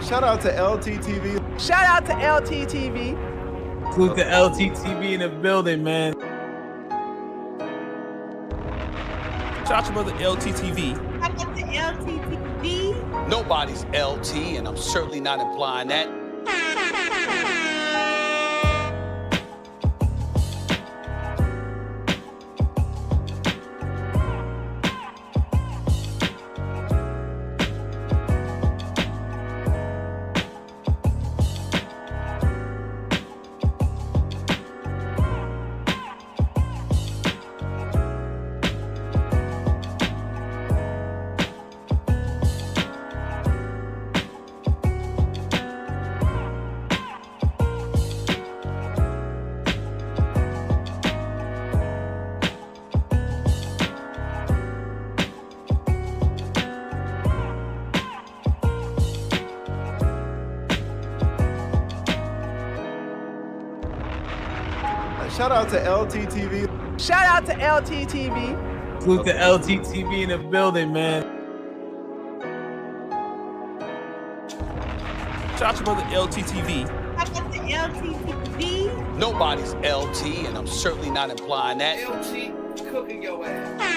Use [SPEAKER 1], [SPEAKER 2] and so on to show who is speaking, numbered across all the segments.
[SPEAKER 1] Shout out to LTTV.
[SPEAKER 2] Shout out to LTTV.
[SPEAKER 3] Salute to LTTV in the building, man.
[SPEAKER 4] Shout out to brother LTTV.
[SPEAKER 5] Shout out to LTTV.
[SPEAKER 6] Nobody's LT, and I'm certainly not implying that.
[SPEAKER 1] Shout out to LTTV.
[SPEAKER 2] Shout out to LTTV.
[SPEAKER 3] Salute to LTTV in the building, man.
[SPEAKER 4] Shout out to brother LTTV.
[SPEAKER 5] Shout out to LTTV.
[SPEAKER 6] Nobody's LT, and I'm certainly not implying that.
[SPEAKER 7] LT cooking your ass.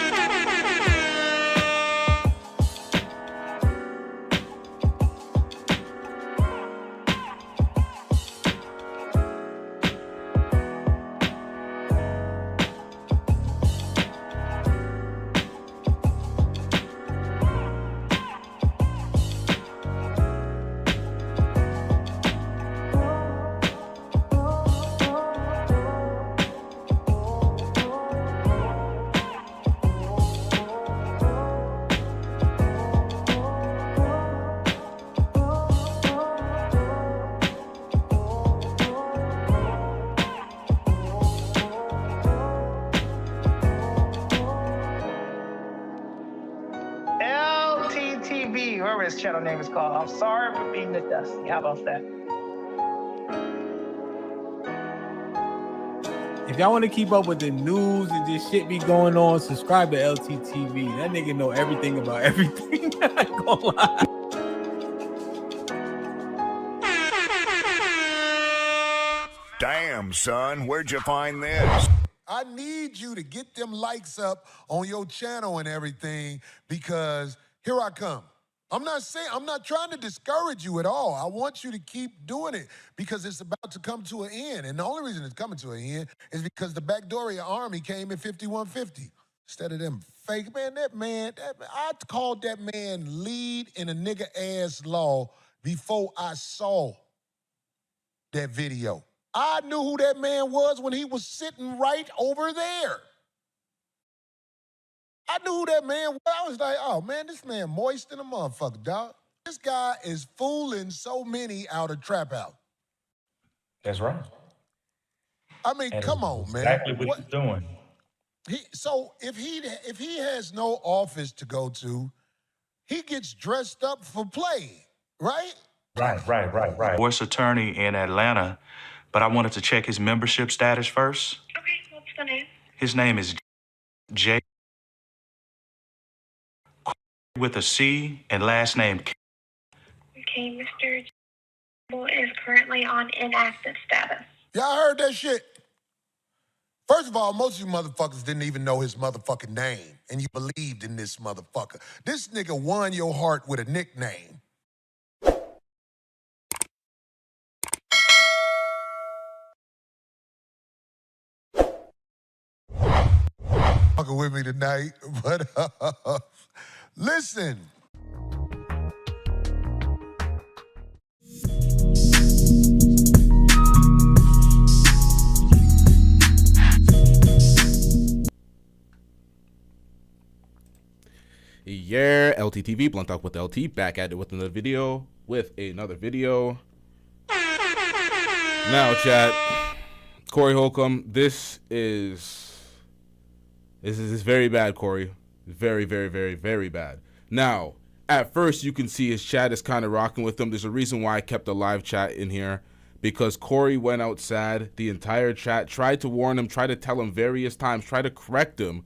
[SPEAKER 8] LTTV, whoever his channel name is called. I'm sorry for being the dusty. How about that?
[SPEAKER 3] If y'all want to keep up with the news and this shit be going on, subscribe to LTTV. That nigga know everything about everything. I ain't gonna lie.
[SPEAKER 9] Damn, son, where'd you find this?
[SPEAKER 10] I need you to get them likes up on your channel and everything, because here I come. I'm not trying to discourage you at all. I want you to keep doing it because it's about to come to an end. And the only reason it's coming to an end is because the Backdoria Army came in 5150. Instead of them fake, I called that man lead in a nigga ass law before I saw that video. I knew who that man was when he was sitting right over there. I knew who that man was. I was like, oh man, this man moist in a motherfucker, dog. This guy is fooling so many out of Trap House.
[SPEAKER 11] That's right.
[SPEAKER 10] I mean, come on, man.
[SPEAKER 11] Exactly what he's doing.
[SPEAKER 10] So if he has no office to go to, he gets dressed up for play, right?
[SPEAKER 11] Right.
[SPEAKER 12] Divorce attorney in Atlanta, but I wanted to check his membership status first.
[SPEAKER 5] Okay, what's the name?
[SPEAKER 12] His name is J with a C and last name K.
[SPEAKER 5] Okay, Mr. is currently on inactive status.
[SPEAKER 10] Y'all heard that shit? First of all, most of you motherfuckers didn't even know his motherfucking name, and you believed in this motherfucker. This nigga won your heart with a nickname. Fucking with me tonight, but listen.
[SPEAKER 4] Yeah, LTTV, Blunt Talk with LT, back at it with another video. Now, chat, Corey Holcomb, this is very bad, Corey. Very, very, very, very bad. Now, at first, you can see his chat is kind of rocking with him. There's a reason why I kept a live chat in here, because Corey went out sad. The entire chat tried to warn him, tried to tell him various times, tried to correct him.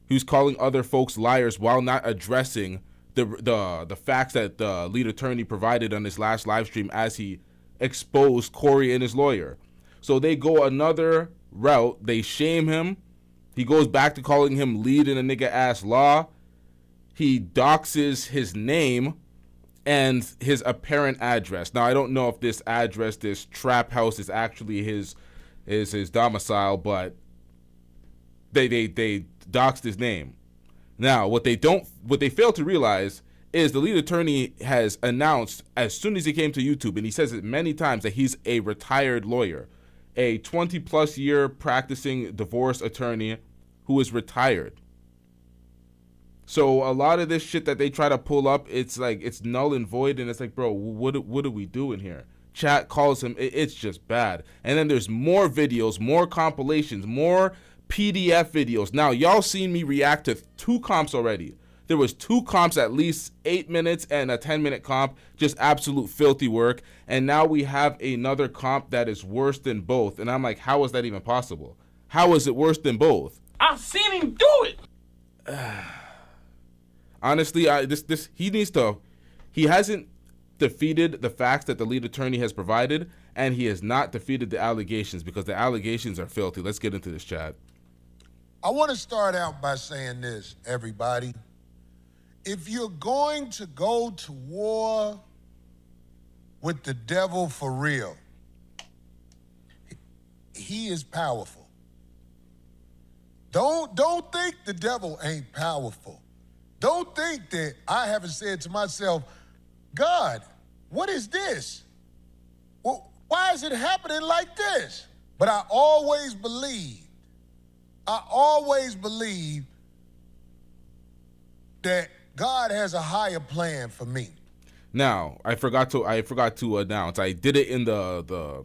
[SPEAKER 4] He was calling other folks liars while not addressing the facts that the lead attorney provided on his last live stream as he exposed Corey and his lawyer. So they go another route. They shame him. He goes back to calling him lead in a nigga ass law. He doxes his name and his apparent address. Now I don't know if this address, this trap house, is actually his domicile, but they doxed his name. Now what they fail to realize is the lead attorney has announced as soon as he came to YouTube, and he says it many times, that he's a retired lawyer, a 20+ year practicing divorce attorney who is retired. So a lot of this shit that they try to pull up, it's like it's null and void, and it's like, bro, what are we doing here? Chat calls him, it's just bad. And then there's more videos, more compilations, more PDF videos. Now y'all seen me react to 2 comps already. There was 2 comps, at least 8 minutes and a 10-minute comp, just absolute filthy work. And now we have another comp that is worse than both. And I'm like, how is that even possible? How is it worse than both?
[SPEAKER 13] I've seen him do it.
[SPEAKER 4] Honestly, he hasn't defeated the facts that the lead attorney has provided, and he has not defeated the allegations, because the allegations are filthy. Let's get into this, chat.
[SPEAKER 10] I want to start out by saying this, everybody. If you're going to go to war with the devil for real, he is powerful. Don't think the devil ain't powerful. Don't think that I haven't said to myself, God, what is this? Well, why is it happening like this? But I always believed that God has a higher plan for me.
[SPEAKER 4] Now, I forgot to announce. I did it in the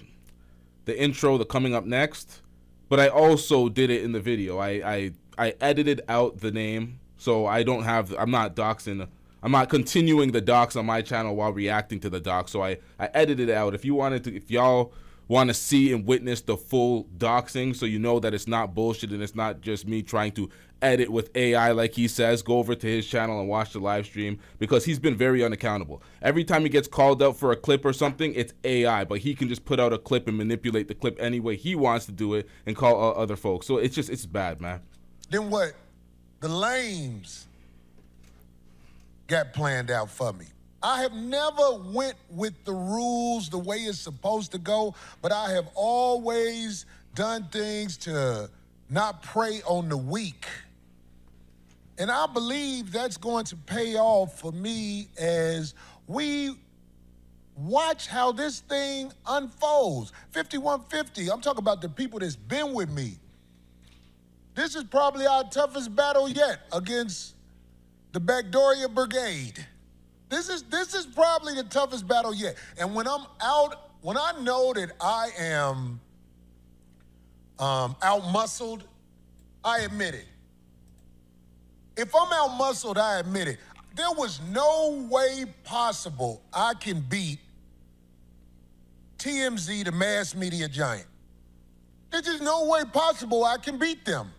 [SPEAKER 4] intro, the coming up next, but I also did it in the video. I edited out the name, so I'm not continuing the dox on my channel while reacting to the dox. So I edited it out. If y'all want to see and witness the full doxing, so you know that it's not bullshit and it's not just me trying to edit with AI like he says, go over to his channel and watch the live stream, because he's been very unaccountable. Every time he gets called out for a clip or something, it's AI, but he can just put out a clip and manipulate the clip any way he wants to do it and call other folks. So it's bad, man.
[SPEAKER 10] Then what? The lames got planned out for me. I have never went with the rules the way it's supposed to go, but I have always done things to not prey on the weak. And I believe that's going to pay off for me as we watch how this thing unfolds. 5150, I'm talking about the people that's been with me. This is probably our toughest battle yet against the Backdoria Brigade. This is probably the toughest battle yet. And when I'm out, when I know that I am out-muscled, I admit it. If I'm out-muscled, I admit it. There was no way possible I can beat TMZ, the mass media giant. There's just no way possible I can beat them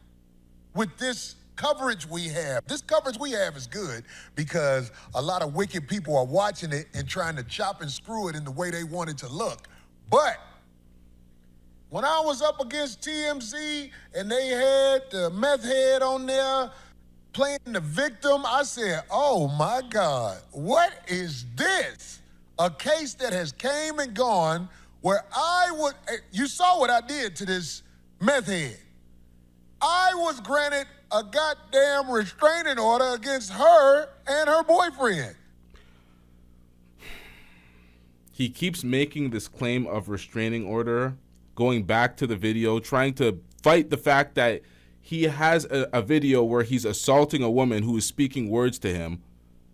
[SPEAKER 10] with this coverage we have. This coverage we have is good because a lot of wicked people are watching it and trying to chop and screw it in the way they want it to look. But when I was up against TMZ and they had the meth head on there playing the victim, I said, oh my God, what is this? A case that has came and gone where you saw what I did to this meth head. I was granted a goddamn restraining order against her and her boyfriend.
[SPEAKER 4] He keeps making this claim of restraining order, going back to the video, trying to fight the fact that he has a video where he's assaulting a woman who is speaking words to him,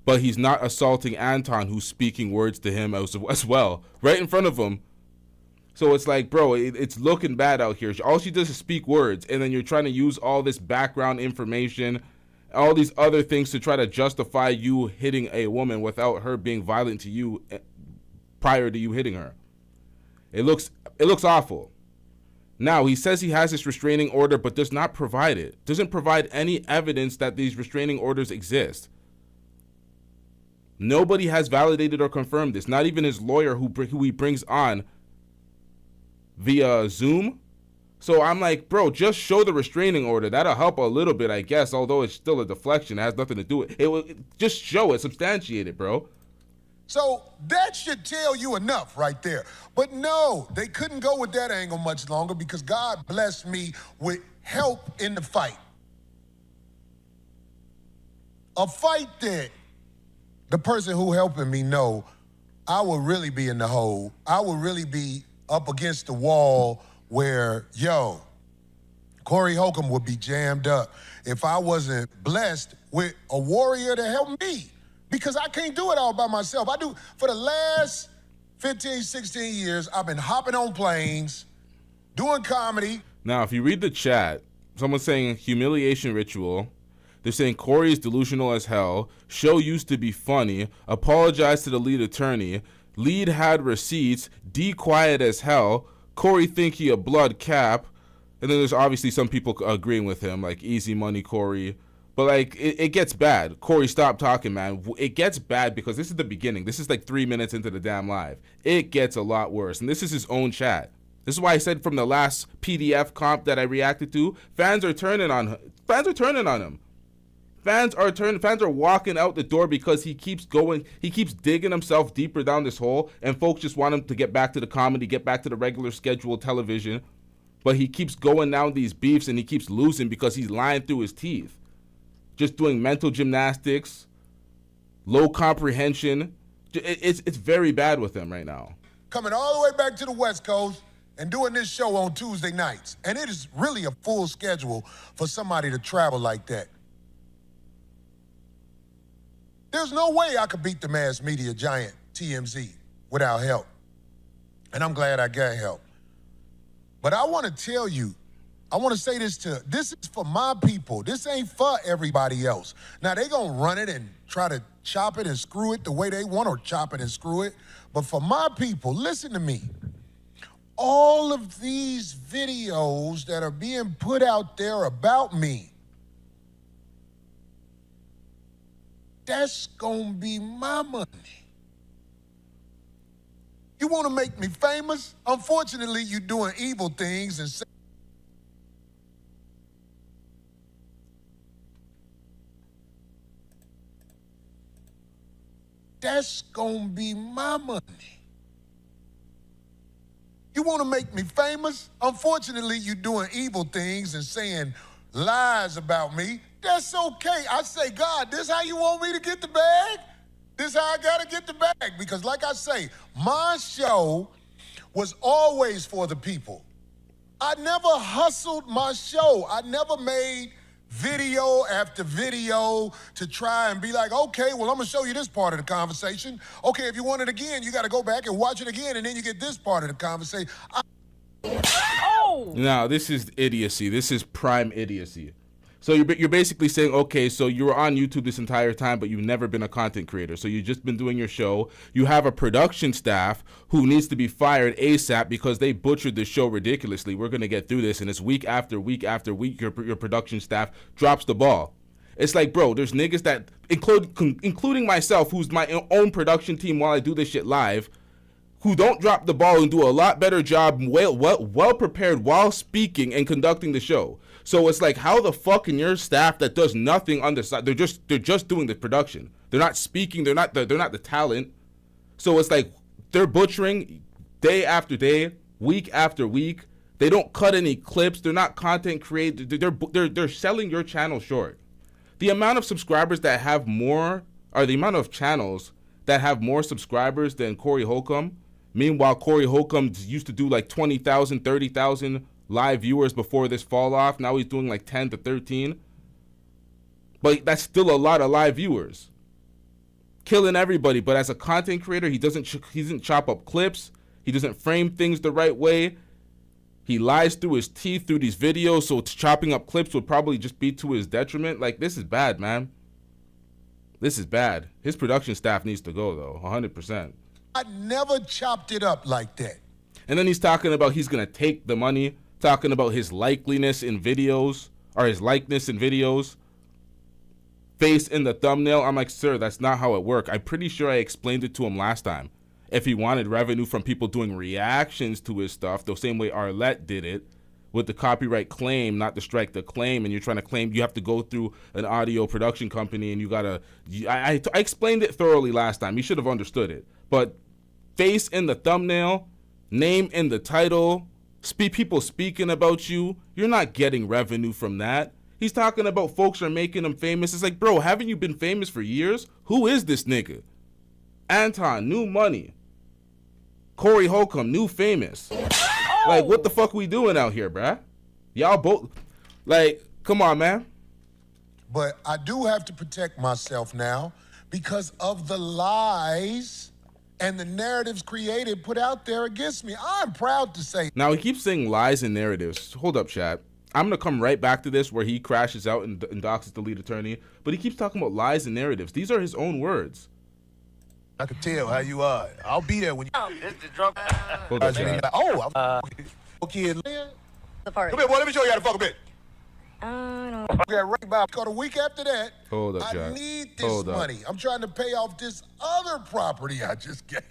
[SPEAKER 4] but he's not assaulting Anton, who's speaking words to him as well, right in front of him. So it's like, bro, it's looking bad out here. All she does is speak words, and then you're trying to use all this background information, all these other things to try to justify you hitting a woman without her being violent to you prior to you hitting her. It looks awful. Now, he says he has this restraining order, but does not provide it. Doesn't provide any evidence that these restraining orders exist. Nobody has validated or confirmed this. Not even his lawyer who he brings on via Zoom. So I'm like, bro, just show the restraining order. That'll help a little bit, I guess, although it's still a deflection. It has nothing to do with it. It will just show it, substantiate it, bro.
[SPEAKER 10] So that should tell you enough right there. But no, they couldn't go with that angle much longer because God blessed me with help in the fight. A fight that the person who helping me know I would really be in the hole. I would really be up against the wall where, Corey Holcomb would be jammed up if I wasn't blessed with a warrior to help me. Because I can't do it all by myself. For the last 15, 16 years, I've been hopping on planes, doing comedy.
[SPEAKER 4] Now, if you read the chat, someone's saying humiliation ritual. They're saying Corey is delusional as hell. Show used to be funny. Apologize to the lead attorney. Lead had receipts. D quiet as hell. Corey think he a blood cap. And then there's obviously some people agreeing with him, like easy money Corey. But like it gets bad. Corey, stop talking, man. It gets bad because this is the beginning. This is like 3 minutes into the damn live. It gets a lot worse. And this is his own chat. This is why I said from the last PDF comp that I reacted to, fans are turning on him. Fans are walking out the door because he keeps going, he keeps digging himself deeper down this hole, and folks just want him to get back to the comedy, get back to the regular scheduled television. But he keeps going down these beefs and he keeps losing because he's lying through his teeth. Just doing mental gymnastics, low comprehension. It's very bad with him right now.
[SPEAKER 10] Coming all the way back to the West Coast and doing this show on Tuesday nights. And it is really a full schedule for somebody to travel like that. There's no way I could beat the mass media giant TMZ without help. And I'm glad I got help. But I want to tell you, I want to say this is for my people. This ain't for everybody else. Now, they going to run it and try to chop it and screw it the way they want to chop it and screw it. But for my people, listen to me. All of these videos that are being put out there about me, that's going to be my money. You want to make me famous? Unfortunately, you're doing evil things and that's gonna be my money. You wanna make me famous? Unfortunately, you're doing evil things and saying lies about me. That's okay. I say, God, this how you want me to get the bag? This how I gotta get the bag? Because like I say, my show was always for the people. I never hustled my show. I never made video after video to try and be like, okay, well, I'm gonna show you this part of the conversation. Okay, if you want it again, you gotta go back and watch it again, and then you get this part of the conversation.
[SPEAKER 4] Now, this is idiocy. This is prime idiocy. So you're basically saying, okay, so you were on YouTube this entire time, but you've never been a content creator. So you've just been doing your show. You have a production staff who needs to be fired ASAP because they butchered the show ridiculously. We're going to get through this. And it's week after week after week, your production staff drops the ball. It's like, bro, there's niggas that, including myself, who's my own production team while I do this shit live, who don't drop the ball and do a lot better job, well prepared while speaking and conducting the show. So it's like, how the fuck can your staff that does nothing on the side, they're just doing the production. They're not speaking, they're not the talent. So it's like they're butchering day after day, week after week. They don't cut any clips, they're not content creators, they're selling your channel short. The amount of subscribers that have more, or the amount of channels that have more subscribers than Corey Holcomb. Meanwhile, Corey Holcomb used to do like 20,000, 30,000 live viewers before this fall off. Now he's doing like 10 to 13. But that's still a lot of live viewers. Killing everybody. But as a content creator, he doesn't chop up clips. He doesn't frame things the right way. He lies through his teeth through these videos. So chopping up clips would probably just be to his detriment. Like, this is bad, man. This is bad. His production staff needs to go, though. 100%.
[SPEAKER 10] I never chopped it up like that.
[SPEAKER 4] And then he's talking about he's going to take the money, talking about his likeliness in videos, or his likeness in videos. face in the thumbnail. I'm like, sir, that's not how it works. I'm pretty sure I explained it to him last time. If he wanted revenue from people doing reactions to his stuff, the same way Arlette did it, with the copyright claim, not to strike the claim, and you're trying to claim, you have to go through an audio production company, and you gotta, I explained it thoroughly last time. You should have understood it. But face in the thumbnail, name in the title, people speaking about you, you're not getting revenue from that. He's talking about folks are making him famous. It's like, bro, haven't you been famous for years? Who is this nigga? Anton, new money. Corey Holcomb, new famous. Oh. Like, what the fuck we doing out here, bruh? Y'all both, like, come on, man.
[SPEAKER 10] But I do have to protect myself now because of the lies and the narratives created, put out there against me. I'm proud to say.
[SPEAKER 4] Now, he keeps saying lies and narratives. Hold up, chat. I'm going to come right back to this where he crashes out and Doxxes the lead attorney. But he keeps talking about lies and narratives. These are his own words.
[SPEAKER 10] I can tell how you are. I'll be there when you...
[SPEAKER 7] This the drunk.
[SPEAKER 4] Hold up, chat.
[SPEAKER 10] Kid.
[SPEAKER 8] The party.
[SPEAKER 10] Come here, boy. Let me show you how to fuck a bitch.
[SPEAKER 8] No.
[SPEAKER 10] Got right by. Cause a week after that,
[SPEAKER 4] Hold up,
[SPEAKER 10] I
[SPEAKER 4] chat.
[SPEAKER 10] need this
[SPEAKER 4] Hold up.
[SPEAKER 10] money. I'm trying to pay off this other property I just got.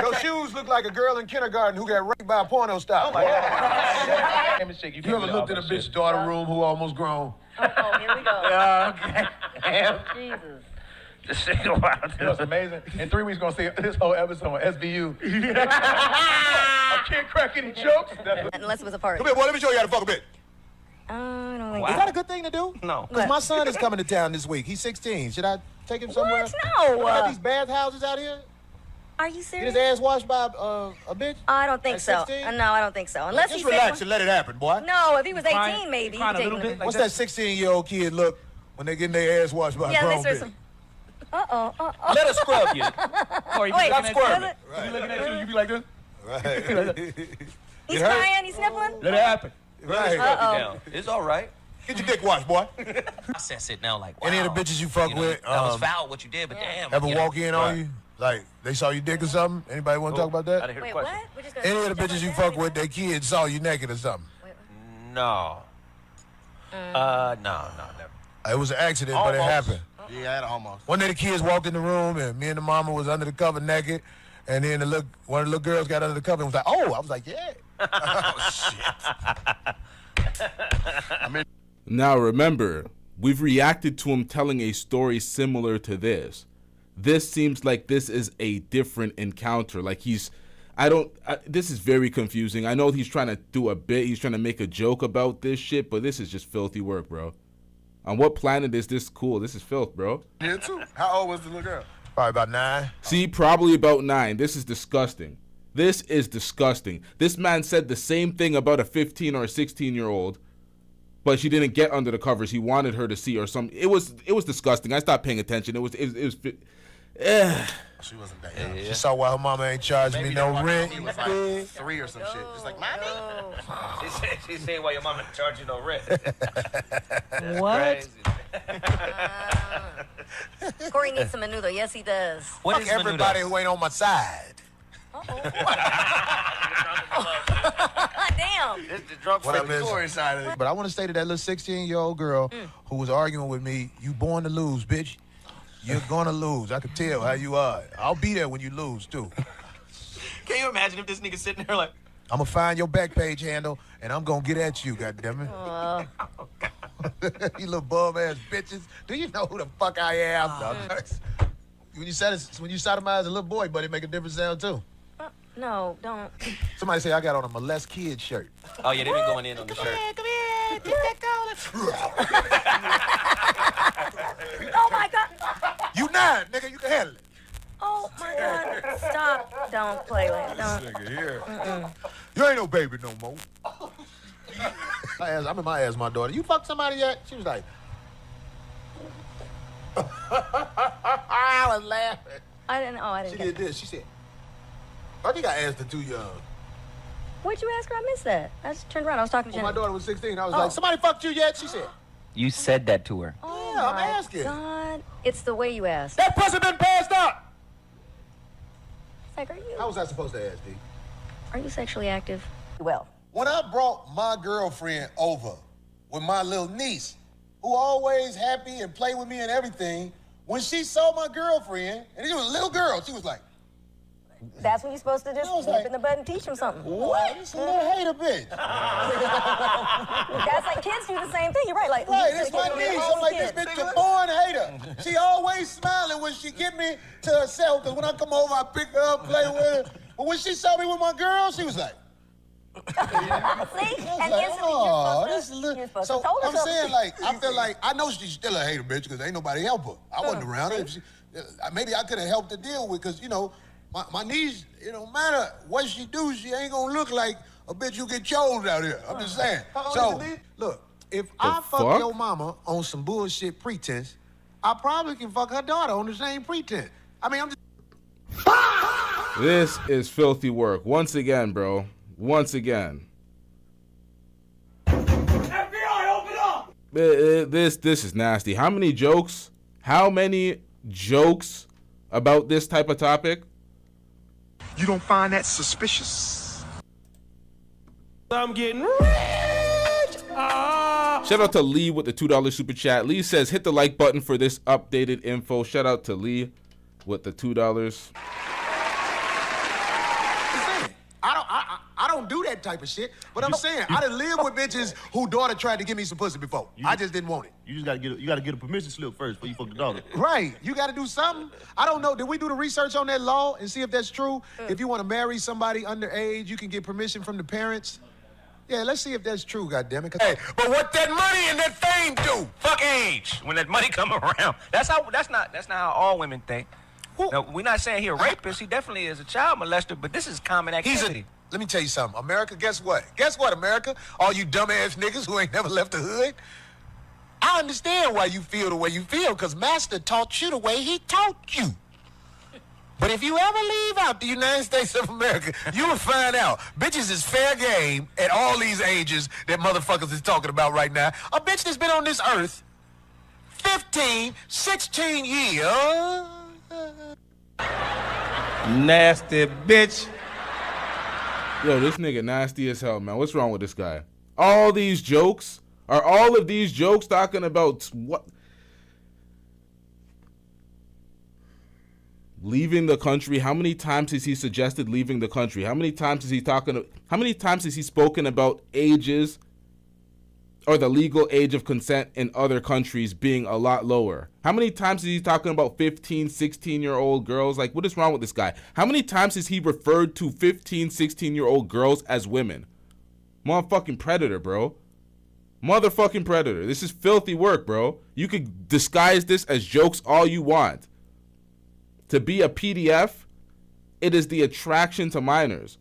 [SPEAKER 7] Your shoes look like a girl in kindergarten who got raped by a porno star. Oh my God.
[SPEAKER 10] You ever looked in a bitch's daughter room who almost grown?
[SPEAKER 8] Oh, here we go.
[SPEAKER 7] Yeah, okay.
[SPEAKER 8] Jesus.
[SPEAKER 7] Just shake a while.
[SPEAKER 11] You know what's amazing? In 3 weeks, gonna see this whole episode on SVU. I can't crack any jokes.
[SPEAKER 8] Unless it was a party.
[SPEAKER 10] Come here, boy. Let me show you how to fuck a bitch.
[SPEAKER 8] I don't think
[SPEAKER 7] Is that a good thing to do?
[SPEAKER 6] No.
[SPEAKER 10] Because my son is coming to town this week. He's 16. Should I take him somewhere?
[SPEAKER 8] What? No.
[SPEAKER 10] Got these bathhouses out here?
[SPEAKER 8] Are you
[SPEAKER 10] Get
[SPEAKER 8] serious?
[SPEAKER 10] his ass washed by a bitch?
[SPEAKER 8] I don't think
[SPEAKER 10] At
[SPEAKER 8] so.
[SPEAKER 10] 16?
[SPEAKER 8] No, I don't think so. Unless
[SPEAKER 10] Just
[SPEAKER 8] he's
[SPEAKER 10] relax and let it happen, boy.
[SPEAKER 8] No, if he was 18, maybe.
[SPEAKER 11] Crying a little bit.
[SPEAKER 10] What's that 16-year-old kid look when they getting their ass washed by a
[SPEAKER 8] Yeah,
[SPEAKER 10] grown
[SPEAKER 8] there's
[SPEAKER 10] bitch?
[SPEAKER 8] some. Uh-oh.
[SPEAKER 6] Let us scrub you.
[SPEAKER 11] Or you
[SPEAKER 8] Wait,
[SPEAKER 11] stop squirming.
[SPEAKER 10] Right.
[SPEAKER 11] You looking at you, you be like this.
[SPEAKER 10] Right.
[SPEAKER 8] He's crying, he's sniffling?
[SPEAKER 11] Let it happen.
[SPEAKER 10] Right.
[SPEAKER 8] Uh-oh.
[SPEAKER 6] It's all right.
[SPEAKER 10] Get your dick washed, boy.
[SPEAKER 6] I said sit down like, wow.
[SPEAKER 10] Any of the bitches you fuck with
[SPEAKER 6] That was foul what you did, but damn.
[SPEAKER 10] ever
[SPEAKER 6] you know.
[SPEAKER 10] walk in on you? Like, they saw you dick or something? Anybody want to talk about
[SPEAKER 6] I
[SPEAKER 10] that?
[SPEAKER 6] didn't hear
[SPEAKER 8] Wait,
[SPEAKER 6] the
[SPEAKER 8] what?
[SPEAKER 6] question.
[SPEAKER 8] We're just gonna
[SPEAKER 10] Any of the bitches you fuck with, their kids saw you naked or something?
[SPEAKER 6] No. No, never.
[SPEAKER 10] It was an accident, but it happened.
[SPEAKER 7] Yeah, I had almost.
[SPEAKER 10] One day the kids walked in the room, and me and the mama was under the cover naked, and then one of the little girls got under the cover and was like, oh, I was like, yeah.
[SPEAKER 7] Oh, shit.
[SPEAKER 4] Now remember, we've reacted to him telling a story similar to this. This seems like this is a different encounter. Like this is very confusing. I know he's trying to do a bit. He's trying to make a joke about this shit, but this is just filthy work, bro. On what planet is this cool? This is filth, bro.
[SPEAKER 7] Here too. How old was the little girl?
[SPEAKER 10] Probably about 9.
[SPEAKER 4] See, probably about 9. This is disgusting. This is disgusting. This man said the same thing about a 15 or a 16-year-old, but she didn't get under the covers. He wanted her to see or something. It was disgusting. I stopped paying attention. It was
[SPEAKER 7] She wasn't that young.
[SPEAKER 10] She saw why her mama ain't charging me no rent.
[SPEAKER 7] He was like 3 or some shit. Just like, mommy?
[SPEAKER 6] She's saying why your mama charge you no rent.
[SPEAKER 8] What? Corey needs some menudo. Yes, he does.
[SPEAKER 6] What
[SPEAKER 10] Fuck
[SPEAKER 6] is
[SPEAKER 10] everybody
[SPEAKER 6] menudo?
[SPEAKER 10] who ain't on my side.
[SPEAKER 8] Damn.
[SPEAKER 7] This the drunk
[SPEAKER 10] What I
[SPEAKER 7] from the
[SPEAKER 10] miss?
[SPEAKER 7] Corey side of it.
[SPEAKER 10] But I want to say to that little 16-year-old girl who was arguing with me, you born to lose, bitch. You're gonna lose. I can tell how you are. I'll be there when you lose, too.
[SPEAKER 6] Can you imagine if this nigga sitting there like,
[SPEAKER 10] I'm gonna find your back page handle, and I'm gonna get at you, goddammit. You little bum-ass bitches. Do you know who the fuck I am? When you sodomize a little boy, buddy, make a different sound, too.
[SPEAKER 8] No, don't.
[SPEAKER 10] Somebody say I got on a molest kid shirt.
[SPEAKER 6] oh yeah, they been going in on the shirt.
[SPEAKER 8] Come here. Take that Oh, my God.
[SPEAKER 10] You 9, nigga. You can handle it.
[SPEAKER 8] Oh, my God. Stop. Don't play with it. Don't.
[SPEAKER 10] Nigga here. You ain't no baby no more. I remember I asked my daughter, you fucked somebody yet? She was like, I was laughing.
[SPEAKER 8] I didn't
[SPEAKER 10] She
[SPEAKER 8] get
[SPEAKER 10] did this. She said, I think I asked her too young.
[SPEAKER 8] What'd you ask her? I missed that. I just turned around. I was talking to
[SPEAKER 10] When
[SPEAKER 8] Jenny.
[SPEAKER 10] my daughter was 16, I was like, somebody fucked you yet? She said,
[SPEAKER 6] You said that to her.
[SPEAKER 8] Oh,
[SPEAKER 10] yeah, I'm
[SPEAKER 8] my
[SPEAKER 10] asking.
[SPEAKER 8] God. It's the way you ask.
[SPEAKER 10] that pussy been passed up.
[SPEAKER 8] It's like,
[SPEAKER 10] How was I supposed to ask, D?
[SPEAKER 8] are you sexually active? Well.
[SPEAKER 10] When I brought my girlfriend over with my little niece,
[SPEAKER 7] who always happy and play with me and everything, when she saw my girlfriend, and it was a little girl, she was like,
[SPEAKER 13] that's when you're supposed to just nip in the bud and teach them something.
[SPEAKER 7] what? It's a little hater bitch.
[SPEAKER 13] That's like kids do the same thing. You're right. Like,
[SPEAKER 7] right, it's my niece. I'm like, this bitch a born hater. She always smiling when she get me to herself, because when I come over, I pick her up, play with her. But when she saw me with my girl, she was like,
[SPEAKER 13] see? And
[SPEAKER 7] like,
[SPEAKER 13] oh,
[SPEAKER 7] this is little. So I'm saying, like, I feel like, I know she's still a hater bitch, because ain't nobody help her. I wasn't around her. If she, maybe I could have helped her deal with, because, you know, my niece, it don't matter what she do, she ain't gonna look like a bitch you get chose out here. I'm just saying. So, look, if I fuck your mama on some bullshit pretense, I probably can fuck her daughter on the same pretense. I mean, I'm just...
[SPEAKER 4] This is filthy work. Once again, bro. Once again.
[SPEAKER 11] FBI, open up!
[SPEAKER 4] This is nasty. How many jokes about this type of topic?
[SPEAKER 14] You don't find that suspicious?
[SPEAKER 11] I'm getting rich!
[SPEAKER 4] Shout out to Lee with the $2 super chat. Lee says, hit the like button for this updated info. Shout out to Lee with the $2.
[SPEAKER 7] I don't do that type of shit, but I'm saying I done lived with bitches whose daughter tried to give me some pussy before. I just didn't want it.
[SPEAKER 15] You just gotta get a permission slip first before you fuck the daughter.
[SPEAKER 7] Right. You gotta do something. I don't know. Did we do the research on that law and see if that's true? If you want to marry somebody underage, you can get permission from the parents. Yeah, let's see if that's true, goddammit.
[SPEAKER 16] Hey, but what that money and that fame do? Fuck age. When that money come around. That's not how all women think. No, we're not saying he a rapist. He definitely is a child molester, but this is common activity.
[SPEAKER 7] Let me tell you something. America, guess what? Guess what, America? All you dumbass niggas who ain't never left the hood. I understand why you feel the way you feel, because Master taught you the way he taught you. But if you ever leave out the United States of America, you will find out bitches is fair game at all these ages that motherfuckers is talking about right now. A bitch that's been on this earth 15, 16 years.
[SPEAKER 11] Nasty bitch.
[SPEAKER 4] Yo, this nigga nasty as hell, man. What's wrong with this guy? All of these jokes talking about what? Leaving the country. How many times has he suggested leaving the country? How many times has he spoken about ages or the legal age of consent in other countries being a lot lower? How many times is he talking about 15, 16-year-old girls? Like, what is wrong with this guy? How many times has he referred to 15, 16-year-old girls as women? Motherfucking predator, bro. Motherfucking predator. This is filthy work, bro. You could disguise this as jokes all you want. To be a PDF, it is the attraction to minors.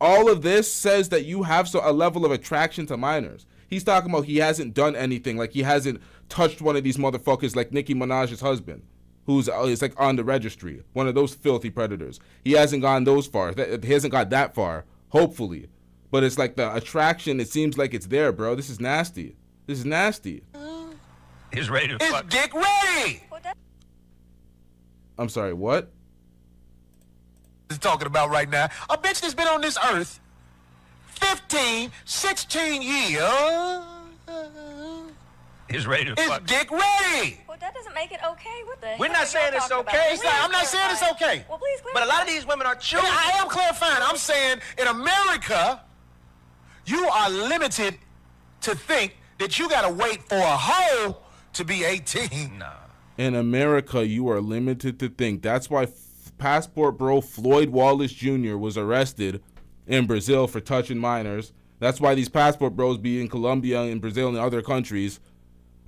[SPEAKER 4] All of this says that you have a level of attraction to minors. He's talking about he hasn't done anything, like he hasn't touched one of these motherfuckers like Nicki Minaj's husband, who's is like on the registry, one of those filthy predators. He hasn't gone those far. He hasn't got that far, hopefully. But it's like the attraction, it seems like it's there, bro. This is nasty. This is nasty.
[SPEAKER 16] He's ready to fuck.
[SPEAKER 7] Dick ready!
[SPEAKER 4] I'm sorry, what?
[SPEAKER 7] Is talking about right now. A bitch that's been on this earth 15, 16 years.
[SPEAKER 16] He's ready to fuck.
[SPEAKER 7] Is dick ready?
[SPEAKER 13] Well, that doesn't make it okay. What the
[SPEAKER 16] We're not saying it's okay.
[SPEAKER 7] I'm not saying it's okay.
[SPEAKER 13] Well, please clarify.
[SPEAKER 16] But a lot of these women are choosing.
[SPEAKER 7] I am clarifying. I'm saying in America, you are limited to think that you gotta wait for a hoe to be 18.
[SPEAKER 16] Nah.
[SPEAKER 4] In America, you are limited to think. That's why passport bro Floyd Wallace Jr. was arrested in Brazil for touching minors. That's why these passport bros be in Colombia and Brazil and other countries.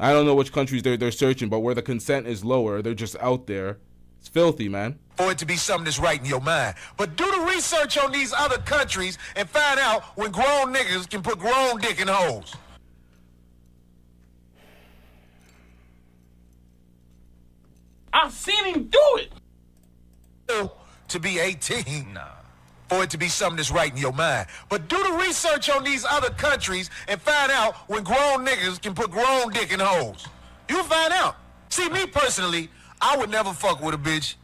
[SPEAKER 4] I don't know which countries they're searching, but where the consent is lower, they're just out there. It's filthy, man.
[SPEAKER 7] For it to be something that's right in your mind. But do the research on these other countries and find out when grown niggas can put grown dick in holes.
[SPEAKER 11] I've seen him do it.
[SPEAKER 7] To be 18. Nah. For it to be something that's right in your mind. But do the research on these other countries and find out when grown niggas can put grown dick in holes. You'll find out. See, me personally, I would never fuck with a bitch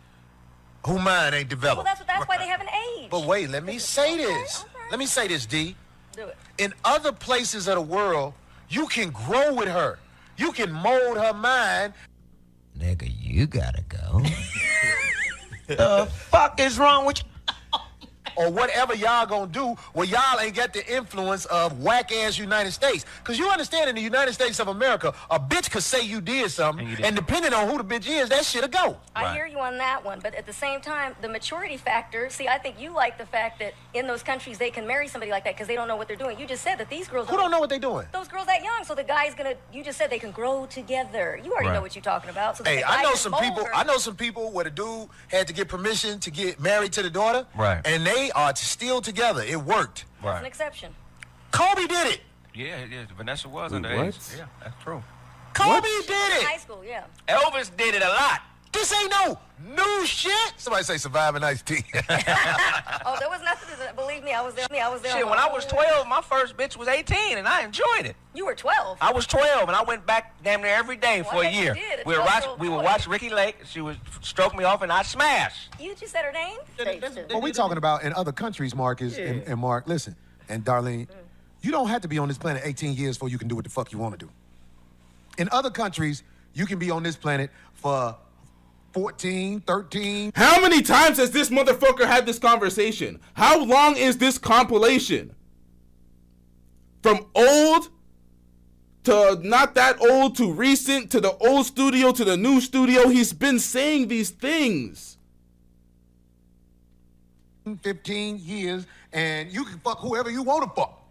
[SPEAKER 7] who mind ain't developed.
[SPEAKER 13] Well, that's why they have an age.
[SPEAKER 7] But wait, let me say this. Let me say this, D.
[SPEAKER 13] Do it.
[SPEAKER 7] In other places of the world, you can grow with her. You can mold her mind.
[SPEAKER 17] Nigga, you gotta go.
[SPEAKER 7] The fuck is wrong with you? Or whatever y'all gonna do, well, y'all ain't got the influence of whack-ass United States. Because you understand, in the United States of America, a bitch could say you did something, and depending on who the bitch is, that shit'll go.
[SPEAKER 13] I hear you on that one, but at the same time, the maturity factor, see, I think you like the fact that in those countries they can marry somebody like that because they don't know what they're doing. You just said that these girls
[SPEAKER 7] Who don't know what they're doing?
[SPEAKER 13] Those girls that young, so the guy's gonna, you just said they can grow together. You already know what you're talking about. So
[SPEAKER 7] Hey, I know some people where the dude had to get permission to get married to the daughter.
[SPEAKER 16] Right.
[SPEAKER 7] And they are still together. It worked.
[SPEAKER 13] That's an exception.
[SPEAKER 7] Kobe did it.
[SPEAKER 16] Yeah, Vanessa was
[SPEAKER 4] Wait,
[SPEAKER 16] underage.
[SPEAKER 4] what?
[SPEAKER 16] Yeah, that's true.
[SPEAKER 7] Kobe did
[SPEAKER 13] In
[SPEAKER 7] it.
[SPEAKER 13] high school, yeah.
[SPEAKER 16] Elvis did it a lot.
[SPEAKER 7] This ain't no new shit. Somebody say surviving iced tea.
[SPEAKER 13] Oh, there was nothing to, believe me, I was there.
[SPEAKER 16] Shit, when I was 12, my first bitch was 18, and I enjoyed it.
[SPEAKER 13] You were 12.
[SPEAKER 16] I was 12, and I went back damn near every day
[SPEAKER 13] Well,
[SPEAKER 16] for
[SPEAKER 13] I
[SPEAKER 16] a
[SPEAKER 13] bet you
[SPEAKER 16] year.
[SPEAKER 13] did. A
[SPEAKER 16] We would
[SPEAKER 13] 12-year-old
[SPEAKER 16] we would
[SPEAKER 13] boy.
[SPEAKER 16] watch Ricky Lake. She would stroke me off, and I'd smash.
[SPEAKER 13] You just said her name?
[SPEAKER 10] What we talking about in other countries, Mark, is, and Mark, listen, and Darlene, you don't have to be on this planet 18 years before you can do what the fuck you want to do. In other countries, you can be on this planet for 14, 13.
[SPEAKER 4] How many times has this motherfucker had this conversation? How long is this compilation? From old to not that old to recent to the old studio to the new studio, he's been saying these things.
[SPEAKER 10] 15 years, and you can fuck whoever you want to fuck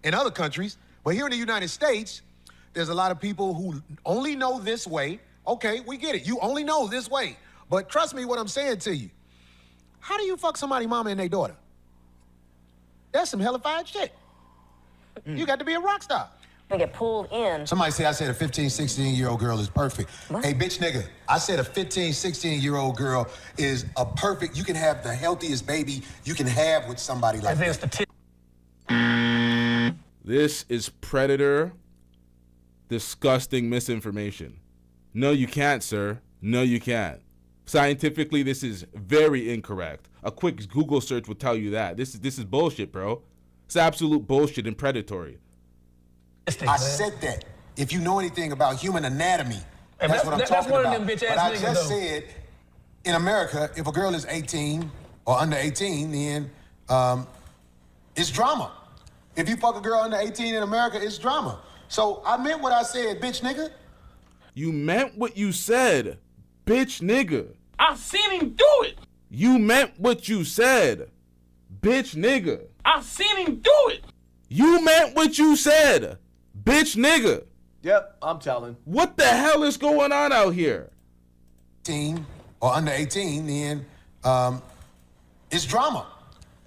[SPEAKER 10] in other countries. But here in the United States, there's a lot of people who only know this way. Okay, we get it. You only know this way. But trust me what I'm saying to you. How do you fuck somebody mama and their daughter? That's some hellified shit. You got to be a rock star.
[SPEAKER 13] We get pulled in.
[SPEAKER 10] Somebody say I said a 15, 16-year-old girl is perfect. What? Hey, bitch nigga, I said a 15, 16-year-old girl is a perfect, you can have the healthiest baby you can have with somebody like that.
[SPEAKER 4] This is predator, disgusting misinformation. No, you can't, sir. No, you can't. Scientifically, this is very incorrect. A quick Google search will tell you that. This is bullshit, bro. It's absolute bullshit and predatory.
[SPEAKER 10] I said that. If you know anything about human anatomy, that's what I'm talking about.
[SPEAKER 11] One of them bitch-ass
[SPEAKER 10] but I
[SPEAKER 11] niggas,
[SPEAKER 10] just
[SPEAKER 11] though.
[SPEAKER 10] said, in America, if a girl is 18 or under 18, then it's drama. If you fuck a girl under 18 in America, it's drama. So I meant what I said, bitch nigga.
[SPEAKER 4] You meant what you said, bitch nigga.
[SPEAKER 11] I seen him do it.
[SPEAKER 4] You meant what you said, bitch nigga.
[SPEAKER 11] I seen him do it.
[SPEAKER 4] You meant what you said, bitch nigga.
[SPEAKER 1] Yep, I'm telling.
[SPEAKER 4] What the hell is going on out here?
[SPEAKER 10] 18 or under 18, then it's drama.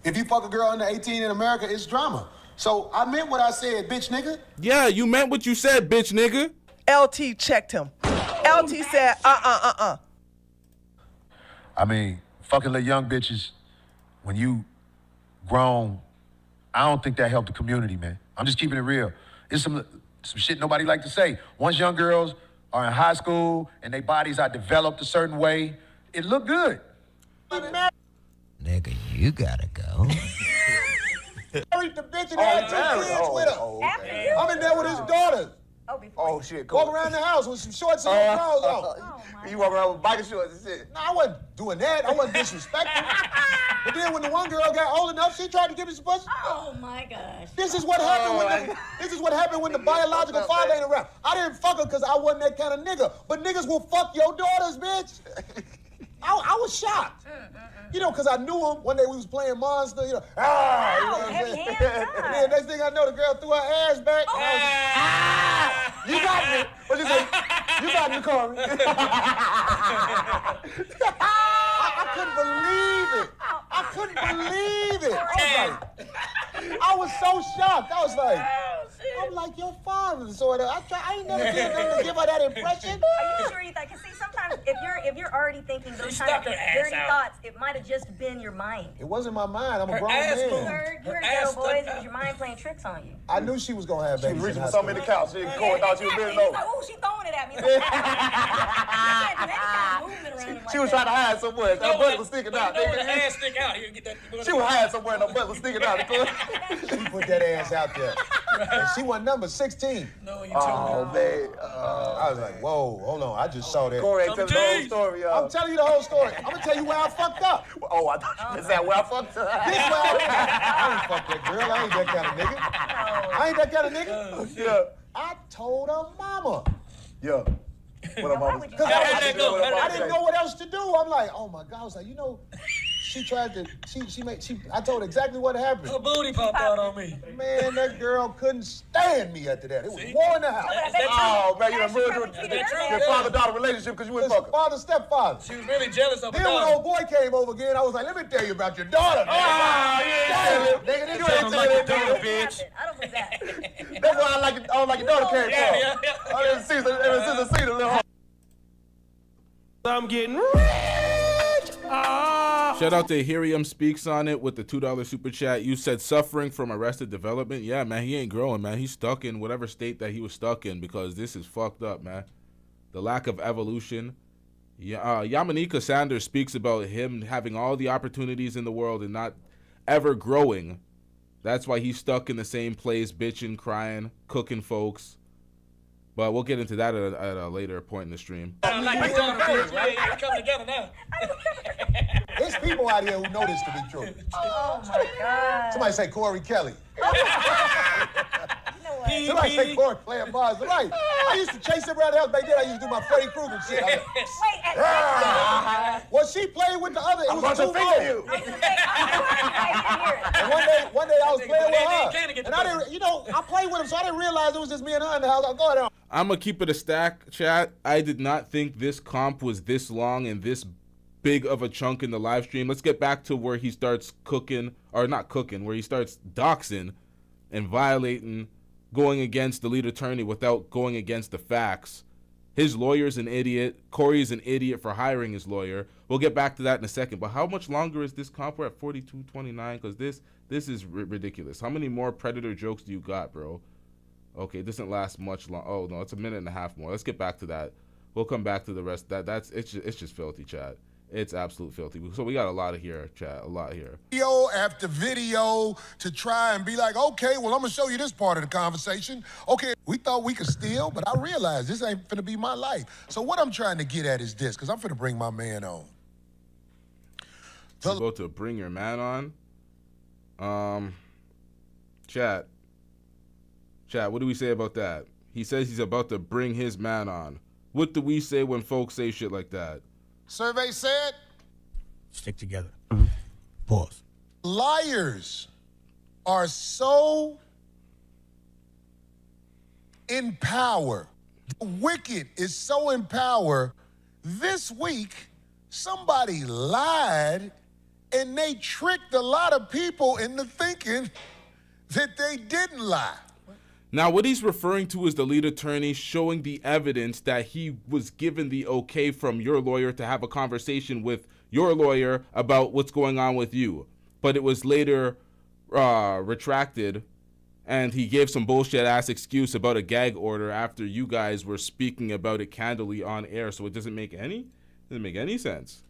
[SPEAKER 10] If you fuck a girl under 18 in America, it's drama. So I meant what I said, bitch nigga.
[SPEAKER 4] Yeah, you meant what you said, bitch nigga.
[SPEAKER 2] LT checked him. LT said,
[SPEAKER 10] I mean, fucking little young bitches, when you grown, I don't think that helped the community, man. I'm just keeping it real. It's some shit nobody like to say. Once young girls are in high school and their bodies are developed a certain way, it look good.
[SPEAKER 17] Nigga, you gotta go.
[SPEAKER 10] Married the bitch and had 2 kids with her.
[SPEAKER 13] Okay.
[SPEAKER 10] I'm in there with his daughters.
[SPEAKER 1] Oh shit,
[SPEAKER 10] Walk around the house with some shorts and some drawers on.
[SPEAKER 1] You walk around with biker shorts and shit.
[SPEAKER 10] No, I wasn't doing that. I wasn't disrespecting. But then when the one girl got old enough, she tried to give me some pussy.
[SPEAKER 13] Oh my gosh.
[SPEAKER 10] This is what happened when the biological father ain't around. I didn't fuck her because I wasn't that kind of nigga. But niggas will fuck your daughters, bitch. I was shocked. You know, because I knew him. One day we was playing Monster, you know. You know what I'm saying? And then next thing I know, the girl threw her ass back. You got me. What you say? You got me, Corey. I couldn't believe it. I couldn't believe it. I was so shocked. I was like, I'm like your father, sort of. I ain't never did nothing to give her that impression.
[SPEAKER 13] Are you sure you thought? Because see, sometimes if you're already thinking those kind of dirty thoughts, it might have just been your mind.
[SPEAKER 10] It wasn't my mind. I'm a grown
[SPEAKER 13] You
[SPEAKER 10] man.
[SPEAKER 13] heard ghetto boys. It was your mind playing tricks on you.
[SPEAKER 10] I knew she was gonna have babies.
[SPEAKER 1] She was reaching for something in the couch. Corey thought she was being
[SPEAKER 13] Exactly. He's
[SPEAKER 1] over.
[SPEAKER 13] like, oh, she throwing it. pointed at me. You can't do any kind of movement around him like
[SPEAKER 1] She was trying to hide somewhere. Her butt was sticking out.
[SPEAKER 18] You know when the ass stick out, you get that.
[SPEAKER 1] She was hiding somewhere and her butt was sticking out.
[SPEAKER 10] She put that ass out there. And she won number 16.
[SPEAKER 18] No, you told me.
[SPEAKER 1] Man.
[SPEAKER 10] I was like, whoa, hold on. I just saw that.
[SPEAKER 1] Corey ain't telling the whole story, y'all.
[SPEAKER 10] I'm telling you the whole story. I'm gonna tell you where I fucked up.
[SPEAKER 1] Oh, I thought you said where I fucked up.
[SPEAKER 10] This way I ain't fuck that girl. I ain't that kind of nigga. I ain't that kind of nigga.
[SPEAKER 1] Yeah.
[SPEAKER 10] I told her mama.
[SPEAKER 1] Yeah. What am I?
[SPEAKER 10] Because I didn't know what else to do. I'm like, oh my God. I was like, you know, she tried to, I told her exactly what happened.
[SPEAKER 18] Her booty popped out on me.
[SPEAKER 10] Man, that girl couldn't stand me after that. It was war in the house.
[SPEAKER 1] Oh, man, you done ruined your father-daughter relationship because you went fucking.
[SPEAKER 10] Father, stepfather.
[SPEAKER 18] She was really jealous of her
[SPEAKER 10] Then when
[SPEAKER 18] daughter.
[SPEAKER 10] old boy came over again, I was like, let me tell you about your daughter.
[SPEAKER 1] yeah.
[SPEAKER 10] Nigga, you
[SPEAKER 1] Tell
[SPEAKER 10] ain't
[SPEAKER 1] him like your
[SPEAKER 10] telling
[SPEAKER 1] daughter,
[SPEAKER 10] me.
[SPEAKER 1] bitch.
[SPEAKER 13] I don't believe that.
[SPEAKER 1] That's why I don't like your daughter came from.
[SPEAKER 18] Yeah.
[SPEAKER 1] Ever since I seen the little.
[SPEAKER 19] I'm getting rich.
[SPEAKER 4] Shout out to Hiriam Speaks on it with the $2 super chat. You said suffering from arrested development. Yeah, man, he ain't growing, man. He's stuck in whatever state that he was stuck in because this is fucked up, man. The lack of evolution. Yamanika Sanders speaks about him having all the opportunities in the world and not ever growing. That's why he's stuck in the same place, bitching, crying, cooking folks. But we'll get into that at a later point in the stream.
[SPEAKER 18] Like your daughter, bitch. We're coming together now.
[SPEAKER 10] There's people out here who know this to be true.
[SPEAKER 13] Oh my God.
[SPEAKER 10] Somebody say Corey Kelly.
[SPEAKER 13] You know what?
[SPEAKER 10] Somebody say Corey playing bars. Right. I used to chase him around the house back then. I used to do my Freddy Krueger shit. Well, she played with the other. It was a two-vote. And one day I was playing with her. And I didn't, I played with him, so I didn't realize it was just me and her in the house. I go ahead.
[SPEAKER 4] I'm going to keep it a stack, chat. I did not think this comp was this long and this big of a chunk in the live stream. Let's get back to where he starts cooking, or not cooking, where he starts doxing and violating, going against the lead attorney without going against the facts. His lawyer's an idiot. Corey's an idiot for hiring his lawyer. We'll get back to that in a second. But how much longer is this comp? We're at 42:29 because this is ridiculous. How many more Predator jokes do you got, bro? Okay, it doesn't last much long. Oh, no, it's a minute and a half more. Let's get back to that. We'll come back to the rest. It's just filthy, chat. It's absolute filthy. So we got a lot of here, chat. A lot here.
[SPEAKER 10] Video after video to try and be like, okay, well, I'm going to show you this part of the conversation. Okay, we thought we could steal, but I realized this ain't finna be my life. So what I'm trying to get at is this, because I'm finna bring my man on.
[SPEAKER 4] You're about to bring your man on? Chat, what do we say about that? He says he's about to bring his man on. What do we say when folks say shit like that?
[SPEAKER 10] Survey said,
[SPEAKER 3] Stick together. Pause.
[SPEAKER 10] liars are so in power. The wicked is so in power. This week, somebody lied and they tricked a lot of people into thinking that they didn't lie.
[SPEAKER 4] Now, what he's referring to is the lead attorney showing the evidence that he was given the okay from your lawyer to have a conversation with your lawyer about what's going on with you. But it was later retracted, and he gave some bullshit-ass excuse about a gag order after you guys were speaking about it candidly on air, so it doesn't make any sense.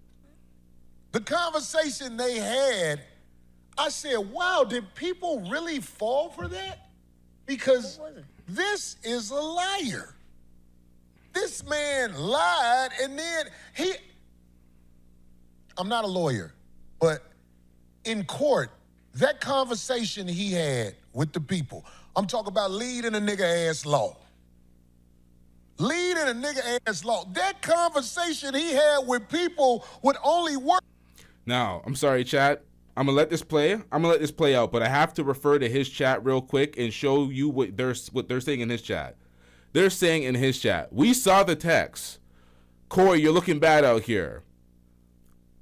[SPEAKER 10] The conversation they had, I said, wow, did people really fall for that? Because this is a liar. This man lied, and then I'm not a lawyer, but in court, that conversation he had with the people, I'm talking about leading a nigga-ass law. Leading a nigga-ass law. That conversation he had with people would only work.
[SPEAKER 4] Now, I'm sorry, chat. I'm going to let this play out, but I have to refer to his chat real quick and show you what they're saying in his chat. They're saying in his chat, we saw the text. Corey, you're looking bad out here.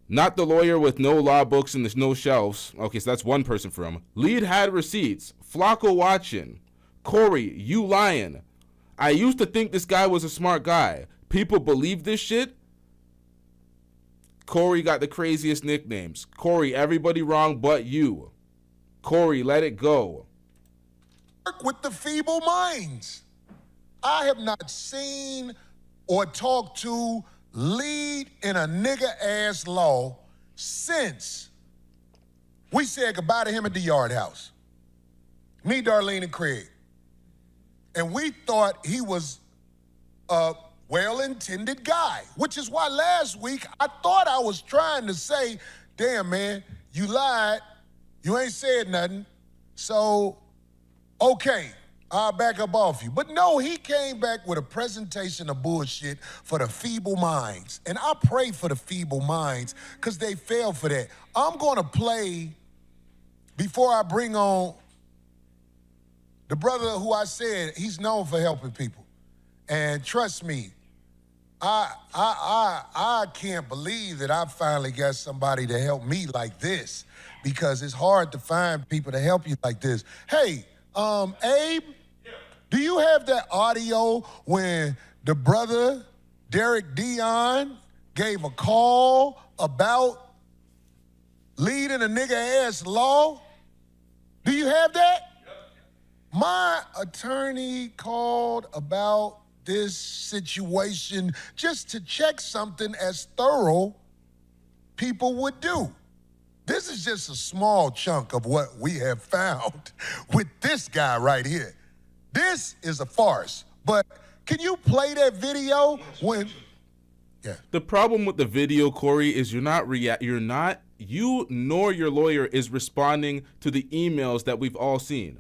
[SPEAKER 4] Not the lawyer with no law books and there's no shelves. Okay, so that's one person for him. Lead had receipts. Flacco watching. Corey, you lying. I used to think this guy was a smart guy. People believe this shit. Corey got the craziest nicknames. Corey, everybody wrong but you. Corey, let it go.
[SPEAKER 10] Work with the feeble minds. I have not seen or talk to, lead in a nigga-ass law since we said goodbye to him at the Yard House. Me, Darlene, and Craig. And we thought he was a well-intended guy, which is why last week I thought I was trying to say, damn, man, you lied. You ain't said nothing. So, okay, I'll back up off you. But no, he came back with a presentation of bullshit for the feeble minds. And I pray for the feeble minds because they fell for that. I'm going to play, before I bring on the brother who I said he's known for helping people. And trust me, I can't believe that I finally got somebody to help me like this, because it's hard to find people to help you like this. Hey, Abe, do you have that audio when the brother, Derek Dion, gave a call about leading a nigga-ass law? Do you have that? My attorney called about this situation just to check something as thorough people would do. This is just a small chunk of what we have found with this guy right here. This is a farce. But can you play that video when... Yeah.
[SPEAKER 4] The problem with the video, Corey, is you nor your lawyer is responding to the emails that we've all seen.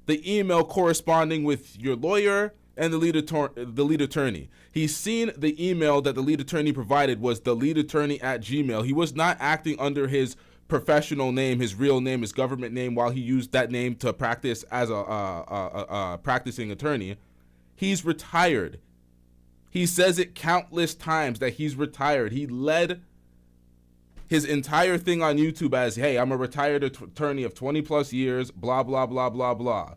[SPEAKER 4] The email corresponding with your lawyer and the lead attorney. He's seen the email that the lead attorney provided was the lead attorney at Gmail. He was not acting under his professional name, his real name, his government name, while he used that name to practice as a practicing attorney. He's retired. He says it countless times that he's retired. He led his entire thing on YouTube as, hey, I'm a retired attorney of 20 plus years, blah, blah, blah, blah, blah.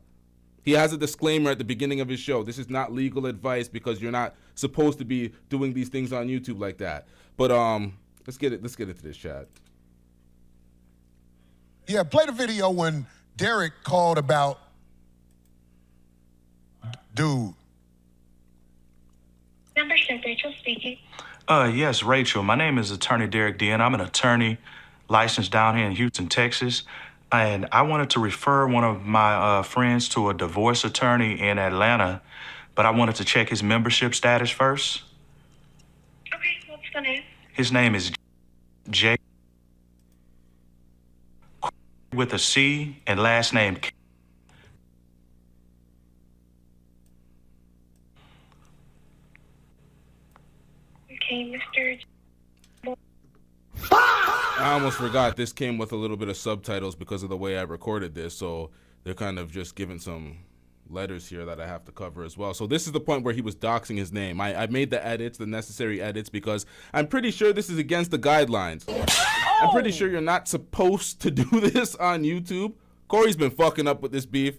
[SPEAKER 4] He has a disclaimer at the beginning of his show. This is not legal advice because you're not supposed to be doing these things on YouTube like that. But let's get into this, chat.
[SPEAKER 10] Yeah, play the video when Derek called about dude.
[SPEAKER 5] Membership, Rachel speaking.
[SPEAKER 12] Yes, Rachel. My name is Attorney Derek Dion. I'm an attorney licensed down here in Houston, Texas. And I wanted to refer one of my friends to a divorce attorney in Atlanta, but I wanted to check his membership status first.
[SPEAKER 5] Okay, what's the name?
[SPEAKER 12] His name is J with a C and last name K.
[SPEAKER 5] Okay, Mr.
[SPEAKER 4] I almost forgot this came with a little bit of subtitles because of the way I recorded this, so they're kind of just giving some letters here that I have to cover as well. So this is the point where he was doxing his name. I made the edits, the necessary edits, because I'm pretty sure this is against the guidelines. I'm pretty sure you're not supposed to do this on YouTube. Corey's been fucking up with this beef.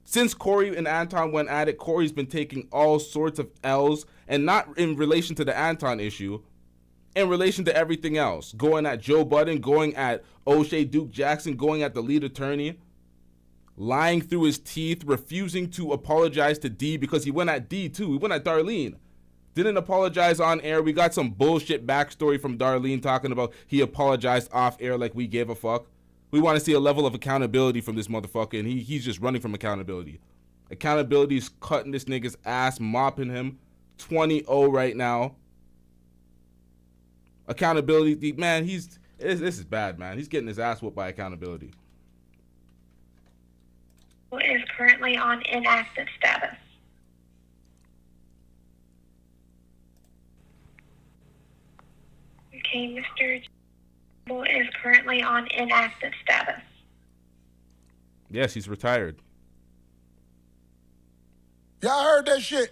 [SPEAKER 4] Since Corey and Anton went at it, Corey's been taking all sorts of L's, and not in relation to the Anton issue, in relation to everything else. Going at Joe Budden, going at O'Shea Duke Jackson, going at the lead attorney, lying through his teeth, refusing to apologize to D because he went at D too. He went at Darlene. Didn't apologize on air. We got some bullshit backstory from Darlene talking about he apologized off air like we gave a fuck. We want to see a level of accountability from this motherfucker, and he's just running from accountability. Accountability's cutting this nigga's ass, mopping him. 20-0 right now. Accountability, man, this is bad, man. He's getting his ass whooped by accountability.
[SPEAKER 5] Is currently on inactive status. Okay, Mr. is currently on inactive status.
[SPEAKER 4] Yes, he's retired.
[SPEAKER 10] Y'all heard that shit?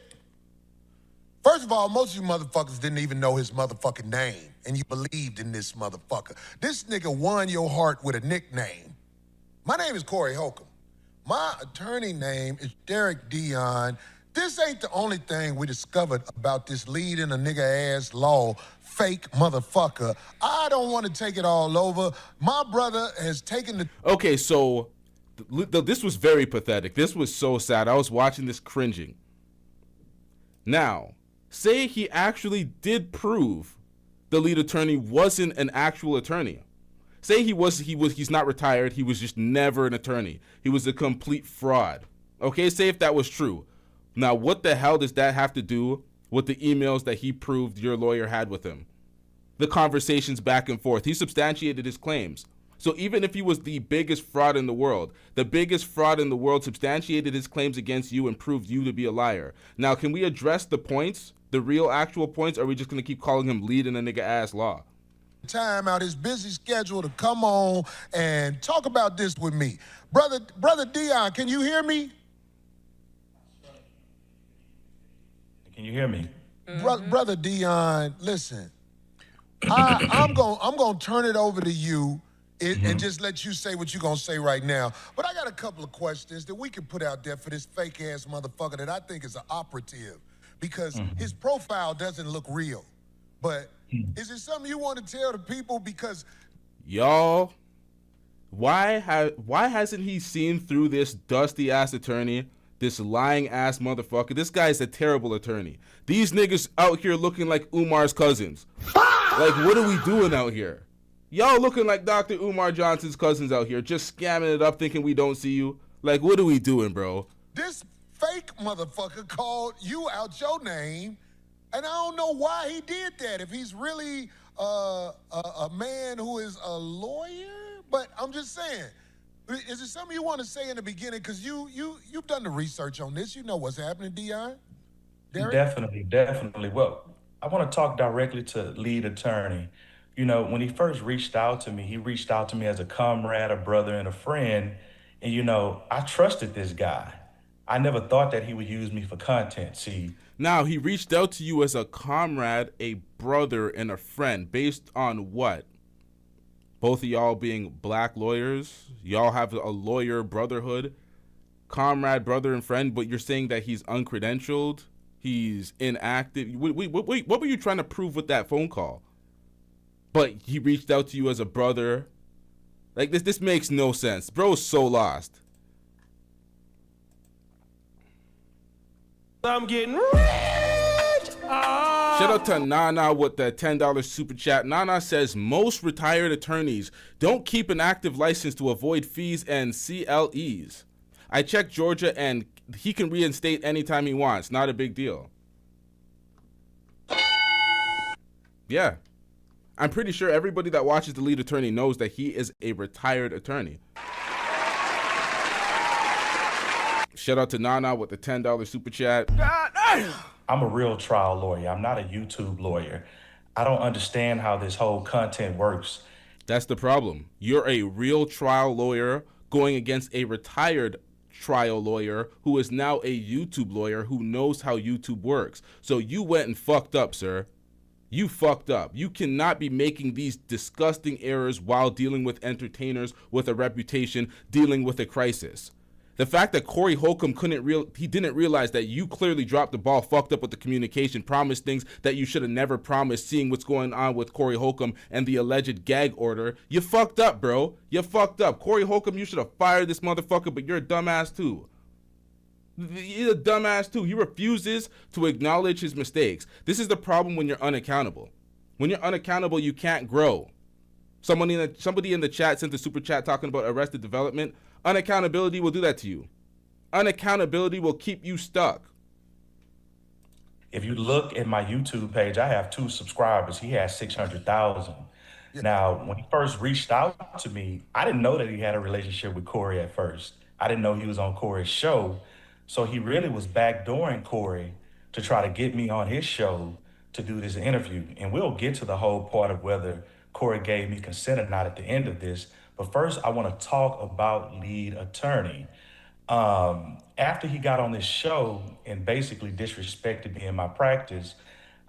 [SPEAKER 10] First of all, most of you motherfuckers didn't even know his motherfucking name, and you believed in this motherfucker. This nigga won your heart with a nickname. My name is Corey Holcomb. My attorney name is Derek Dion. This ain't the only thing we discovered about this lead in a nigga-ass law fake motherfucker. I don't want to take it all over. My brother has taken the...
[SPEAKER 4] Okay, so this was very pathetic. This was so sad. I was watching this cringing. Now, Say he actually did prove the lead attorney wasn't an actual attorney. Say he's not retired, he was just never an attorney. He was a complete fraud. Okay, say if that was true. Now, what the hell does that have to do with the emails that he proved your lawyer had with him? The conversations back and forth. He substantiated his claims. So even if he was the biggest fraud in the world substantiated his claims against you and proved you to be a liar. Now, can we address the points, the real actual points, or are we just going to keep calling him leading a nigga ass law?
[SPEAKER 10] Time out his busy schedule to come on and talk about this with me. Brother Dion, can you hear me?
[SPEAKER 12] Can you hear me?
[SPEAKER 10] Brother Dion, listen. I'm gonna turn it over to you and just let you say what you're gonna say right now. But I got a couple of questions that we can put out there for this fake ass motherfucker that I think is an operative because his profile doesn't look real. But is it something you want to tell the people? Because
[SPEAKER 4] y'all, why hasn't he seen through this dusty ass attorney, this lying ass motherfucker? This guy's a terrible attorney. These niggas out here looking like Umar's cousins. Like, what are we doing out here? Y'all looking like Dr. Umar Johnson's cousins out here, just scamming it up, thinking we don't see you. Like, what are we doing, bro?
[SPEAKER 10] this fake motherfucker called you out your name. And I don't know why he did that. If he's really a man who is a lawyer, but I'm just saying, is it something you want to say in the beginning? Because you've done the research on this. You know what's happening, Dion. Derek?
[SPEAKER 12] Definitely. Well, I want to talk directly to lead attorney. You know, when he first reached out to me, he reached out to me as a comrade, a brother, and a friend. And, you know, I trusted this guy. I never thought that he would use me for content. See,
[SPEAKER 4] now he reached out to you as a comrade, a brother, and a friend. Based on what? Both of y'all being black lawyers. Y'all have a lawyer brotherhood, comrade, brother, and friend. But you're saying that he's uncredentialed, he's inactive. Wait, what were you trying to prove with that phone call? But he reached out to you as a brother. Like this makes no sense. Bro's so lost.
[SPEAKER 19] I'm getting rich.
[SPEAKER 4] Shout out to Nana with the $10 super chat. Nana says most retired attorneys don't keep an active license to avoid fees and CLEs. I checked Georgia and he can reinstate anytime he wants. Not a big deal. Yeah. I'm pretty sure everybody that watches The Lead Attorney knows that he is a retired attorney. Shout out to Nana with the $10 super chat.
[SPEAKER 12] I'm a real trial lawyer. I'm not a YouTube lawyer. I don't understand how this whole content works.
[SPEAKER 4] That's the problem. You're a real trial lawyer going against a retired trial lawyer who is now a YouTube lawyer who knows how YouTube works. So you went and fucked up, sir. You fucked up. You cannot be making these disgusting errors while dealing with entertainers with a reputation, dealing with a crisis. The fact that Corey Holcomb didn't realize that you clearly dropped the ball, fucked up with the communication, promised things that you should have never promised, seeing what's going on with Corey Holcomb and the alleged gag order. You fucked up, bro. You fucked up. Corey Holcomb, you should have fired this motherfucker, but you're a dumbass too. He's a dumbass too. He refuses to acknowledge his mistakes. This is the problem when you're unaccountable. When you're unaccountable, you can't grow. Somebody in the chat sent a super chat talking about Arrested Development. Unaccountability will do that to you. Unaccountability will keep you stuck.
[SPEAKER 12] If you look at my YouTube page, I have 2 subscribers. He has 600,000. Now, when he first reached out to me, I didn't know that he had a relationship with Corey at first. I didn't know he was on Corey's show. So he really was backdooring Corey to try to get me on his show to do this interview. And we'll get to the whole part of whether Corey gave me consent or not at the end of this. But first, I want to talk about lead attorney. After he got on this show and basically disrespected me in my practice,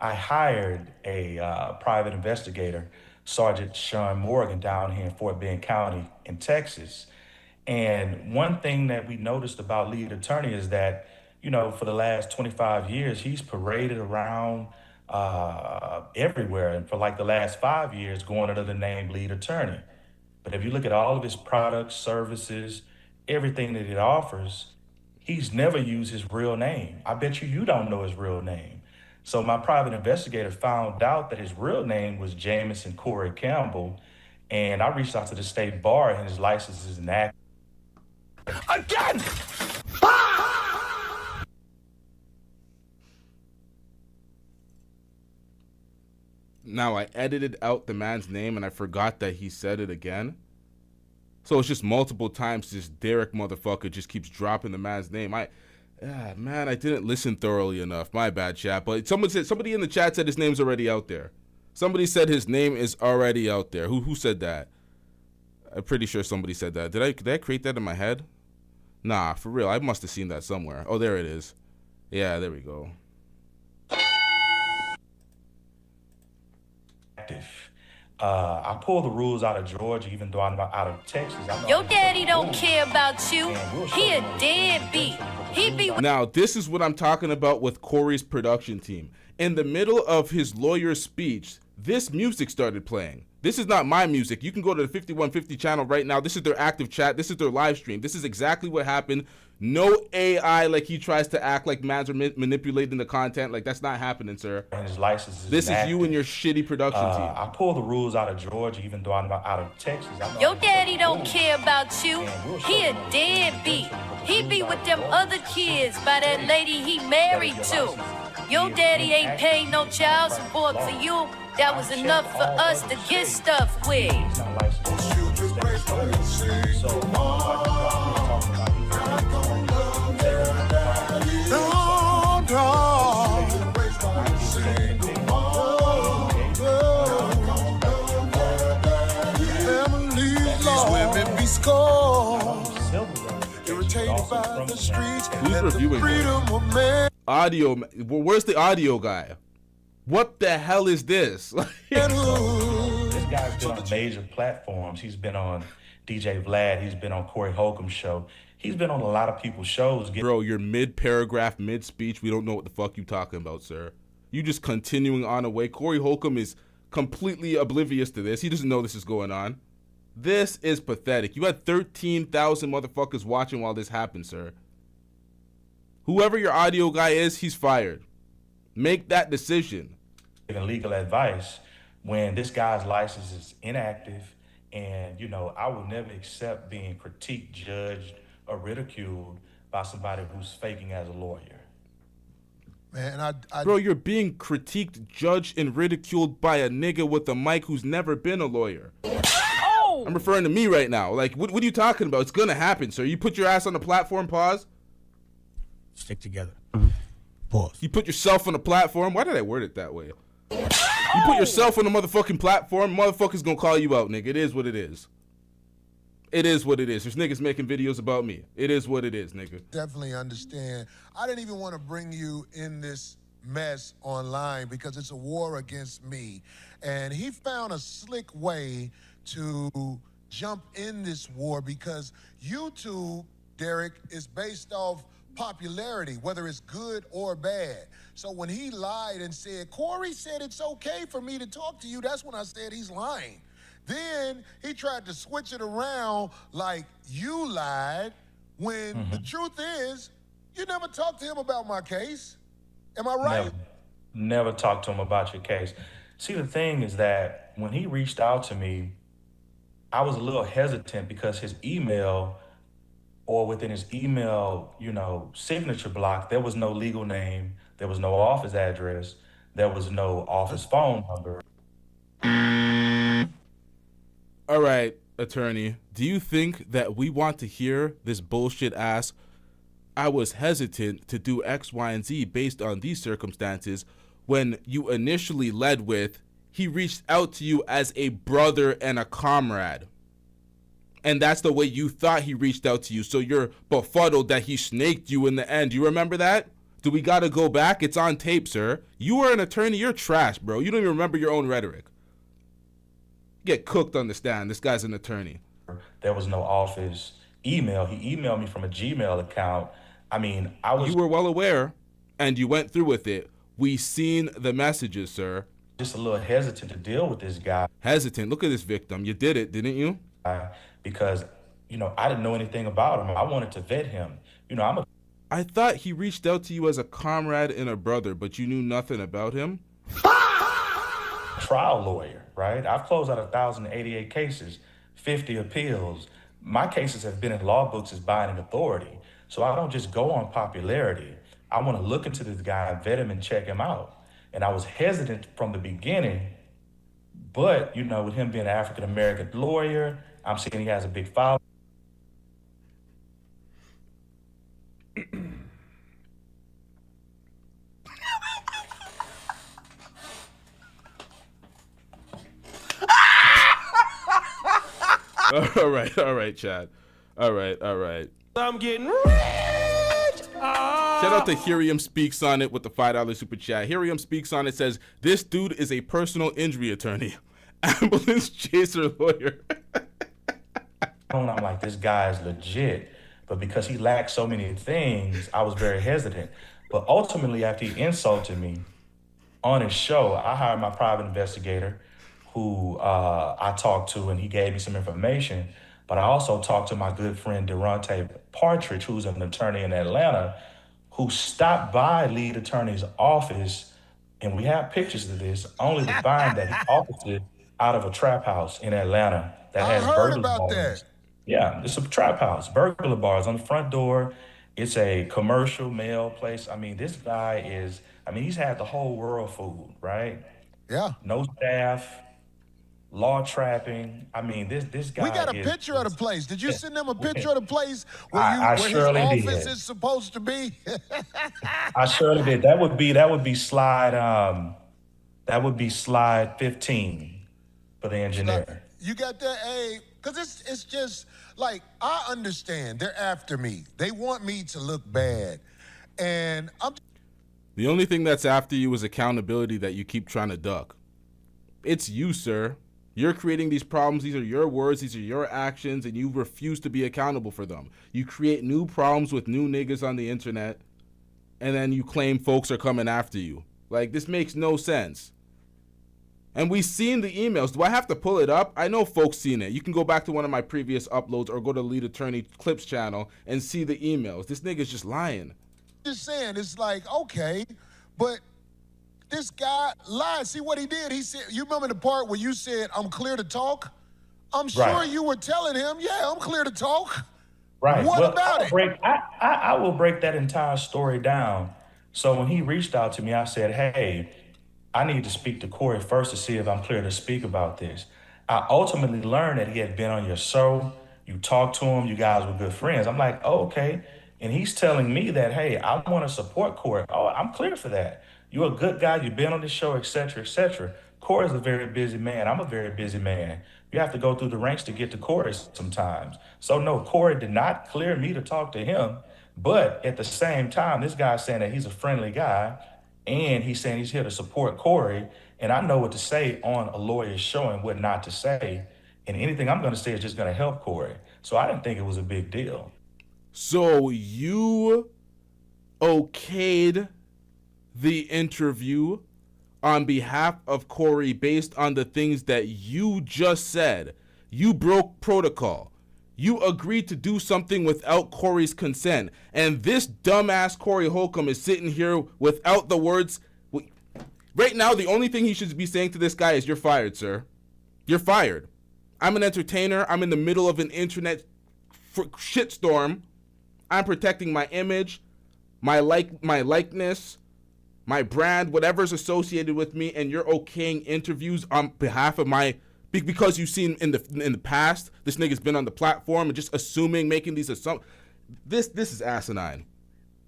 [SPEAKER 12] I hired a private investigator, Sergeant Sean Morgan, down here in Fort Bend County in Texas. And one thing that we noticed about lead attorney is that, you know, for the last 25 years, he's paraded around everywhere. And for like the last 5 years, going under the name lead attorney. But if you look at all of his products, services, everything that it offers, he's never used his real name. I bet you don't know his real name. So my private investigator found out that his real name was Jamison Corey Campbell, and I reached out to the state bar, and his license is inactive.
[SPEAKER 19] Again!
[SPEAKER 4] Now, I edited out the man's name, and I forgot that he said it again. So it's just multiple times this Derek motherfucker just keeps dropping the man's name. Man, I didn't listen thoroughly enough. My bad, chat. But somebody in the chat said his name's already out there. Somebody said his name is already out there. Who said that? I'm pretty sure somebody said that. Did I create that in my head? Nah, for real. I must have seen that somewhere. Oh, there it is. Yeah, there we go.
[SPEAKER 12] I pull the rules out of Georgia, even though I'm out of Texas.
[SPEAKER 20] Your daddy don't care about you. He a deadbeat. He be.
[SPEAKER 4] Now, this is what I'm talking about with Corey's production team. In the middle of his lawyer's speech, this music started playing. This is not my music. You can go to the 5150 channel right now. This is their active chat. This is their live stream. This is exactly what happened. No AI like he tries to act like mans are manipulating the content. Like, that's not happening, sir.
[SPEAKER 12] And his license is
[SPEAKER 4] This is
[SPEAKER 12] inactive.
[SPEAKER 4] you and your shitty production team.
[SPEAKER 12] I pull the rules out of Georgia, even though I'm out of Texas.
[SPEAKER 20] Your daddy don't care about you. He a deadbeat. He be with them other kids by that lady he married to. Your daddy ain't paying no child support for you. That was enough for us to get stuff with.
[SPEAKER 4] Who's reviewing this? Audio. Where's the audio guy? What the hell is this?
[SPEAKER 12] This guy's been on major platforms. He's been on DJ Vlad. He's been on Corey Holcomb's show. He's been on a lot of people's shows.
[SPEAKER 4] Bro, you're mid-paragraph, mid-speech. We don't know what the fuck you talking about, sir. You just continuing on away. Corey Holcomb is completely oblivious to this. He doesn't know this is going on. This is pathetic. You had 13,000 motherfuckers watching while this happened, sir. Whoever your audio guy is, he's fired. Make that decision.
[SPEAKER 12] Giving legal advice when this guy's license is inactive, and I would never accept being critiqued, judged, or ridiculed by somebody who's faking as a lawyer.
[SPEAKER 10] Man,
[SPEAKER 4] Bro, you're being critiqued, judged, and ridiculed by a nigga with a mic who's never been a lawyer. Oh! I'm referring to me right now. Like, what are you talking about? It's gonna happen, sir. You put your ass on the platform, pause.
[SPEAKER 3] Stick together.
[SPEAKER 4] Pause. You put yourself on the platform. Why did I word it that way? You put yourself on the motherfucking platform, motherfuckers gonna call you out, nigga. It is what it is. It is what it is. There's niggas making videos about me. It is what it is, nigga.
[SPEAKER 10] Definitely understand. I didn't even want to bring you in this mess online because it's a war against me. And he found a slick way to jump in this war because YouTube, Derek, is based off popularity, whether it's good or bad. So when he lied and said, Corey said it's okay for me to talk to you, that's when I said he's lying. Then he tried to switch it around like you lied when the truth is you never talked to him about my case. Am I right?
[SPEAKER 12] Never talked to him about your case. See, the thing is that when he reached out to me, I was a little hesitant because his email, or within his email, signature block, there was no legal name, there was no office address, there was no office phone number.
[SPEAKER 4] All right, attorney, do you think that we want to hear this bullshit ass, I was hesitant to do X, Y, and Z based on these circumstances, when you initially led with, he reached out to you as a brother and a comrade? And that's the way you thought he reached out to you. So you're befuddled that he snaked you in the end. You remember that? Do we got to go back? It's on tape, sir. You are an attorney. You're trash, bro. You don't even remember your own rhetoric. Get cooked on the stand. This guy's an attorney.
[SPEAKER 12] There was no office email. He emailed me from a Gmail account. You
[SPEAKER 4] were well aware, and you went through with it. We seen the messages, sir.
[SPEAKER 12] Just a little hesitant to deal with this guy.
[SPEAKER 4] Hesitant. Look at this victim. You did it, didn't you?
[SPEAKER 12] Because, I didn't know anything about him. I wanted to vet him.
[SPEAKER 4] I thought he reached out to you as a comrade and a brother, but you knew nothing about him?
[SPEAKER 12] Trial lawyer, right? I've closed out 1,088 cases, 50 appeals. My cases have been in law books as binding authority. So I don't just go on popularity. I want to look into this guy, vet him, and check him out. And I was hesitant from the beginning, but, you know, with him being an African-American lawyer, I'm seeing he has a big following.
[SPEAKER 4] All right, Chad. All right.
[SPEAKER 19] I'm getting rich.
[SPEAKER 4] Shout out to Hiriam Speaks on It with the $5 super chat. Hiriam Speaks on It says, this dude is a personal injury attorney, ambulance chaser lawyer.
[SPEAKER 12] I'm like, this guy is legit. But because he lacked so many things, I was very hesitant. But ultimately, after he insulted me on his show, I hired my private investigator who I talked to, and he gave me some information. But I also talked to my good friend Durante Partridge, who's an attorney in Atlanta, who stopped by lead attorney's office, and we have pictures of this, only to find that he operated out of a trap house in Atlanta that has burglar bars. Yeah, it's a trap house, burglar bars on the front door. It's a commercial mail place. I mean, this guy is, he's had the whole world fooled, right?
[SPEAKER 10] Yeah.
[SPEAKER 12] No staff, law trapping. This guy.
[SPEAKER 10] We got a picture of the place. Did you send them a picture of the place where his office is supposed to be?
[SPEAKER 12] I surely did. That would be slide. That would be slide 15 for the engineer.
[SPEAKER 10] You got that, because it's just like, I understand they're after me. They want me to look bad, and I'm.
[SPEAKER 4] The only thing that's after you is accountability that you keep trying to duck. It's you, sir. You're creating these problems. These are your words. These are your actions, and you refuse to be accountable for them. You create new problems with new niggas on the internet, and then you claim folks are coming after you. Like, this makes no sense. And we've seen the emails. Do I have to pull it up? I know folks seen it. You can go back to one of my previous uploads or go to Lead Attorney Clips channel and see the emails. This nigga's just lying.
[SPEAKER 10] Just saying, it's like, okay, but this guy lied. See what he did? He said, you remember the part where you said, I'm clear to talk? I'm sure you were telling him, yeah, I'm clear to talk.
[SPEAKER 12] Right.
[SPEAKER 10] What about it?
[SPEAKER 12] I will break that entire story down. So when he reached out to me, I said, hey, I need to speak to Corey first to see if I'm clear to speak about this. I ultimately learned that he had been on your show. You talked to him. You guys were good friends. I'm like, oh, okay. And he's telling me that, hey, I want to support Corey. Oh, I'm clear for that. You're a good guy. You've been on the show, et cetera, et cetera. Corey's a very busy man. I'm a very busy man. You have to go through the ranks to get to Corey sometimes. So no, Corey did not clear me to talk to him. But at the same time, this guy's saying that he's a friendly guy, and he's saying he's here to support Corey. And I know what to say on a lawyer's show and what not to say. And anything I'm going to say is just going to help Corey. So I didn't think it was a big deal.
[SPEAKER 4] So you okayed the interview on behalf of Corey based on the things that you just said. You broke protocol. You agreed to do something without Corey's consent. And this dumbass Corey Holcomb is sitting here without the words. Right now, the only thing he should be saying to this guy is, you're fired, sir. You're fired. I'm an entertainer. I'm in the middle of an internet shitstorm. I'm protecting my image, my likeness, my brand, whatever's associated with me, and you're okaying interviews on behalf of my, because you've seen in the past, this nigga's been on the platform and just assuming, making these assumptions. This is asinine.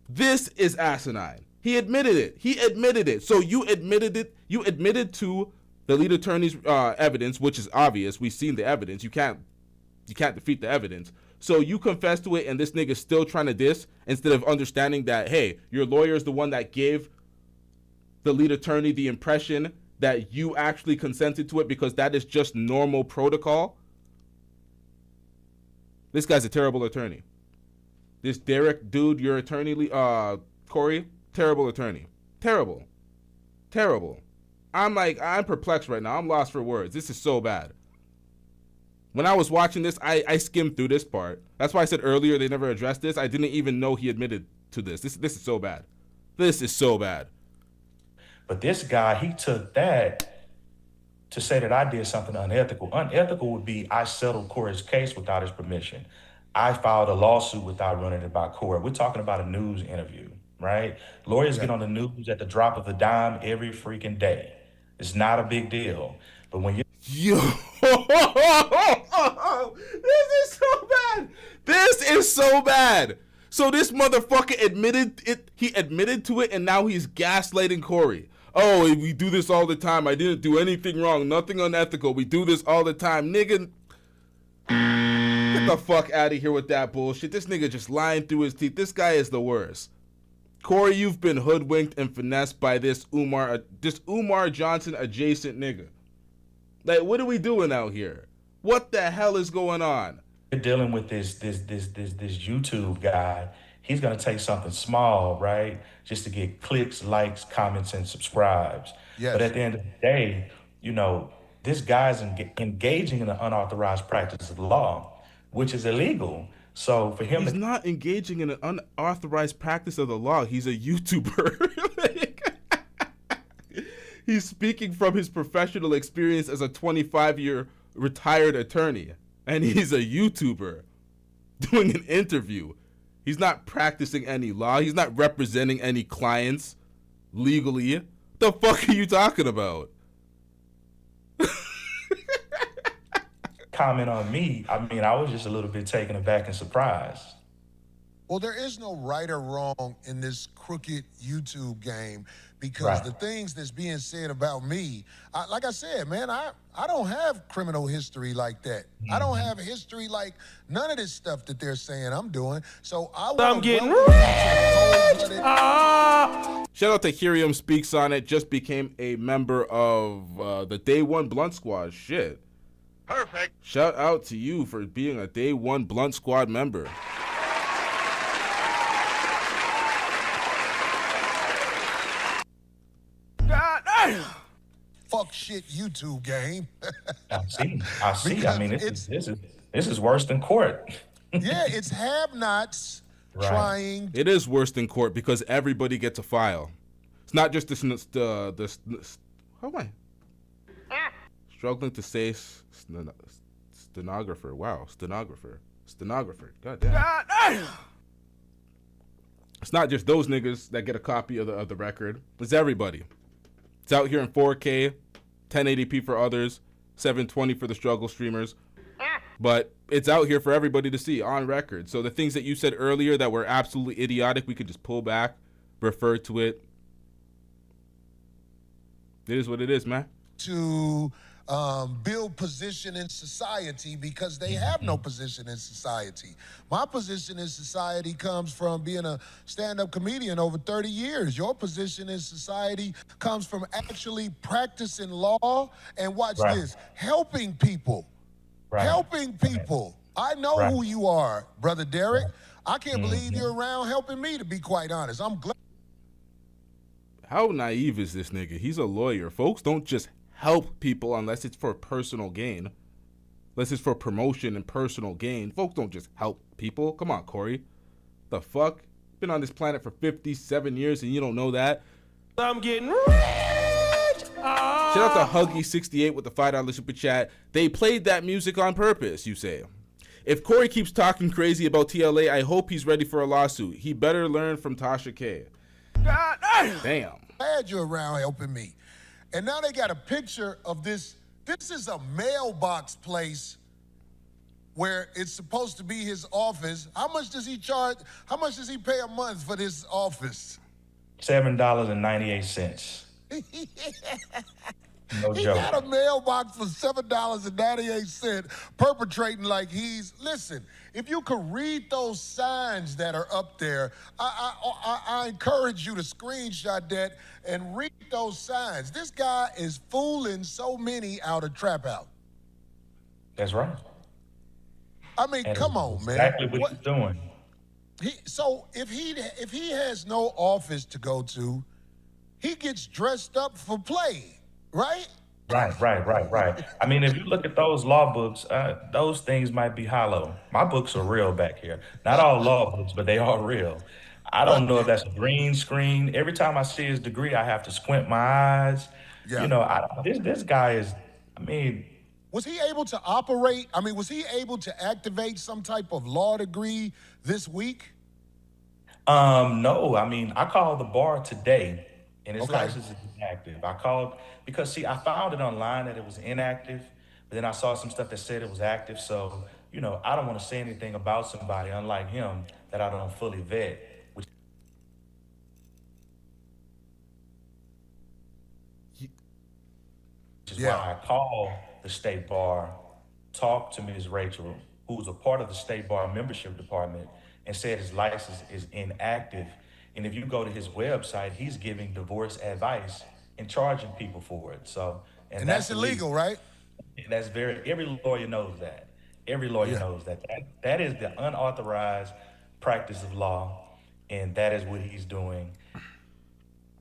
[SPEAKER 4] This is asinine. He admitted it. He admitted it. So you admitted it. You admitted to the lead attorney's evidence, which is obvious. We've seen the evidence. You can't defeat the evidence. So you confess to it, and this nigga's still trying to diss instead of understanding that, hey, your lawyer is the one that gave the lead attorney the impression that you actually consented to it because that is just normal protocol. This guy's a terrible attorney. This Derek dude, your attorney, Corey, terrible attorney. Terrible. Terrible. I'm perplexed right now. I'm lost for words. This is so bad. When I was watching this, I skimmed through this part. That's why I said earlier they never addressed this. I didn't even know he admitted to this. This is so bad. This is so bad.
[SPEAKER 12] But this guy, he took that to say that I did something unethical. Unethical would be I settled Corey's case without his permission. I filed a lawsuit without running it by court. We're talking about a news interview, right? Lawyers get on the news at the drop of a dime every freaking day. It's not a big deal. But when you...
[SPEAKER 4] Yo, this is so bad. This is so bad. So this motherfucker admitted it. He admitted to it, and now he's gaslighting Corey. Oh, we do this all the time. I didn't do anything wrong. Nothing unethical. We do this all the time. Nigga, get the fuck out of here with that bullshit. This nigga just lying through his teeth. This guy is the worst. Corey, you've been hoodwinked and finessed by this Umar Johnson adjacent nigga. Like, what are we doing out here? What the hell is going on?
[SPEAKER 12] You're dealing with this YouTube guy. He's gonna take something small, right, just to get clicks, likes, comments, and subscribes. Yes. But at the end of the day, you know, this guy's engaging in an unauthorized practice of law, which is illegal. So for him,
[SPEAKER 4] he's not engaging in an unauthorized practice of the law. He's a YouTuber. He's speaking from his professional experience as a 25-year retired attorney, and he's a YouTuber doing an interview. He's not practicing any law. He's not representing any clients legally. What the fuck are you talking about?
[SPEAKER 12] Comment on me, I mean, I was just a little bit taken aback and surprised.
[SPEAKER 10] Well, there is no right or wrong in this crooked YouTube game because the things that's being said about me, like I said, man, I don't have criminal history like that. I don't have history like none of this stuff that they're saying I'm doing. So I'm getting rich.
[SPEAKER 4] Shout out to Hirium Speaks On It. Just became a member of the Day One Blunt Squad. Shit.
[SPEAKER 1] Perfect.
[SPEAKER 4] Shout out to you for being a Day One Blunt Squad member.
[SPEAKER 10] Fuck shit YouTube game.
[SPEAKER 12] I see. I mean, this is worse than court.
[SPEAKER 10] Yeah, it's have-nots trying.
[SPEAKER 4] It is worse than court because everybody gets a file. It's not just how am I struggling to say stenographer? Wow, stenographer. God damn. It's not just those niggas that get a copy of the record. It's everybody. It's out here in 4K, 1080p for others, 720 for the struggle streamers. But it's out here for everybody to see on record. So the things that you said earlier that were absolutely idiotic, we could just pull back, refer to it. It is what it is, man.
[SPEAKER 10] To build position in society because they have no position in society. My position in society comes from being a stand-up comedian over 30 years. Your position in society comes from actually practicing law and watch this, helping people. Helping people. I know who you are, Brother Derek. I can't believe you're around helping me, to be quite honest. I'm glad.
[SPEAKER 4] How naive is this nigga? He's a lawyer. Folks don't just help people unless it's for personal gain. Unless it's for promotion and personal gain. Folks don't just help people. Come on, Corey. The fuck? Been on this planet for 57 years and you don't know that? I'm getting rich. Shout out to Huggy68 with the $5 super chat. They played that music on purpose, you say. If Corey keeps talking crazy about TLA, I hope he's ready for a lawsuit. He better learn from Tasha K. Damn.
[SPEAKER 10] Glad you're around helping me. And now they got a picture of this. This is a mailbox place where it's supposed to be his office. How much does he charge? How much does he pay a month for this office?
[SPEAKER 12] $7.98. No
[SPEAKER 10] he
[SPEAKER 12] joke.
[SPEAKER 10] got a mailbox for $7.98, perpetrating like he's, listen, if you could read those signs that are up there, I encourage you to screenshot that and read those signs. This guy is fooling so many out of Trap House.
[SPEAKER 12] That's right.
[SPEAKER 10] I mean, come on, man.
[SPEAKER 12] Exactly what he's doing.
[SPEAKER 10] So if he has no office to go to, he gets dressed up for play. Right?
[SPEAKER 12] Right. I mean, if you look at those law books, those things might be hollow. My books are real back here. Not all law books, but they are real. I don't know if that's a green screen. Every time I see his degree, I have to squint my eyes.
[SPEAKER 10] Yeah.
[SPEAKER 12] You know, this guy is, I mean,
[SPEAKER 10] was he able to operate? I mean, was he able to activate some type of law degree this week?
[SPEAKER 12] No. I mean, I called the bar today, and his
[SPEAKER 10] Okay.
[SPEAKER 12] license is inactive. I called because, see, I found it online that it was inactive, but then I saw some stuff that said it was active. So, you know, I don't want to say anything about somebody, unlike him, that I don't fully vet. Which is why I called the state bar, talked to Ms. Rachel, who's a part of the state bar membership department, and said his license is inactive. And if you go to his website, he's giving divorce advice and charging people for it. So,
[SPEAKER 10] and that's illegal, right?
[SPEAKER 12] That's every lawyer knows that. Every lawyer knows that. That is the unauthorized practice of law, and that is what he's doing.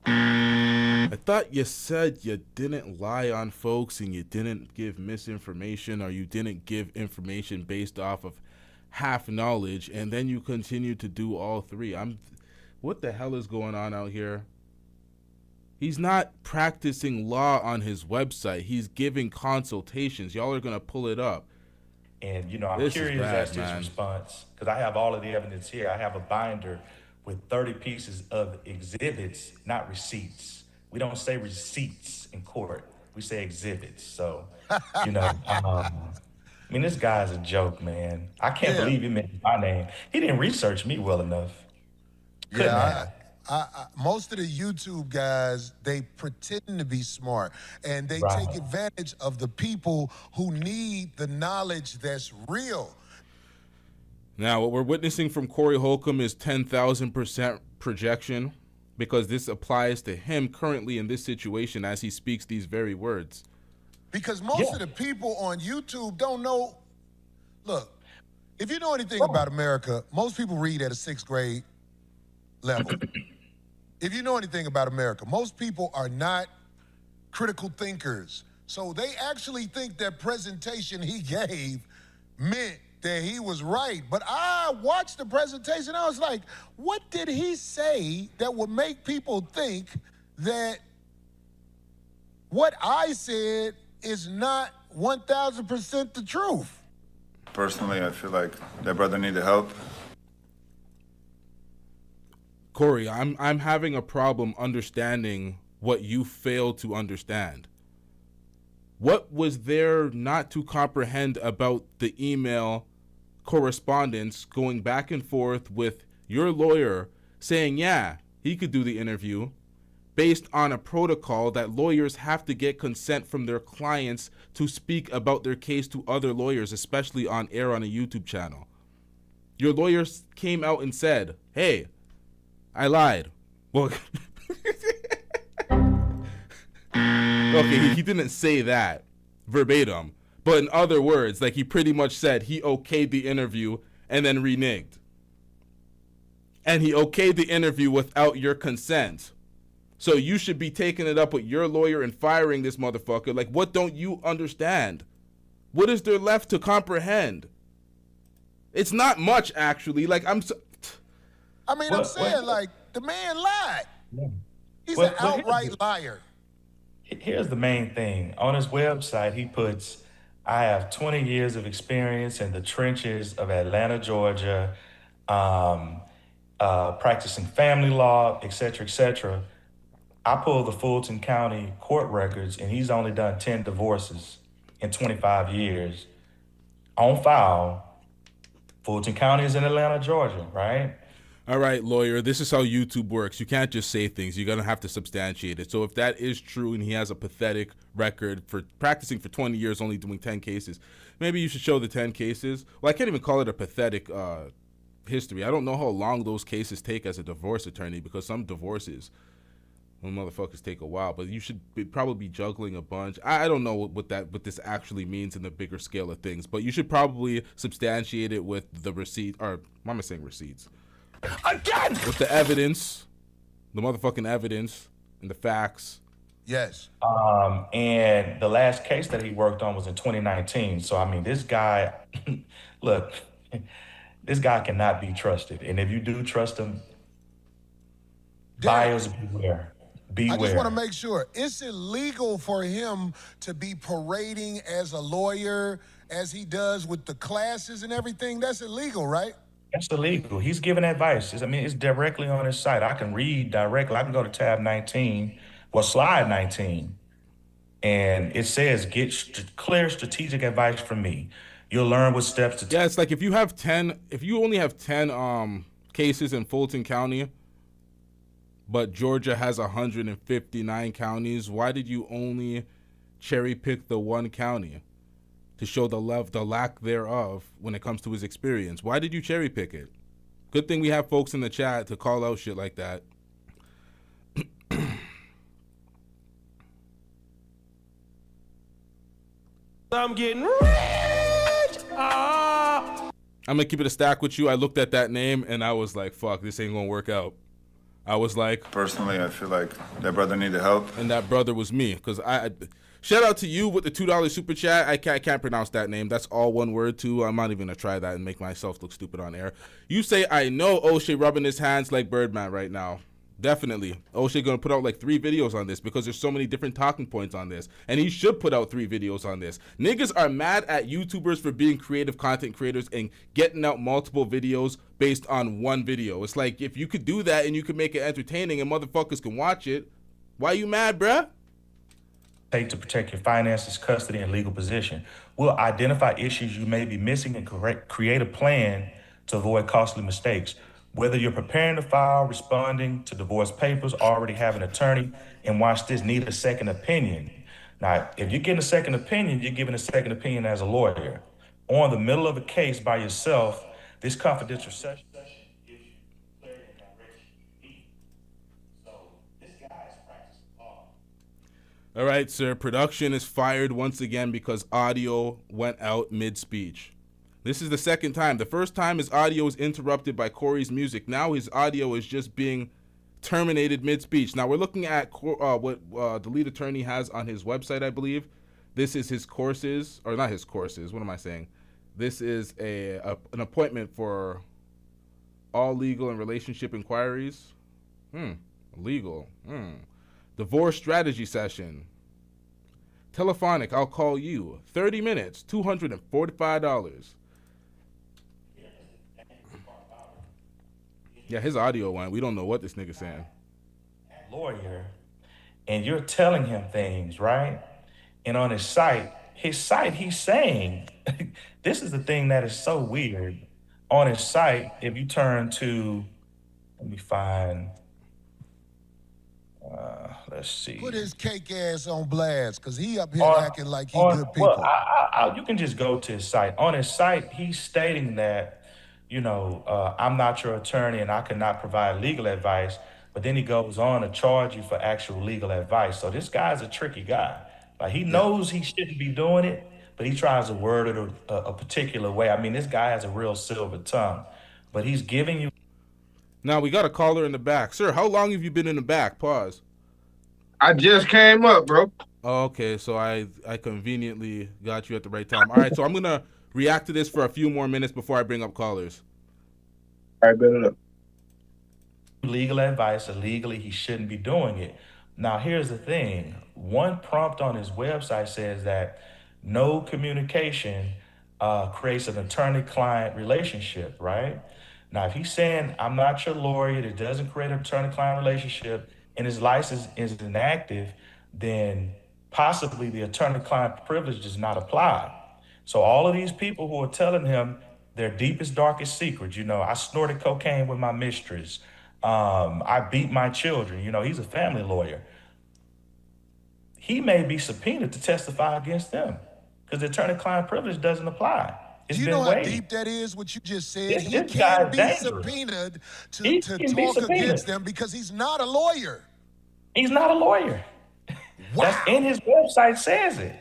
[SPEAKER 4] I thought you said you didn't lie on folks and you didn't give misinformation, or you didn't give information based off of half knowledge, and then you continue to do all three. What the hell is going on out here? He's not practicing law on his website. He's giving consultations. Y'all are going to pull it up.
[SPEAKER 12] And, you know, I'm
[SPEAKER 4] This is
[SPEAKER 12] curious
[SPEAKER 4] bad,
[SPEAKER 12] as to his
[SPEAKER 4] man.
[SPEAKER 12] response, because I have all of the evidence here. I have a binder with 30 pieces of exhibits, not receipts. We don't say receipts in court. We say exhibits. So, you know, I mean, this guy's a joke, man. I can't believe he mentioned my name. He didn't research me well enough.
[SPEAKER 10] Most of the YouTube guys, they pretend to be smart, and they take advantage of the people who need the knowledge that's real.
[SPEAKER 4] Now, what we're witnessing from Corey Holcomb is 10,000% projection, because this applies to him currently in this situation as he speaks these very words.
[SPEAKER 10] Because most of the people on YouTube don't know. Look, if you know anything about America, most people read at a 6th grade level. If you know anything about America, most people are not critical thinkers. So they actually think that presentation he gave meant that he was right. But I watched the presentation, I was like, what did he say that would make people think that what I said is not 1,000% the truth?
[SPEAKER 21] Personally, I feel like that brother needed help.
[SPEAKER 4] Corey, I'm having a problem understanding what you failed to understand. What was there not to comprehend about the email correspondence going back and forth with your lawyer saying, yeah, he could do the interview, based on a protocol that lawyers have to get consent from their clients to speak about their case to other lawyers, especially on air on a YouTube channel? Your lawyers came out and said, hey, I lied. Well, okay, he didn't say that verbatim, but in other words, like, he pretty much said he okayed the interview and then reneged. And he okayed the interview without your consent. So you should be taking it up with your lawyer and firing this motherfucker. Like, what don't you understand? What is there left to comprehend? It's not much, actually. Like, I'm saying,
[SPEAKER 10] like, the man lied. He's an outright liar.
[SPEAKER 12] Here's the main thing. On his website, he puts, I have 20 years of experience in the trenches of Atlanta, Georgia, practicing family law, et cetera, et cetera. I pulled the Fulton County court records, and he's only done 10 divorces in 25 years. On file, Fulton County is in Atlanta, Georgia, right?
[SPEAKER 4] All right, lawyer, this is how YouTube works. You can't just say things. You're going to have to substantiate it. So if that is true and he has a pathetic record for practicing for 20 years, only doing 10 cases, maybe you should show the 10 cases. Well, I can't even call it a pathetic history. I don't know how long those cases take as a divorce attorney, because some divorces, well, motherfuckers take a while, but you should probably be juggling a bunch. I don't know what this actually means in the bigger scale of things, but you should probably substantiate it with the receipt, or why am I saying receipts?
[SPEAKER 10] Again!
[SPEAKER 4] With the evidence, the motherfucking evidence and the facts.
[SPEAKER 10] Yes.
[SPEAKER 12] And the last case that he worked on was in 2019. So, I mean, this guy, look, this guy cannot be trusted. And if you do trust him, Buyers beware.
[SPEAKER 10] I just want to
[SPEAKER 12] Beware.
[SPEAKER 10] make sure. It's illegal for him to be parading as a lawyer as he does with the classes and everything. That's illegal, right?
[SPEAKER 12] That's illegal. He's giving advice. It's directly on his site. I can read directly. I can go to tab 19, well, slide 19, and it says, get clear strategic advice from me. You'll learn what steps to take.
[SPEAKER 4] Yeah, it's like if you only have 10 cases in Fulton County, but Georgia has 159 counties, why did you only cherry pick the one county to show the lack thereof when it comes to his experience? Why did you cherry pick it? Good thing we have folks in the chat to call out shit like that.
[SPEAKER 19] I'm getting rich.
[SPEAKER 4] I'm gonna keep it a stack with you. I looked at that name and I was like, fuck, this ain't gonna work out. I was like,
[SPEAKER 21] Personally, I feel like that brother needed help.
[SPEAKER 4] And that brother was me. Because I shout out to you with the $2 super chat. I can't pronounce that name. That's all one word too. I'm not even gonna try that and make myself look stupid on air. You say I know O'Shea rubbing his hands like Birdman right now. Definitely. O'Shea gonna put out like 3 videos on this because there's so many different talking points on this. And he should put out 3 videos on this. Niggas are mad at YouTubers for being creative content creators and getting out multiple videos based on one video. It's like, if you could do that and you could make it entertaining and motherfuckers can watch it, why you mad, bruh?
[SPEAKER 12] Take to protect your finances, custody, and legal position. We'll identify issues you may be missing and create a plan to avoid costly mistakes. Whether you're preparing to file, responding to divorce papers, already have an attorney, and watch this, need a second opinion. Now, if you're getting a second opinion, you're giving a second opinion as a lawyer. Or in the middle of a case by yourself, this confidential session gives you clarity and direction you need. So this guy is practicing law.
[SPEAKER 4] All right, sir. Production is fired once again because audio went out mid-speech. This is the second time. The first time his audio was interrupted by Corey's music. Now his audio is just being terminated mid-speech. Now we're looking at what the lead attorney has on his website, I believe. This is his courses, or not his courses. What am I saying? This is an appointment for all legal and relationship inquiries. Legal. Divorce strategy session. Telephonic, I'll call you. 30 minutes, $245. Yeah, his audio went. We don't know what this nigga's saying.
[SPEAKER 12] Lawyer, and you're telling him things, right? And on his site, he's saying, this is the thing that is so weird. On his site, if you turn to, let me find, let's see.
[SPEAKER 10] Put his cake ass on blast, because he up here acting like he good people.
[SPEAKER 12] Well, you can just go to his site. On his site, he's stating that, I'm not your attorney and I cannot provide legal advice. But then he goes on to charge you for actual legal advice. So this guy's a tricky guy. Like, he knows he shouldn't be doing it, but he tries to word it a particular way. I mean, this guy has a real silver tongue, but he's giving you.
[SPEAKER 4] Now we got a caller in the back. Sir, how long have you been in the back? Pause.
[SPEAKER 1] I just came up, bro.
[SPEAKER 4] Oh, okay, so I conveniently got you at the right time. All right, so I'm going to react to this for a few more minutes before I bring up callers.
[SPEAKER 1] All right, bet it up.
[SPEAKER 12] Legal advice, illegally, he shouldn't be doing it. Now, here's the thing. One prompt on his website says that no communication creates an attorney-client relationship, right? Now, if he's saying, I'm not your lawyer, it doesn't create an attorney-client relationship, and his license is inactive, then possibly the attorney-client privilege does not apply. So all of these people who are telling him their deepest, darkest secrets, I snorted cocaine with my mistress, I beat my children, he's a family lawyer. He may be subpoenaed to testify against them because the attorney-client privilege doesn't apply.
[SPEAKER 10] Do you know how deep that is, what you just said? He
[SPEAKER 12] This
[SPEAKER 10] can't
[SPEAKER 12] guy's
[SPEAKER 10] be
[SPEAKER 12] dangerous.
[SPEAKER 10] subpoenaed
[SPEAKER 12] He
[SPEAKER 10] to
[SPEAKER 12] can be
[SPEAKER 10] talk
[SPEAKER 12] subpoenaed.
[SPEAKER 10] against them because he's not a lawyer.
[SPEAKER 12] He's not a lawyer.
[SPEAKER 10] Wow.
[SPEAKER 12] That's in his website says it.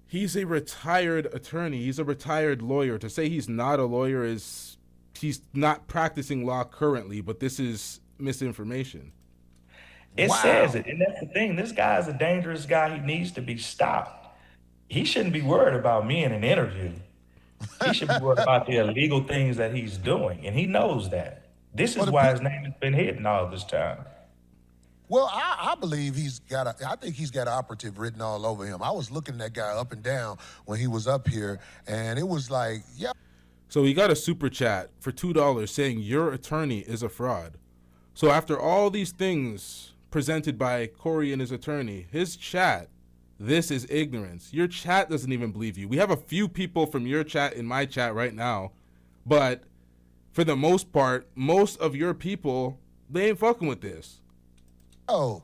[SPEAKER 4] He's a retired attorney. He's a retired lawyer. To say he's not a lawyer is he's not practicing law currently, but this is misinformation.
[SPEAKER 12] It says it, and that's the thing. This guy is a dangerous guy. He needs to be stopped. He shouldn't be worried about me in an interview. He should be worried about the illegal things that he's doing, and he knows that. This is why his name has been hidden all this time.
[SPEAKER 10] Well, I believe I think he's got an operative written all over him. I was looking that guy up and down when he was up here, and it was like, yeah.
[SPEAKER 4] So he got a super chat for $2 saying your attorney is a fraud. So after all these things presented by Corey and his attorney, his chat, this is ignorance. Your chat doesn't even believe you. We have a few people from your chat in my chat right now, but for the most part, most of your people, they ain't fucking with this.
[SPEAKER 10] Oh,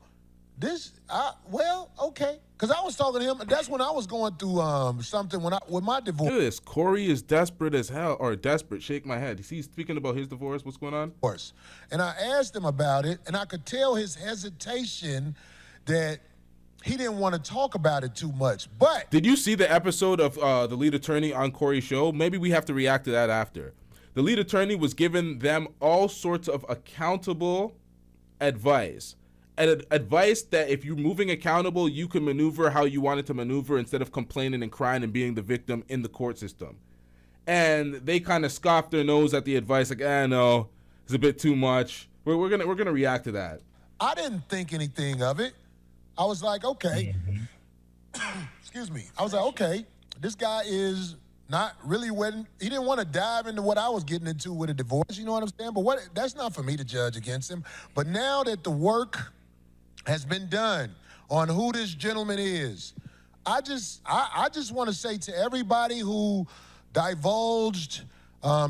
[SPEAKER 10] well, okay. Because I was talking to him, that's when I was going through something with my divorce.
[SPEAKER 4] Look at this. Corey is desperate as hell, or desperate, shake my head. Is he speaking about his divorce? What's going on?
[SPEAKER 10] And I asked him about it, and I could tell his hesitation that he didn't want to talk about it too much. But
[SPEAKER 4] did you see the episode of the lead attorney on Corey's show? Maybe we have to react to that after. The lead attorney was giving them all sorts of accountable advice. And advice that if you're moving accountable, you can maneuver how you wanted to maneuver instead of complaining and crying and being the victim in the court system. And they kind of scoffed their nose at the advice, like, no, it's a bit too much. We're gonna react to that.
[SPEAKER 10] I didn't think anything of it. I was like, okay. Excuse me. I was like, okay, this guy is not really he didn't want to dive into what I was getting into with a divorce, you know what I'm saying? But that's not for me to judge against him. But now that the work has been done on who this gentleman is, I just want to say to everybody who divulged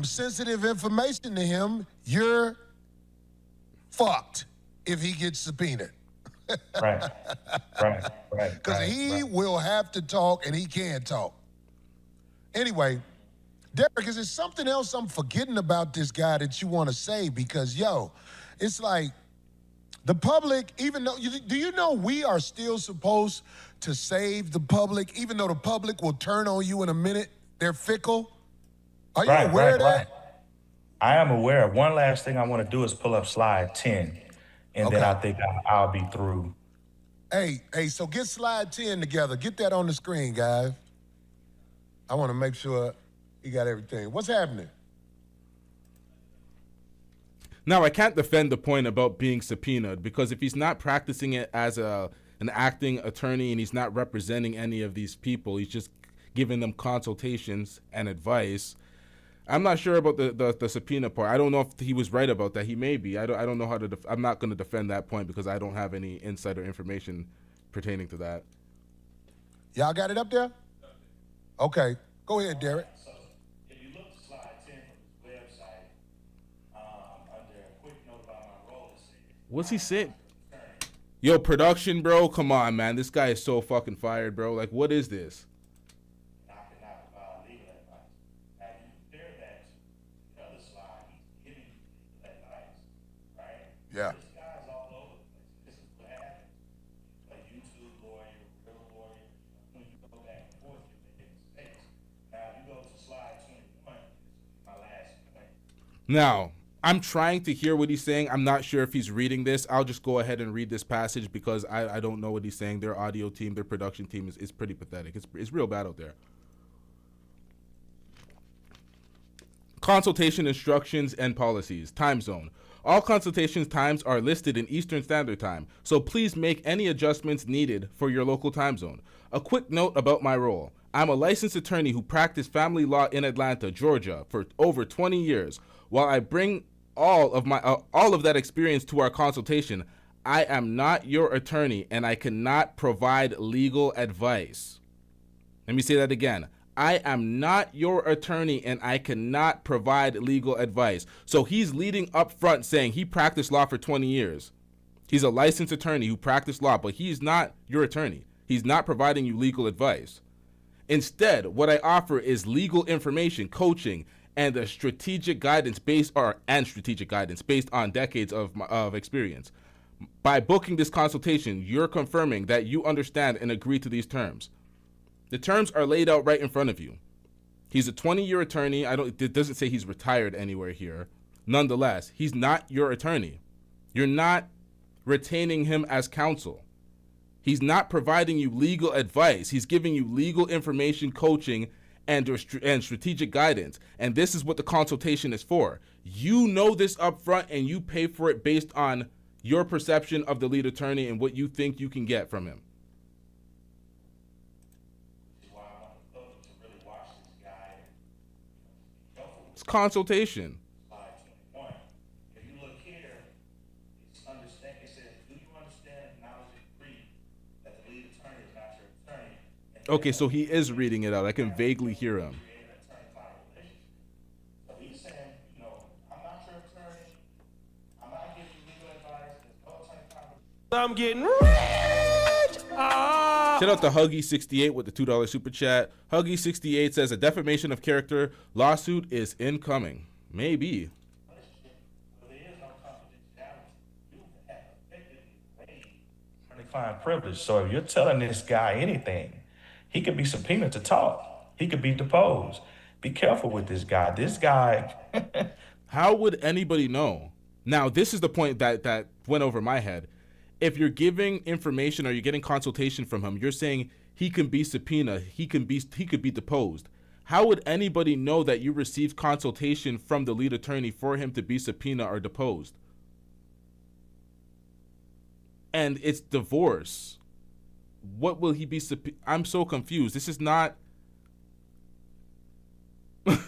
[SPEAKER 10] sensitive information to him, you're fucked if he gets subpoenaed.
[SPEAKER 12] Right.
[SPEAKER 10] Because he will have to talk, and he can talk. Anyway, Derek, is there something else I'm forgetting about this guy that you want to say? Because, it's like the public, even though, do you know we are still supposed to save the public, even though the public will turn on you in a minute? They're fickle. Are you aware of that?
[SPEAKER 12] I am aware. One last thing I want to do is pull up slide 10, and then I think I'll be through.
[SPEAKER 10] Hey, so get slide 10 together. Get that on the screen, guys. I want to make sure he got everything. What's happening?
[SPEAKER 4] Now, I can't defend the point about being subpoenaed, because if he's not practicing it as an acting attorney and he's not representing any of these people, he's just giving them consultations and advice. I'm not sure about the subpoena part. I don't know if he was right about that. He may be. I don't know how to. I'm not going to defend that point because I don't have any insider information pertaining to that.
[SPEAKER 10] Y'all got it up there? Okay. Go ahead, Derek.
[SPEAKER 12] So if you look at slide 10 from his website, under a quick note about my role,
[SPEAKER 4] What's he saying? Yo, production, bro. Come on, man. This guy is so fucking fired, bro. Like, what is this?
[SPEAKER 10] Yeah.
[SPEAKER 12] This guy's all over the place. This is what happens. A YouTube lawyer, real lawyer, when you go back and forth, you make mistakes. Now, if you go to slide 21, my last point.
[SPEAKER 4] Now, I'm trying to hear what he's saying. I'm not sure if he's reading this. I'll just go ahead and read this passage because I don't know what he's saying. Their audio team, their production team is pretty pathetic. It's real bad out there. Consultation instructions and policies. Time zone. All consultation times are listed in Eastern Standard Time, so please make any adjustments needed for your local time zone. A quick note about my role. I'm a licensed attorney who practiced family law in Atlanta, Georgia for over 20 years. While I bring all of that experience to our consultation, I am not your attorney and I cannot provide legal advice. Let me say that again. I am not your attorney and I cannot provide legal advice. So he's leading up front saying he practiced law for 20 years. He's a licensed attorney who practiced law, but he's not your attorney. He's not providing you legal advice. Instead, what I offer is legal information, coaching, and a strategic guidance based on decades of experience. By booking this consultation, you're confirming that you understand and agree to these terms. The terms are laid out right in front of you. He's a 20-year attorney. It doesn't say he's retired anywhere here. Nonetheless, he's not your attorney. You're not retaining him as counsel. He's not providing you legal advice. He's giving you legal information, coaching, and strategic guidance. And this is what the consultation is for. You know this up front, and you pay for it based on your perception of the lead attorney and what you think you can get from him. It's consultation. Okay, so he is reading it out. I can vaguely hear him.
[SPEAKER 19] I'm getting rich.
[SPEAKER 4] Shout out to Huggy68 with the $2 super chat. Huggy68 says a defamation of character lawsuit is incoming. Maybe.
[SPEAKER 12] Attorney-client privilege. So if you're telling this guy anything, he could be subpoenaed to talk. He could be deposed. Be careful with this guy. This guy.
[SPEAKER 4] How would anybody know? Now, this is the point that went over my head. If you're giving information or you're getting consultation from him, you're saying he can be subpoenaed, he could be deposed. How would anybody know that you received consultation from the lead attorney for him to be subpoenaed or deposed? And it's divorce. What will he be I'm so confused. This is not this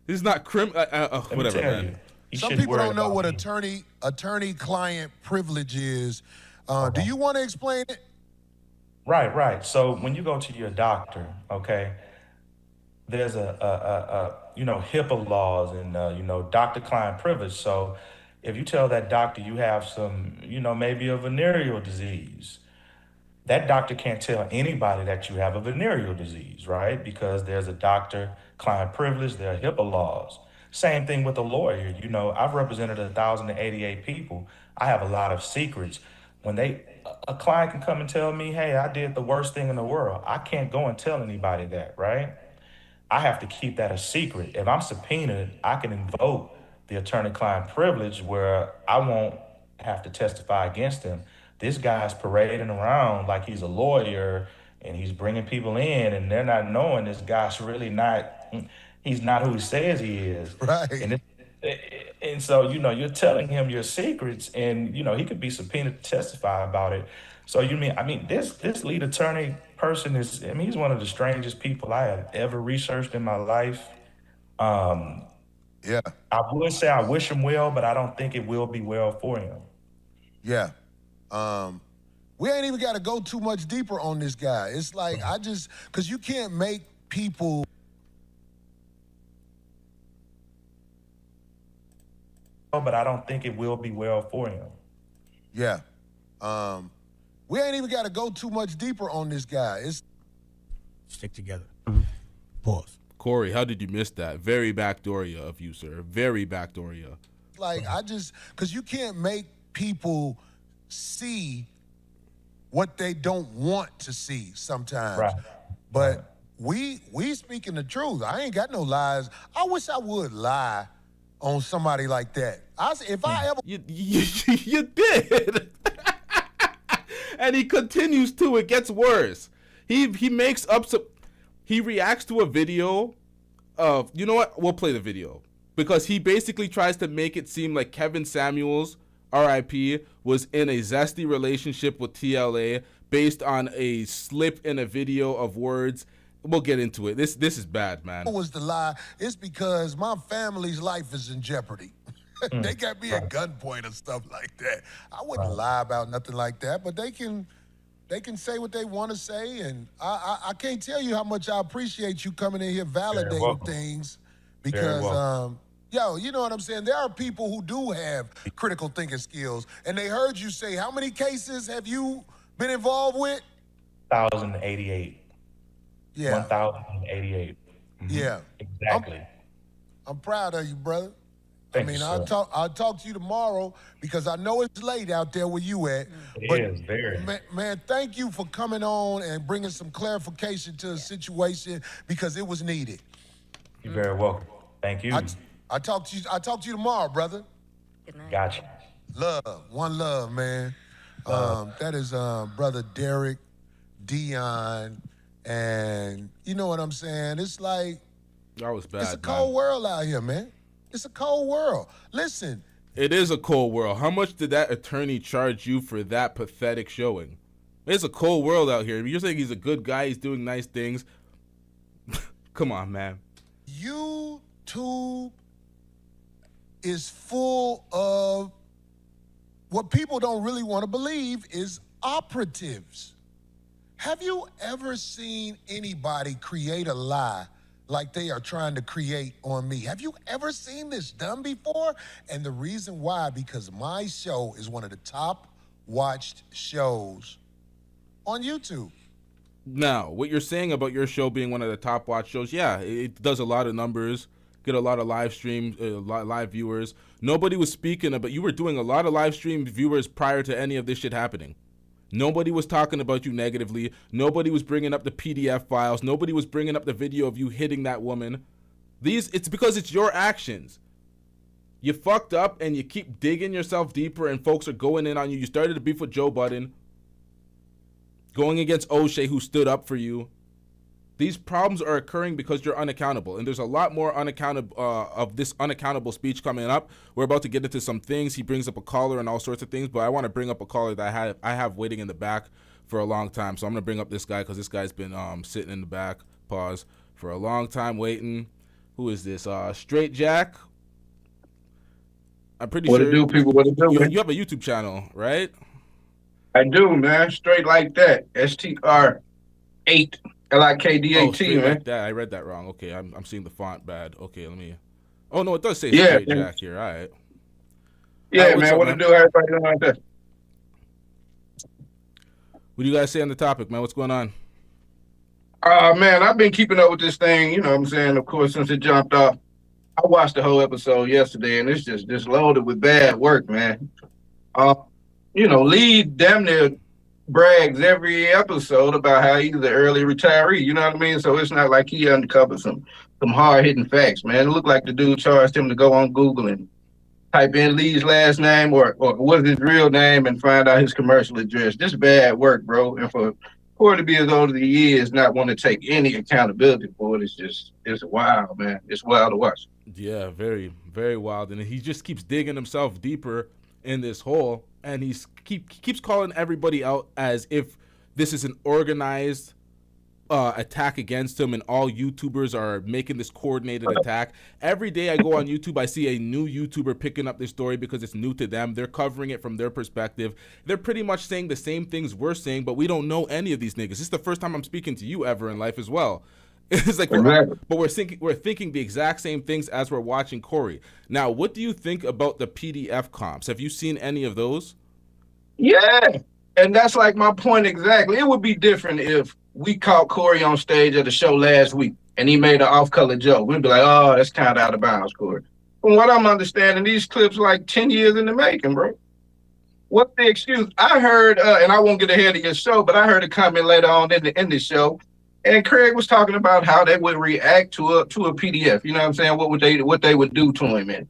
[SPEAKER 4] is not whatever, man.
[SPEAKER 10] Some people don't know what attorney-client privilege is. Do you want to explain it?
[SPEAKER 12] Right. So when you go to your doctor, okay, there's a HIPAA laws and doctor-client privilege. So if you tell that doctor you have some, maybe a venereal disease, that doctor can't tell anybody that you have a venereal disease, right? Because there's a doctor-client privilege, there are HIPAA laws. Same thing with a lawyer. I've represented 1,088 people. I have a lot of secrets. When a client can come and tell me, hey, I did the worst thing in the world, I can't go and tell anybody that, right? I have to keep that a secret. If I'm subpoenaed, I can invoke the attorney-client privilege where I won't have to testify against him. This guy's parading around like he's a lawyer and he's bringing people in and they're not knowing this guy's really not... He's not who he says he is.
[SPEAKER 10] Right.
[SPEAKER 12] And so, you're telling him your secrets and, he could be subpoenaed to testify about it. So this lead attorney person he's one of the strangest people I have ever researched in my life.
[SPEAKER 10] Yeah.
[SPEAKER 12] I would say I wish him well, but I don't think it will be well for him.
[SPEAKER 10] Yeah. We ain't even got to go too much deeper on this guy. It's like, because you can't make people...
[SPEAKER 12] But I don't think it will be well for him.
[SPEAKER 10] Yeah. We ain't even got to go too much deeper on this guy.
[SPEAKER 3] Stick together.
[SPEAKER 4] Pause. Corey, how did you miss that? Very backdooria of you, sir. Very backdooria.
[SPEAKER 10] Like, because you can't make people see what they don't want to see sometimes.
[SPEAKER 12] Right.
[SPEAKER 10] But we speaking the truth. I ain't got no lies. I wish I would lie on somebody like that. If I ever...
[SPEAKER 4] You did. And he continues to. It gets worse. He makes up some... He reacts to a video of... You know what? We'll play the video. Because he basically tries to make it seem like Kevin Samuels, R.I.P., was in a zesty relationship with TLA based on a slip in a video of words. We'll get into it. This is bad, man.
[SPEAKER 10] What was the lie? It's because my family's life is in jeopardy. They got me at gunpoint and stuff like that. I wouldn't lie about nothing like that, but they can say what they want to say, and I can't tell you how much I appreciate you coming in here validating things because, you know what I'm saying? There are people who do have critical thinking skills, and they heard you say, how many cases have you been involved with?
[SPEAKER 12] 1,088.
[SPEAKER 10] Yeah.
[SPEAKER 12] 1,088.
[SPEAKER 10] Yeah.
[SPEAKER 12] Exactly.
[SPEAKER 10] I'm proud of you, brother.
[SPEAKER 12] Thank you,
[SPEAKER 10] I'll talk to you tomorrow because I know it's late out there where you at.
[SPEAKER 12] It is very.
[SPEAKER 10] Man, thank you for coming on and bringing some clarification to the situation because it was needed.
[SPEAKER 12] You're very welcome. Thank you.
[SPEAKER 10] I talk to you tomorrow, brother.
[SPEAKER 13] Good night.
[SPEAKER 12] Gotcha.
[SPEAKER 10] Love, one love, man. That is brother Derek, Dion, And you know what I'm saying? It's like,
[SPEAKER 4] That was bad,
[SPEAKER 10] it's a cold world out here, man. It's a cold world. Listen.
[SPEAKER 4] It is a cold world. How much did that attorney charge you for that pathetic showing? It's a cold world out here. You're saying he's a good guy, he's doing nice things. Come on, man.
[SPEAKER 10] YouTube is full of what people don't really want to believe is operatives. Have you ever seen anybody create a lie like they are trying to create on me? Have you ever seen this done before? And the reason why, because my show is one of the top watched shows on YouTube.
[SPEAKER 4] Now, what you're saying about your show being one of the top watch shows, yeah, it does a lot of numbers, get a lot of live streams, live viewers. Nobody was speaking about, you were doing a lot of live stream viewers prior to any of this shit happening. Nobody was talking about you negatively. Nobody was bringing up the PDF files. Nobody was bringing up the video of you hitting that woman. It's because it's your actions. You fucked up and you keep digging yourself deeper and folks are going in on you. You started to beef with Joe Budden, going against O'Shea, who stood up for you. These problems are occurring because you're unaccountable, and there's a lot more of this unaccountable speech coming up. We're about to get into some things. He brings up a caller and all sorts of things, but I want to bring up a caller that I have waiting in the back for a long time. So I'm gonna bring up this guy because this guy's been sitting in the back, pause, for a long time waiting. Who is this? Straight Jack. I'm pretty
[SPEAKER 9] What
[SPEAKER 4] sure.
[SPEAKER 9] it do, people? What it do, man?
[SPEAKER 4] You have a YouTube channel, right?
[SPEAKER 9] I do, man. Straight like that. STR8 LIKDAT, man.
[SPEAKER 4] Like that. I read that wrong. Okay, I'm seeing the font bad. Okay, let me. Oh no, it does say
[SPEAKER 9] Yeah,
[SPEAKER 4] Straight
[SPEAKER 9] man.
[SPEAKER 4] Jack here. All right.
[SPEAKER 9] Yeah,
[SPEAKER 4] All right, what's
[SPEAKER 9] man.
[SPEAKER 4] up,
[SPEAKER 9] What
[SPEAKER 4] man?
[SPEAKER 9] to do? Everybody doing like that?
[SPEAKER 4] What do you guys say on the topic, man? What's going on?
[SPEAKER 9] Man, I've been keeping up with this thing, you know what I'm saying, of course, since it jumped off. I watched the whole episode yesterday, and it's just loaded with bad work, man. Lee damn near brags every episode about how he's the early retiree, you know what I mean? So it's not like he uncovered some hard-hitting facts, man. It looked like the dude charged him to go on Google and type in Lee's last name or what's his real name and find out his commercial address. This bad work, bro. And for Corey to be as old as he is, not want to take any accountability for it, it's wild, man. It's wild to watch.
[SPEAKER 4] Yeah, very, very wild. And he just keeps digging himself deeper in this hole, and he keeps calling everybody out as if this is an organized attack against him, and all YouTubers are making this coordinated attack. Every day I go on YouTube, I see a new YouTuber picking up this story because it's new to them. They're covering it from their perspective. They're pretty much saying the same things we're saying, but we don't know any of these niggas. This is the first time I'm speaking to you ever in life as well. It's like, we're thinking the exact same things as we're watching Corey. Now, what do you think about the PDF comps? Have you seen any of those?
[SPEAKER 9] Yeah, and that's like my point exactly. It would be different if we caught Corey on stage at the show last week and he made an off-color joke. We'd be like, oh, that's kind of out of bounds, Corey. From what I'm understanding, these clips like 10 years in the making, bro. What's the excuse? I heard, and I won't get ahead of your show, but I heard a comment later on in the show, and Craig was talking about how they would react to a PDF. You know what I'm saying? What they would do to him, and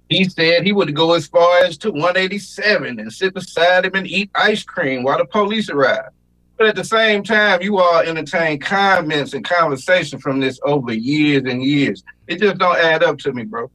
[SPEAKER 9] he said he would go as far as to 187 and sit beside him and eat ice cream while the police arrived. But at the same time, you all entertain comments and conversation from this over years and years. It just don't add up to me, bro.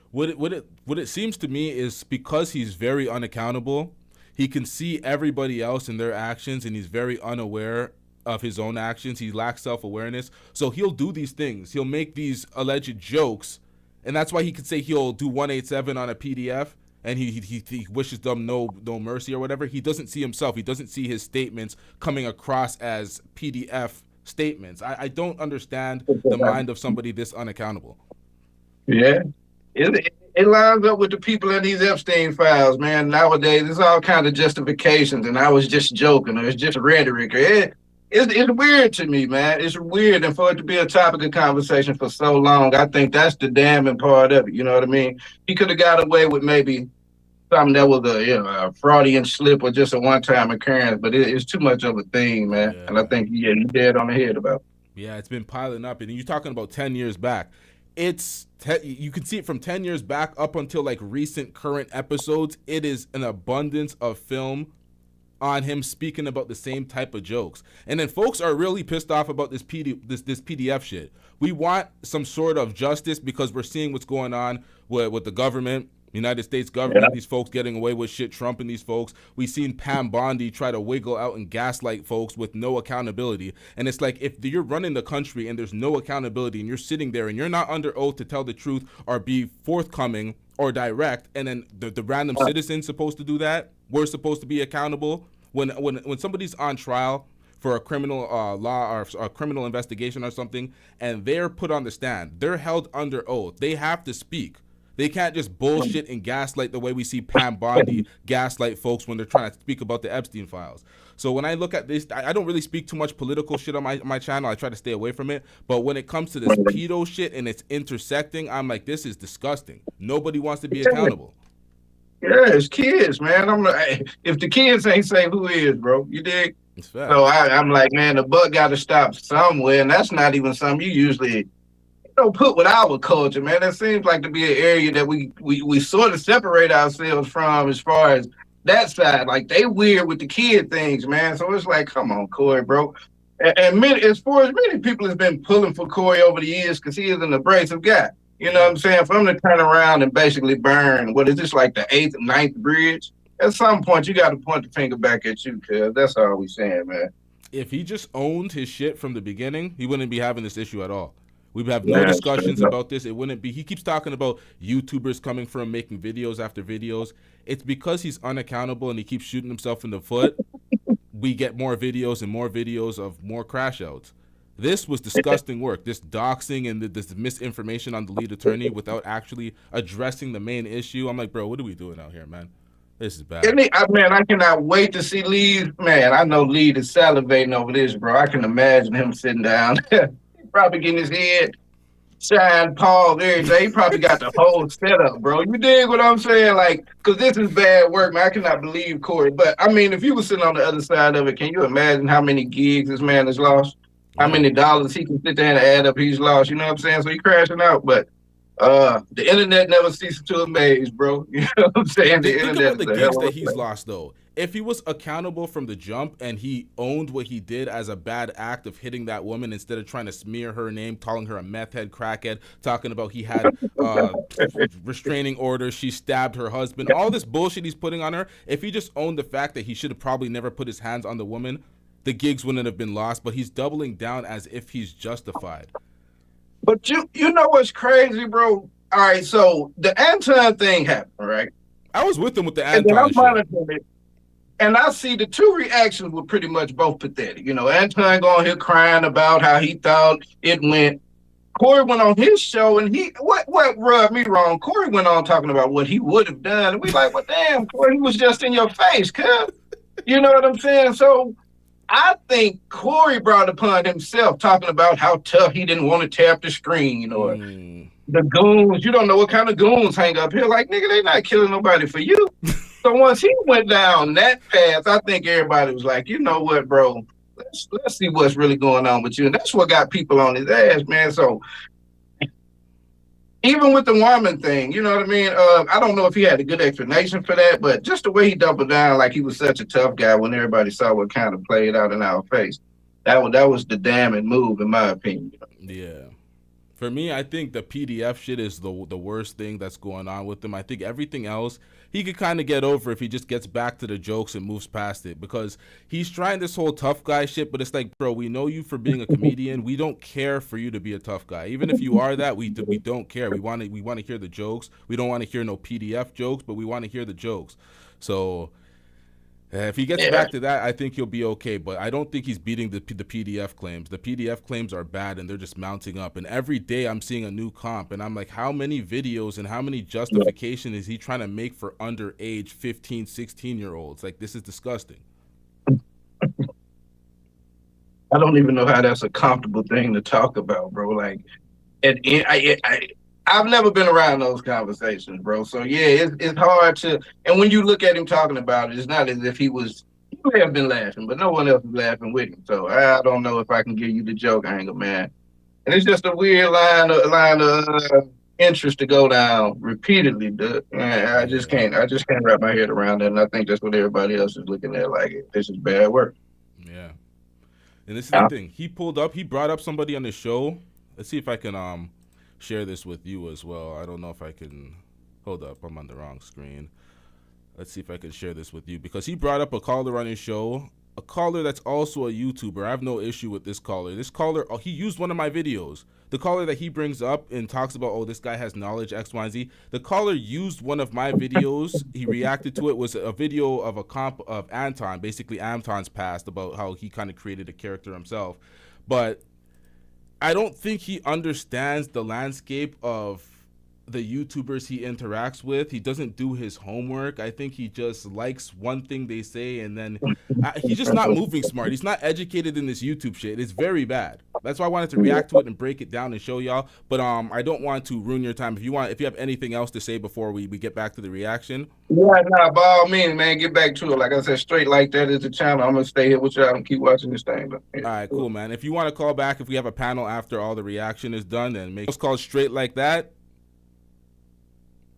[SPEAKER 4] What it seems to me is because he's very unaccountable, he can see everybody else and their actions, and he's very unaware of his own actions. He lacks self-awareness. So he'll do these things. He'll make these alleged jokes, and that's why he could say he'll do 187 on a PDF, and he wishes them no mercy or whatever. He doesn't see himself. He doesn't see his statements coming across as PDF statements. I don't understand the mind of somebody this unaccountable.
[SPEAKER 9] Yeah. It lines up with the people in these Epstein files, man. Nowadays, it's all kind of justifications, and I was just joking, or it's just rhetoric. It's weird to me, man. It's weird, and for it to be a topic of conversation for so long, I think that's the damning part of it. You know what I mean? He could have got away with maybe something that was a Freudian slip or just a one-time occurrence, but it's too much of a thing, man. Yeah. And I think you're dead on the head about it.
[SPEAKER 4] Yeah, it's been piling up, and you're talking about 10 years back. You can see it from 10 years back up until like recent current episodes. It is an abundance of film on him speaking about the same type of jokes. And then folks are really pissed off about this PDF shit. We want some sort of justice because we're seeing what's going on with the government, United States government, these folks getting away with shit, Trump and these folks. We've seen Pam Bondi try to wiggle out and gaslight folks with no accountability. And it's like, if you're running the country and there's no accountability and you're sitting there and you're not under oath to tell the truth or be forthcoming or direct, and then the random citizen's supposed to do that, we're supposed to be accountable. When somebody's on trial for a criminal law or a criminal investigation or something, and they're put on the stand, they're held under oath. They have to speak. They can't just bullshit and gaslight the way we see Pam Bondi gaslight folks when they're trying to speak about the Epstein files. So when I look at this, I don't really speak too much political shit on my channel. I try to stay away from it. But when it comes to this pedo shit and it's intersecting, I'm like, this is disgusting. Nobody wants to be accountable.
[SPEAKER 9] Yeah, it's kids, man. I'm like, if the kids ain't say who is, bro, you dig? So I'm like, man, the buck got to stop somewhere, and that's not even something you usually put with our culture, man. That seems like to be an area that we sort of separate ourselves from as far as that side. Like, they weird with the kid things, man. So it's like, come on, Corey, bro. And as far as many people has been pulling for Corey over the years because he is an abrasive guy. You know what I'm saying? For him to turn around and basically burn, what is this, like the 8th and 9th bridge? At some point, you got to point the finger back at you, cuz that's all we saying, man.
[SPEAKER 4] If he just owned his shit from the beginning, he wouldn't be having this issue at all. We'd have no discussions about this. It wouldn't be. He keeps talking about YouTubers coming for him, making videos after videos. It's because he's unaccountable and he keeps shooting himself in the foot. We get more videos and more videos of more crash outs. This was disgusting work. This doxing and this misinformation on the lead attorney without actually addressing the main issue. I'm like, bro, what are we doing out here, man? This is bad.
[SPEAKER 9] Man, I cannot wait to see Lee. Man, I know Lee is salivating over this, bro. I can imagine him sitting down, probably getting his head shined, Paul every day. He probably got the whole setup, bro. You dig what I'm saying? Like, because this is bad work, man. I cannot believe Corey. But, I mean, if you were sitting on the other side of it, can you imagine how many gigs this man has lost? How many dollars he can sit there and add up he's lost? You know what I'm saying? So he's crashing out. But the internet never ceases to amaze, bro. You know what I'm saying?
[SPEAKER 4] Think about the gigs that he's lost, though. If he was accountable from the jump and he owned what he did as a bad act of hitting that woman instead of trying to smear her name, calling her a meth head, crackhead, talking about he had restraining orders, she stabbed her husband, all this bullshit he's putting on her, if he just owned the fact that he should have probably never put his hands on the woman, the gigs wouldn't have been lost. But he's doubling down as if he's justified.
[SPEAKER 9] But you know what's crazy, bro? All right, so the Anton thing happened, right?
[SPEAKER 4] I was with him with the Anton shit.
[SPEAKER 9] And I see the two reactions were pretty much both pathetic. You know, Anton going here crying about how he thought it went. Corey went on his show, and what rubbed me wrong, Corey went on talking about what he would have done. And we like, well, damn, Corey, he was just in your face, cuz. You know what I'm saying? So I think Corey brought upon himself talking about how tough he didn't want to tear up the screen, you know. The goons, you don't know what kind of goons hang up here. Like, nigga, they not killing nobody for you. So once he went down that path, I think everybody was like, you know what, bro, let's see what's really going on with you. And that's what got people on his ass, man. So even with the woman thing, you know what I mean? I don't know if he had a good explanation for that, but just the way he doubled down like he was such a tough guy when everybody saw what kind of played out in our face. That was the damning move, in my opinion.
[SPEAKER 4] Yeah. For me, I think the PDF shit is the worst thing that's going on with him. I think everything else, he could kind of get over if he just gets back to the jokes and moves past it, because he's trying this whole tough guy shit, but it's like, bro, we know you for being a comedian. We don't care for you to be a tough guy. Even if you are that, we don't care. We want to hear the jokes. We don't want to hear no PDF jokes, but we want to hear the jokes. So if he gets back to that, I think he'll be okay. But I don't think he's beating the PDF claims. The PDF claims are bad, and they're just mounting up. And every day I'm seeing a new comp, and I'm like, how many videos and how many justification is he trying to make for underage 15, 16-year-olds? Like, this is disgusting.
[SPEAKER 9] I don't even know how that's a comfortable thing to talk about, bro. Like, I've never been around those conversations, bro. So yeah, it's hard to. And when you look at him talking about it, it's not as if he may have been laughing, but no one else was laughing with him. So I don't know if I can give you the joke angle, man. And it's just a weird line of interest to go down repeatedly. I just can't wrap my head around it, and I think that's what everybody else is looking at. Like, this is bad work.
[SPEAKER 4] Yeah. And this is the thing. He brought up somebody on the show. Let's see if I can share this with you as well. I don't know if I can. Hold up, I'm on the wrong screen. Let's see if I can share this with you, because he brought up a caller on his show, a caller that's also a YouTuber. I have no issue with this caller. This caller, he used one of my videos. The caller that he brings up and talks about, oh, this guy has knowledge, X, Y, and Z. The caller used one of my videos. He reacted to it. Was a video of a comp of Anton, basically Anton's past, about how he kind of created a character himself. But I don't think he understands the landscape of the YouTubers he interacts with. He doesn't do his homework. I think he just likes one thing they say, and then he's just not moving smart. He's not educated in this YouTube shit. It's very bad. That's why I wanted to react to it and break it down and show y'all. But I don't want to ruin your time. If you have anything else to say before we get back to the reaction.
[SPEAKER 9] Yeah, nah, by all means, man, get back to it. Like I said, Straight Like That is the channel. I'm gonna stay here with y'all and keep watching this thing.
[SPEAKER 4] All right, cool, man. If you want to call back, if we have a panel after all the reaction is done, then make it's called Straight Like That.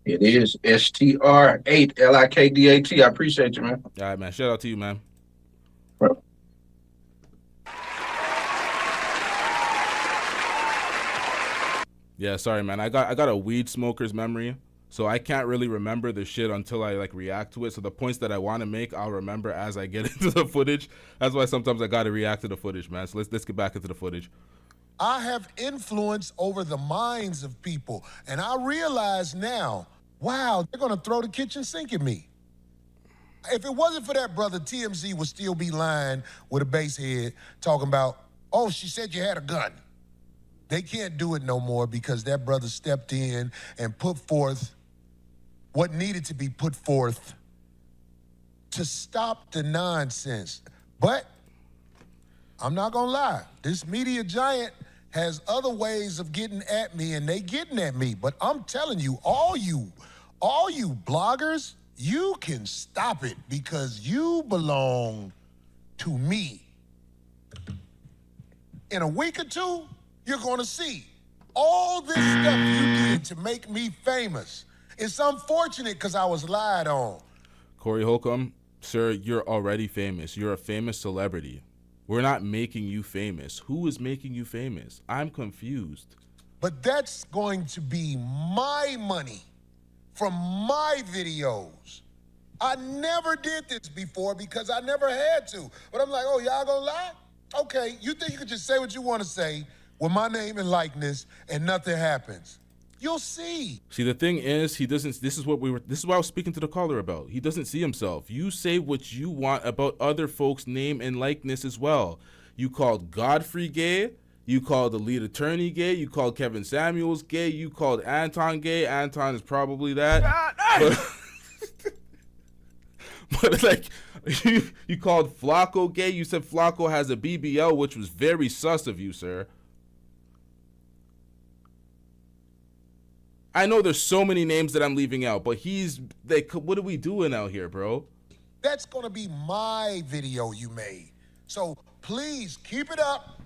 [SPEAKER 9] It is STR8 LIKDAT. I appreciate you, man.
[SPEAKER 4] All right, man. Shout out to you, man. Yeah, sorry, man. I got a weed smoker's memory, so I can't really remember the shit until I react to it. So the points that I want to make, I'll remember as I get into the footage. That's why sometimes I got to react to the footage, man. So let's get back into the footage.
[SPEAKER 10] I have influence over the minds of people, and I realize now, wow, they're gonna throw the kitchen sink at me. If it wasn't for that, brother, TMZ would still be lying with a base head talking about, oh, she said you had a gun. They can't do it no more because that brother stepped in and put forth what needed to be put forth to stop the nonsense. But I'm not gonna lie, this media giant has other ways of getting at me, and they getting at me. But I'm telling you, all you bloggers, you can stop it because you belong to me. In a week or two, you're gonna see all this stuff you did to make me famous. It's unfortunate because I was lied on.
[SPEAKER 4] Corey Holcomb, sir, you're already famous. You're a famous celebrity. We're not making you famous. Who is making you famous? I'm confused.
[SPEAKER 10] But that's going to be my money from my videos. I never did this before because I never had to. But I'm like, oh, y'all gonna lie? Okay, you think you could just say what you want to say with my name and likeness and nothing happens? You'll see.
[SPEAKER 4] See, the thing is, he doesn't. This is what I was speaking to the caller about. He doesn't see himself. You say what you want about other folks' name and likeness as well. You called Godfrey gay. You called the lead attorney gay. You called Kevin Samuels gay. You called Anton gay. Anton is probably that. But like, you called Flacco gay. You said Flacco has a BBL, which was very sus of you, sir. I know there's so many names that I'm leaving out, but he's like, what are we doing out here, bro?
[SPEAKER 10] That's gonna be my video you made. So please keep it up.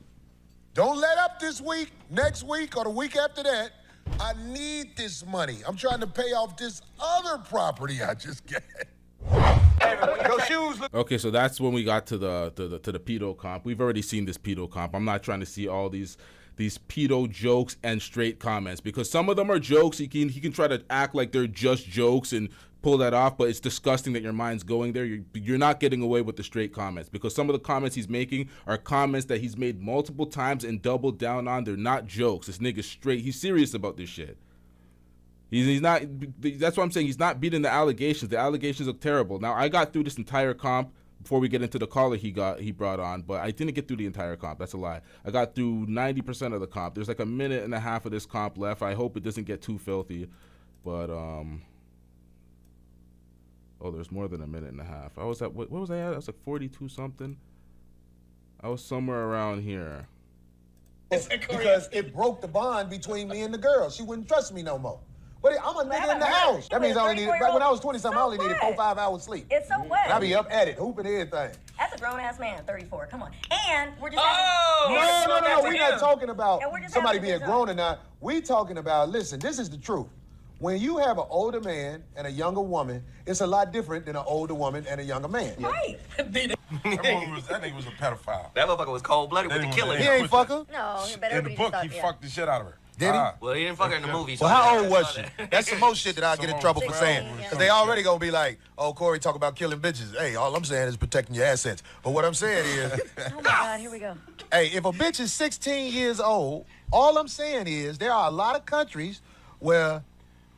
[SPEAKER 10] Don't let up this week, next week, or the week after that. I need this money. I'm trying to pay off this other property I just got.
[SPEAKER 4] Okay, so that's when we got to the pedo comp. We've already seen this pedo comp. I'm not trying to see all these pedo jokes and straight comments, because some of them are jokes. He can try to act like they're just jokes and pull that off, but it's disgusting that your mind's going there. You're not getting away with the straight comments, because some of the comments he's making are comments that he's made multiple times and doubled down on. They're not jokes. This nigga's straight. He's serious about this shit. He's not. That's what I'm saying. He's not beating the allegations. The allegations look terrible. Now, I got through this entire comp before we get into the caller he brought on, but I didn't get through the entire comp. That's a lie. I got through 90% of the comp. There's like a minute and a half of this comp left. I hope it doesn't get too filthy, but oh, there's more than a minute and a half. I was at what was I at? I was like 42 something. I was somewhere around here.
[SPEAKER 10] Because it broke the bond between me and the girl. She wouldn't trust me no more.
[SPEAKER 6] But I'm a nigga in the house. That means I only needed, back when I was 20-something, I only needed 4-5 hours sleep.
[SPEAKER 13] It's so what?
[SPEAKER 6] And I be up at it, hooping everything.
[SPEAKER 13] That's a grown-ass man, 34. Come on. And we're just
[SPEAKER 6] No, we're not talking about
[SPEAKER 13] And we're just
[SPEAKER 6] somebody
[SPEAKER 13] having a
[SPEAKER 6] being
[SPEAKER 13] good
[SPEAKER 6] grown or not. We talking about, listen, this is the truth. When you have an older man and a younger woman, it's a lot different than an older woman and a younger man.
[SPEAKER 13] Right.
[SPEAKER 1] That nigga was a pedophile.
[SPEAKER 16] That motherfucker was cold-blooded with the killing.
[SPEAKER 6] He ain't fuck her?
[SPEAKER 13] No, but
[SPEAKER 1] In the book, he fucked the shit out of her.
[SPEAKER 6] Did he?
[SPEAKER 16] Well, he didn't fuck her in the movie.
[SPEAKER 6] Well, how old was she? That's some more shit that I get in trouble for saying. Because they already gonna be like, oh, Corey talk about killing bitches. Hey, all I'm saying is protecting your assets. But what I'm saying is...
[SPEAKER 13] Oh, my God, here we go.
[SPEAKER 6] Hey, if a bitch is 16 years old, all I'm saying is there are a lot of countries where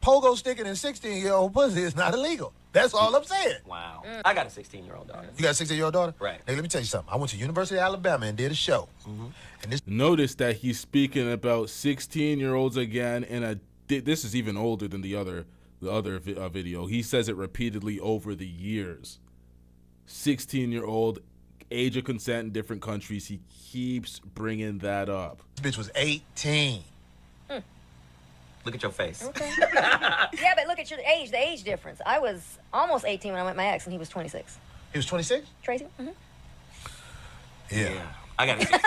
[SPEAKER 6] pogo sticking in 16-year-old pussy is not illegal. That's all I'm saying.
[SPEAKER 16] Wow. I got a 16-year-old daughter.
[SPEAKER 6] You got a 16-year-old daughter?
[SPEAKER 16] Right.
[SPEAKER 6] Hey, let me tell you something. I went to University of Alabama and did a show. And this
[SPEAKER 4] Notice that he's speaking about 16-year-olds again in a. This is even older than the other video. He says it repeatedly over the years. 16-year-old, age of consent in different countries. He keeps bringing that up.
[SPEAKER 6] bitch was 18.
[SPEAKER 16] Look at your face.
[SPEAKER 13] Okay. Yeah, but look at your age, the age difference. I was almost 18 when I met my ex, and he was 26.
[SPEAKER 6] He was 26?
[SPEAKER 13] Tracy? Mm-hmm.
[SPEAKER 6] Yeah.
[SPEAKER 16] I got a 16.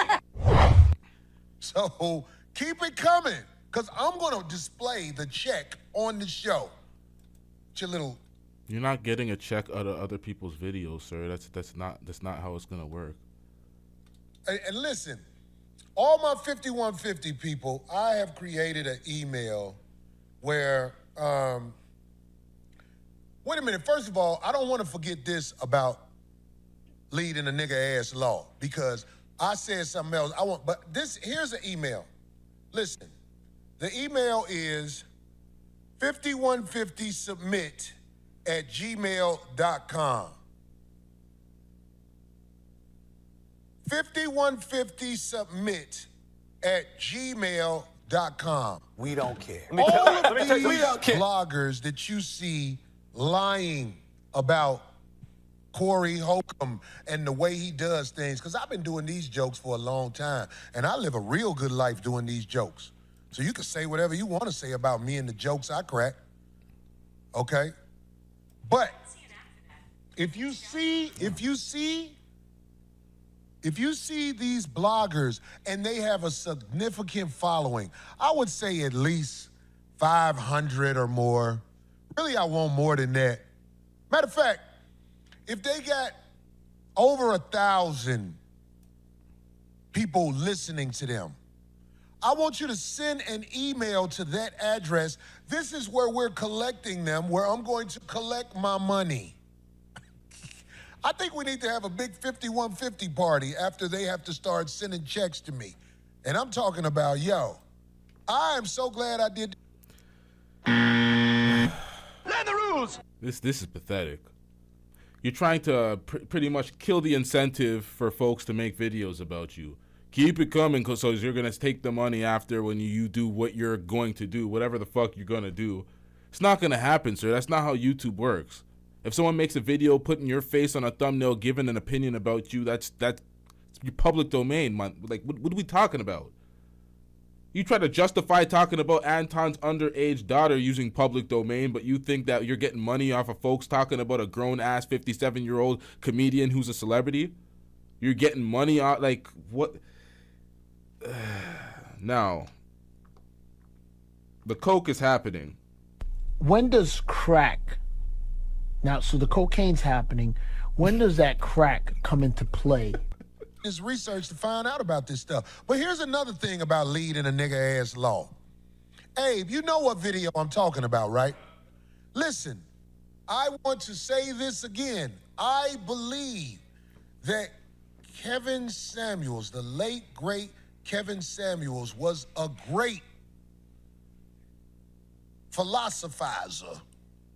[SPEAKER 10] So keep it coming, because I'm going to display the check on the show. Your little...
[SPEAKER 4] You're not getting a check out of other people's videos, sir. That's not how it's gonna work.
[SPEAKER 10] And listen, all my 5150 people, I have created an email where, wait a minute, first of all, I don't want to forget this about leading a nigga ass law, because I said something else. But here's an email. Listen, the email is 5150submit@gmail.com. 5150submit@gmail.com.
[SPEAKER 6] We don't care.
[SPEAKER 10] All of these bloggers that you see lying about Corey Holcomb and the way he does things, because I've been doing these jokes for a long time, and I live a real good life doing these jokes. So you can say whatever you want to say about me and the jokes I crack, okay? But if you see these bloggers and they have a significant following, I would say at least 500 or more. Really, I want more than that. Matter of fact, if they got over 1,000 people listening to them, I want you to send an email to that address. This is where we're collecting them, where I'm going to collect my money. I think we need to have a big 5150 party after they have to start sending checks to me. And I'm talking about, yo, I am so glad I did.
[SPEAKER 4] Learn the rules. This is pathetic. You're trying to pretty much kill the incentive for folks to make videos about you. Keep it coming, so you're going to take the money after when you do what you're going to do, whatever the fuck you're going to do. It's not going to happen, sir. That's not how YouTube works. If someone makes a video putting your face on a thumbnail, giving an opinion about you, that's your public domain, man. Like, what are we talking about? You try to justify talking about Anton's underage daughter using public domain, but you think that you're getting money off of folks talking about a grown-ass 57-year-old comedian who's a celebrity? You're getting money out, like, what? Now, the coke is happening.
[SPEAKER 22] When does crack... Now, so the cocaine's happening. When does that crack come into play?
[SPEAKER 10] This research to find out about this stuff. But here's another thing about leading a nigga ass law. Abe, you know what video I'm talking about, right? Listen, I want to say this again. I believe that Kevin Samuels, the late, great Kevin Samuels, was a great philosophizer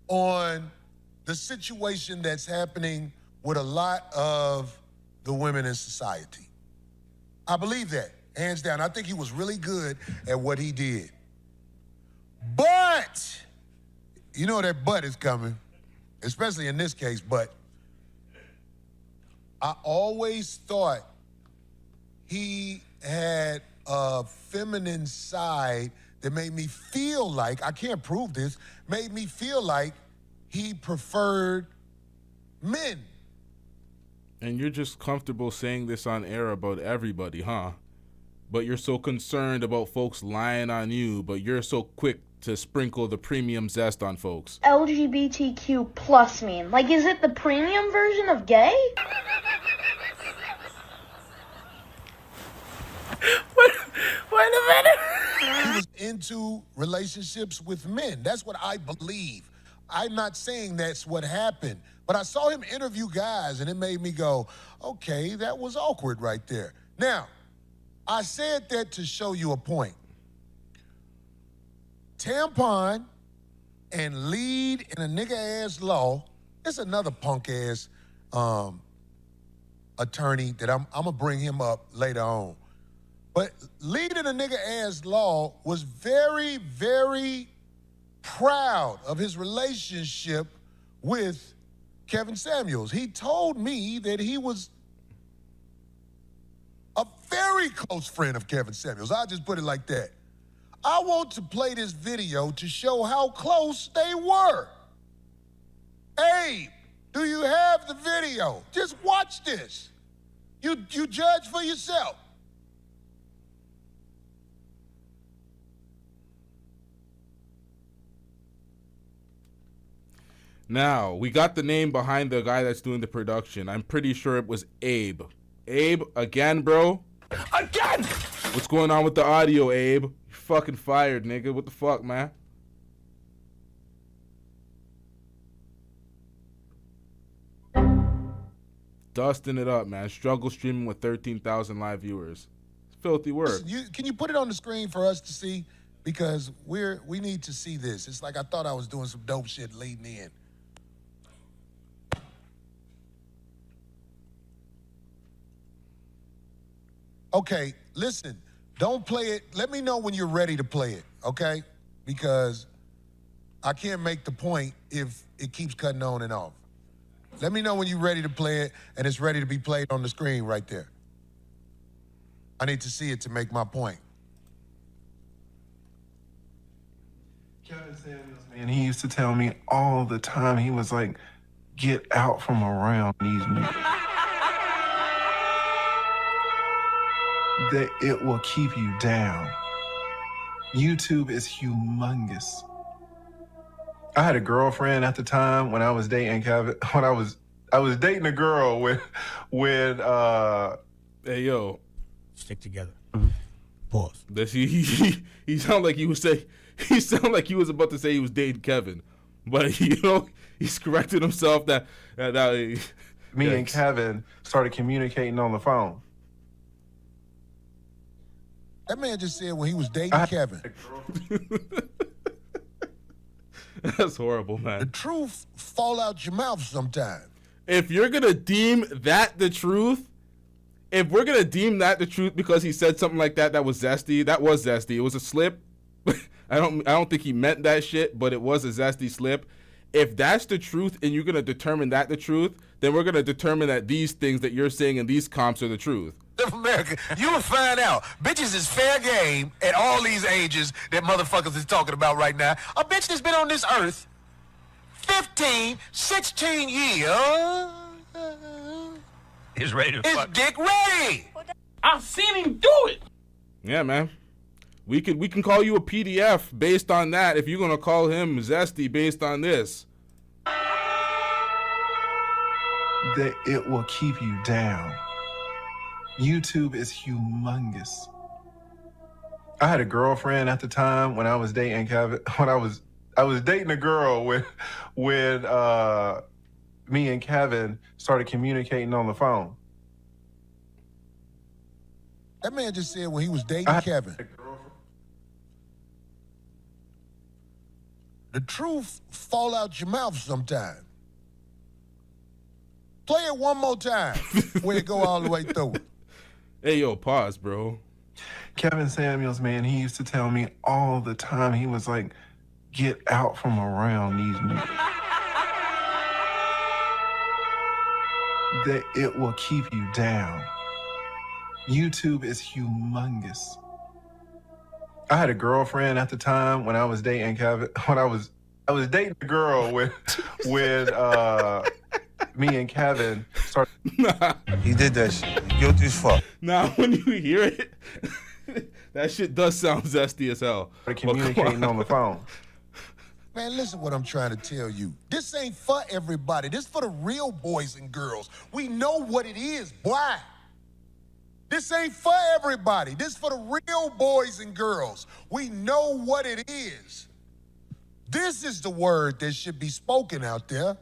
[SPEAKER 10] on the situation that's happening with a lot of the women in society. I believe that, hands down. I think he was really good at what he did. But, you know that but is coming, especially in this case, but I always thought he had a feminine side that made me feel like, I can't prove this, made me feel like he preferred men.
[SPEAKER 4] And you're just comfortable saying this on air about everybody, huh? But you're so concerned about folks lying on you, but you're so quick to sprinkle the premium zest on folks.
[SPEAKER 8] LGBTQ plus mean? Like, is it the premium version of gay?
[SPEAKER 22] Wait a minute.
[SPEAKER 10] He was into relationships with men. That's what I believe. I'm not saying that's what happened, but I saw him interview guys and it made me go, okay, that was awkward right there. Now, I said that to show you a point. Tampon and lead in a nigga-ass law, it's another punk-ass attorney that I'm gonna bring him up later on. But lead in a nigga-ass law was very, very proud of his relationship with Kevin Samuels. He told me that he was a very close friend of Kevin Samuels. I'll just put it like that. I want to play this video to show how close they were. Abe, do you have the video? Just watch this. You judge for yourself.
[SPEAKER 4] Now, we got the name behind the guy that's doing the production. I'm pretty sure it was Abe. Abe, again, bro? Again! What's going on with the audio, Abe? You're fucking fired, nigga. What the fuck, man? Dusting it up, man. Struggle streaming with 13,000 live viewers. It's filthy work.
[SPEAKER 10] Listen, can you put it on the screen for us to see? Because we need to see this. It's like I thought I was doing some dope shit leading in. Okay, listen, don't play it. Let me know when you're ready to play it, okay? Because I can't make the point if it keeps cutting on and off. Let me know when you're ready to play it and it's ready to be played on the screen right there. I need to see it to make my point.
[SPEAKER 14] Kevin Samuels, man, he used to tell me all the time, he was like, get out from around these niggas. That it will keep you down. YouTube is humongous. I had a girlfriend at the time when I was dating Kevin. When I was dating a girl when
[SPEAKER 4] hey yo,
[SPEAKER 22] stick together.
[SPEAKER 4] Pause. He sounded like he was about to say he was dating Kevin, but he's corrected himself that
[SPEAKER 14] me and Kevin started communicating on the phone.
[SPEAKER 10] That man just said when he was dating Kevin.
[SPEAKER 4] That's horrible, man.
[SPEAKER 10] The truth fall out your mouth sometime.
[SPEAKER 4] If you're gonna deem that the truth, if we're gonna deem that the truth because he said something like that was zesty, that was zesty. It was a slip. I don't think he meant that shit, but it was a zesty slip. If that's the truth and you're gonna determine that the truth, then we're gonna determine that these things that you're saying in these comps are the truth.
[SPEAKER 7] Of America, you will find out bitches is fair game at all these ages that motherfuckers is talking about right now. A bitch that's been on this earth 15, 16 years
[SPEAKER 16] is ready to fuck.
[SPEAKER 7] Dick ready.
[SPEAKER 18] I've seen him do it.
[SPEAKER 4] Yeah, man. We can call you a PDF based on that if you're gonna call him zesty based on this.
[SPEAKER 14] That it will keep you down. YouTube is humongous. I had a girlfriend at the time when I was dating Kevin. When I was dating a girl when me and Kevin started communicating on the phone.
[SPEAKER 10] That man just said when he was dating Kevin. The truth fall out your mouth sometime. Play it one more time where it go all the way through.
[SPEAKER 4] Hey, yo, pause, bro.
[SPEAKER 14] Kevin Samuels, man, he used to tell me all the time, he was like, get out from around these niggas. That it will keep you down. YouTube is humongous. I had a girlfriend at the time when I was dating Kevin. When I was dating a girl with me and Kevin started.
[SPEAKER 1] He did that shit. Guilty as fuck.
[SPEAKER 4] Now, when you hear it, that shit does sound zesty as hell.
[SPEAKER 14] Communicating on the phone.
[SPEAKER 10] Man, listen what I'm trying to tell you. This ain't for everybody. This for the real boys and girls. We know what it is, boy. This ain't for everybody. This for the real boys and girls. We know what it is. This is the word that should be spoken out there.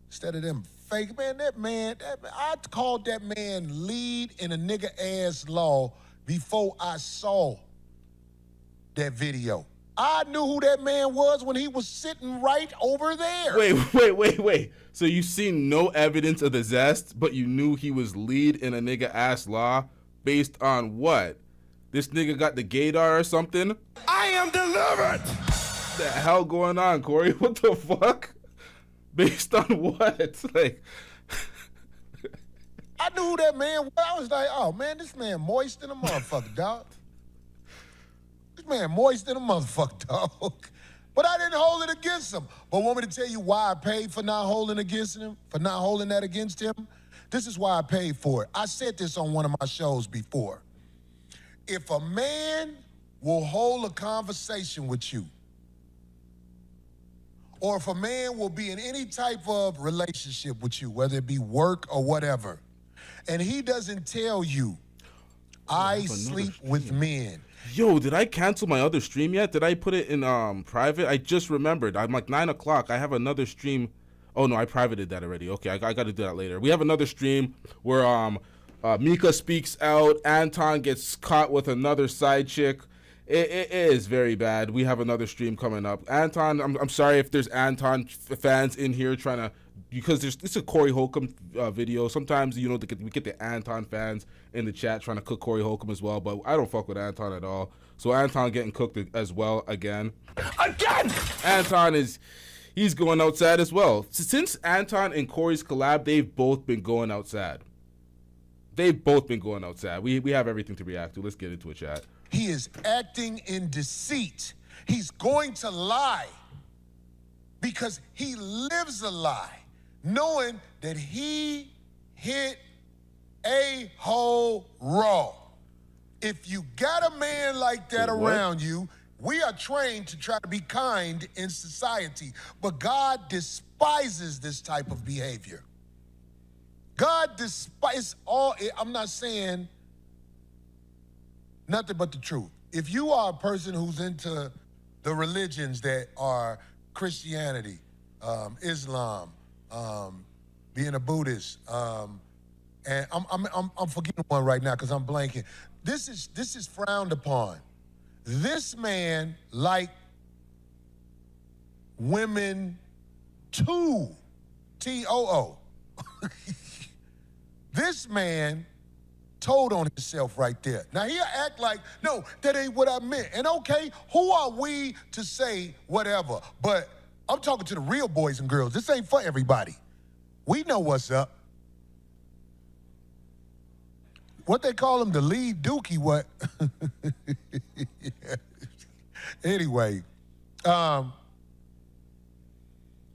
[SPEAKER 10] Instead of them fake, man, I called that man lead in a nigga ass law before I saw that video. I knew who that man was when he was sitting right over there.
[SPEAKER 4] Wait. So you seen no evidence of the zest, but you knew he was lead in a nigga ass law based on what? This nigga got the gaydar or something?
[SPEAKER 1] I am delivered.
[SPEAKER 4] The hell going on, Corey? What the fuck? Based on what? Like,
[SPEAKER 10] I knew who that man was. I was like, oh man, this man moist in a motherfucker, dog. This man moist in a motherfucker, dog. But I didn't hold it against him. But want me to tell you why I paid for not holding against him? For not holding that against him? This is why I paid for it. I said this on one of my shows before. If a man will hold a conversation with you, or if a man will be in any type of relationship with you, whether it be work or whatever, and he doesn't tell you, I sleep with men.
[SPEAKER 4] Yo, did I cancel my other stream yet? Did I put it in private? I just remembered. I'm like 9 o'clock. I have another stream. Oh no, I privated that already. Okay, I got to do that later. We have another stream where Mika speaks out. Anton gets caught with another side chick. It is very bad. We have another stream coming up. Anton, I'm sorry if there's Anton fans in here trying to, because it's a Corey Holcomb video. Sometimes, you know, we get the Anton fans in the chat trying to cook Corey Holcomb as well, but I don't fuck with Anton at all. So Anton getting cooked as well again. Anton he's going outside as well. Since Anton and Corey's collab, they've both been going outside. We have everything to react to. Let's get into it, chat.
[SPEAKER 10] He is acting in deceit. He's going to lie because he lives a lie, knowing that he hit a hole raw. If you got a man like that around you, we are trained to try to be kind in society, but God despises this type of behavior. God despises all, I'm not saying nothing but the truth. If you are a person who's into the religions that are Christianity, Islam, being a Buddhist, and I'm forgetting one right now because I'm blanking. This is frowned upon. This man liked women too, T-O-O. This man told on himself right there. Now he'll act like, no, that ain't what I meant. And okay, who are we to say whatever? But I'm talking to the real boys and girls. This ain't for everybody. We know what's up. What they call him, the lead dookie, what? Anyway, I'm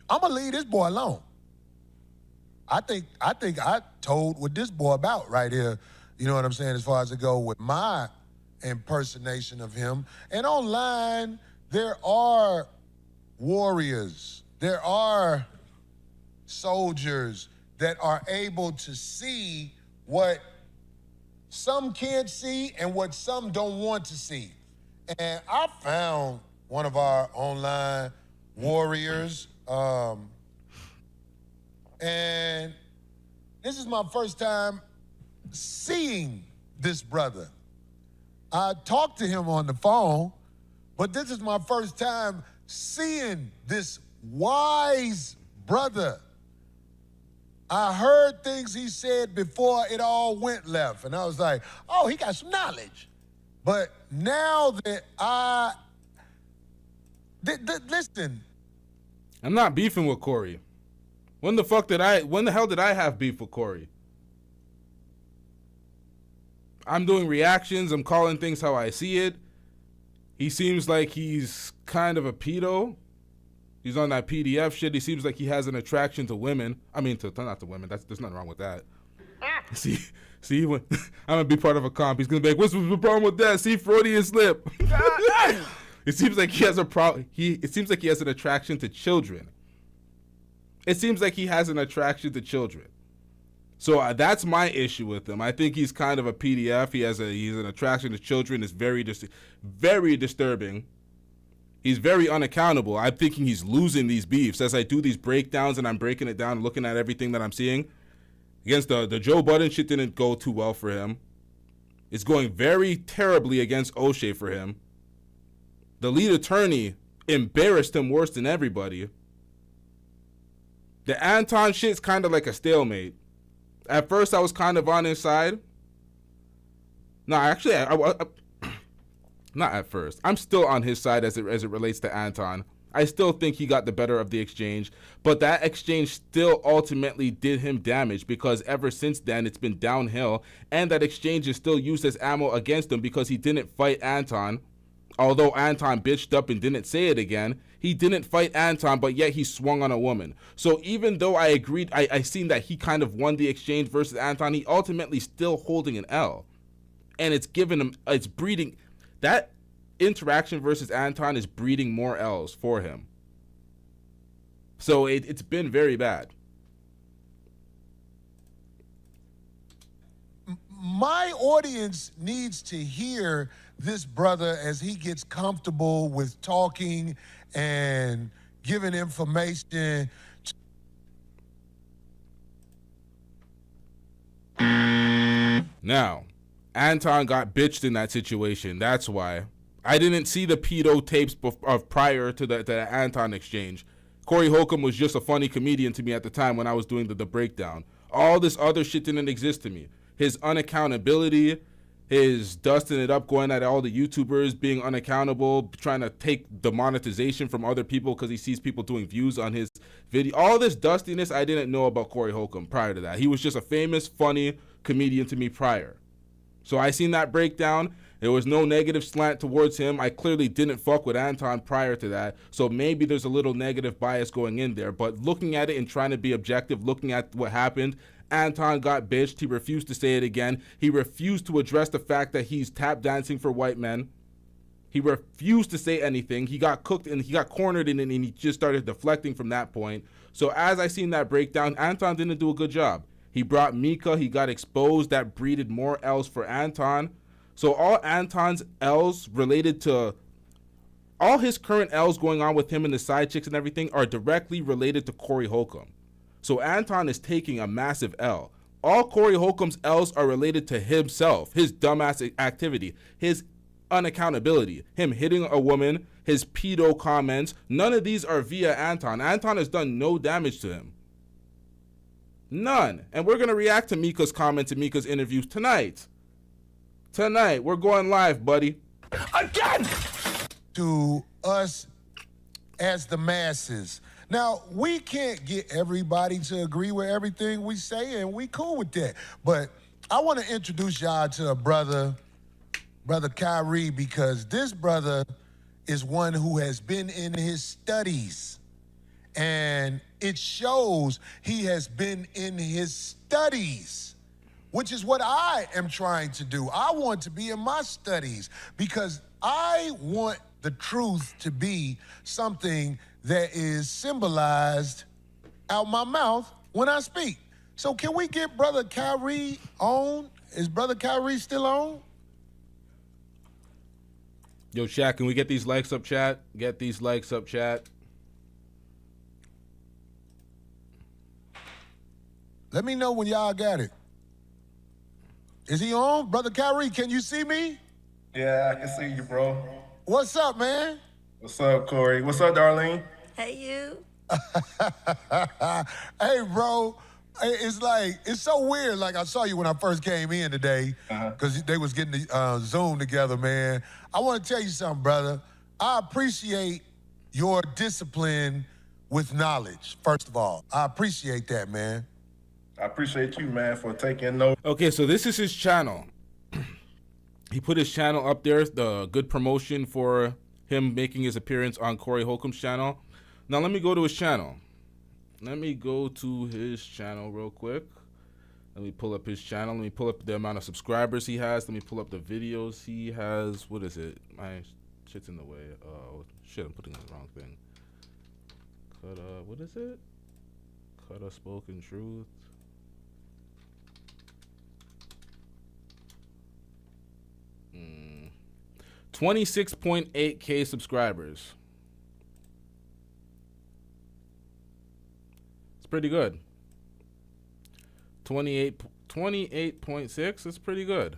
[SPEAKER 10] gonna leave this boy alone. I think I told what this boy about right here. You know what I'm saying? As far as it go with my impersonation of him. And online, there are warriors. There are soldiers that are able to see what some can't see and what some don't want to see. And I found one of our online warriors, and this is my first time seeing this brother. I talked to him on the phone, but this is my first time seeing this wise brother. I heard things he said before it all went left, and I was like, oh, he got some knowledge. But now that listen.
[SPEAKER 4] I'm not beefing with Corey. When the hell did I have beef with Corey? I'm doing reactions. I'm calling things how I see it. He seems like he's kind of a pedo. He's on that PDF shit. He seems like he has an attraction to women. I mean, not to women. There's nothing wrong with that. See, when I'm gonna be part of a comp, he's gonna be like, "What's the problem with that?" See, Freudian slip. It seems like he has a problem. It seems like he has an attraction to children. It seems like he has an attraction to children. So that's my issue with him. I think he's kind of a PDF. He's an attraction to children. It's very disturbing. He's very unaccountable. I'm thinking he's losing these beefs as I do these breakdowns and I'm breaking it down, looking at everything that I'm seeing. Against the Joe Budden shit didn't go too well for him. It's going very terribly against O'Shea for him. The lead attorney embarrassed him worse than everybody. The Anton shit's kind of like a stalemate. At first, I was kind of on his side. No, actually, not at first. I'm still on his side as it relates to Anton. I still think he got the better of the exchange, but that exchange still ultimately did him damage because ever since then, it's been downhill, and that exchange is still used as ammo against him because he didn't fight Anton. Although Anton bitched up and didn't say it again, he didn't fight Anton, but yet he swung on a woman. So even though I agreed, I seen that he kind of won the exchange versus Anton, he ultimately still holding an L. And it's giving him, it's breeding, that interaction versus Anton is breeding more L's for him. So it's been very bad.
[SPEAKER 10] My audience needs to hear this brother as he gets comfortable with talking and giving information.
[SPEAKER 4] Now, Anton got bitched in that situation. That's why. I didn't see the pedo tapes of prior to the Anton exchange. Corey Holcomb was just a funny comedian to me at the time when I was doing the breakdown. All this other shit didn't exist to me. His unaccountability, his dusting it up, going at all the YouTubers, being unaccountable, trying to take the monetization from other people because he sees people doing views on his video. All this dustiness I didn't know about Corey Holcomb prior to that. He was just a famous, funny comedian to me prior. So I seen that breakdown. There was no negative slant towards him. I clearly didn't fuck with Anton prior to that. So maybe there's a little negative bias going in there. But looking at it and trying to be objective, looking at what happened, Anton got bitched. He refused to say it again. He refused to address the fact that he's tap dancing for white men. He refused to say anything. He got cooked and he got cornered and he just started deflecting from that point. So as I seen that breakdown, Anton didn't do a good job. He brought Mika. He got exposed. That breeded more L's for Anton. So all Anton's L's related to all his current L's going on with him and the side chicks and everything are directly related to Corey Holcomb. So Anton is taking a massive L. All Corey Holcomb's L's are related to himself, his dumbass activity, his unaccountability, him hitting a woman, his pedo comments. None of these are via Anton. Anton has done no damage to him. None. And we're going to react to Mika's comments and Mika's interviews tonight. Tonight, we're going live, buddy.
[SPEAKER 10] Again! To us as the masses. Now, we can't get everybody to agree with everything we say, and we cool with that. But I want to introduce y'all to a brother Kyrie, because this brother is one who has been in his studies. And it shows he has been in his studies, which is what I am trying to do. I want to be in my studies because I want the truth to be something that is symbolized out my mouth when I speak. So can we get Brother Kyrie on? Is Brother Kyrie still on?
[SPEAKER 4] Yo, chat, can we get these likes up, chat? Get these likes up, chat.
[SPEAKER 10] Let me know when y'all got it. Is he on? Brother Kyrie, can you see me?
[SPEAKER 21] Yeah, I can see you, bro.
[SPEAKER 10] What's up, man?
[SPEAKER 21] What's up, Corey? What's up, Darlene?
[SPEAKER 20] Hey, you.
[SPEAKER 10] Hey, bro. It's like, it's so weird. Like, I saw you when I first came in today because they was getting the Zoom together, man. I want to tell you something, brother. I appreciate your discipline with knowledge, first of all. I appreciate that, man.
[SPEAKER 21] I appreciate you, man, for taking notes.
[SPEAKER 4] Okay, so this is his channel. He put his channel up there, the good promotion for him making his appearance on Corey Holcomb's channel. Now let me go to his channel. Let me go to his channel real quick. Let me pull up his channel. Let me pull up the amount of subscribers he has. Let me pull up the videos he has. What is it? My shit's in the way. Oh, shit, I'm putting the wrong thing. What is it? Cut a spoken truth. 26.8K subscribers. It's pretty good. 28.6 is pretty good.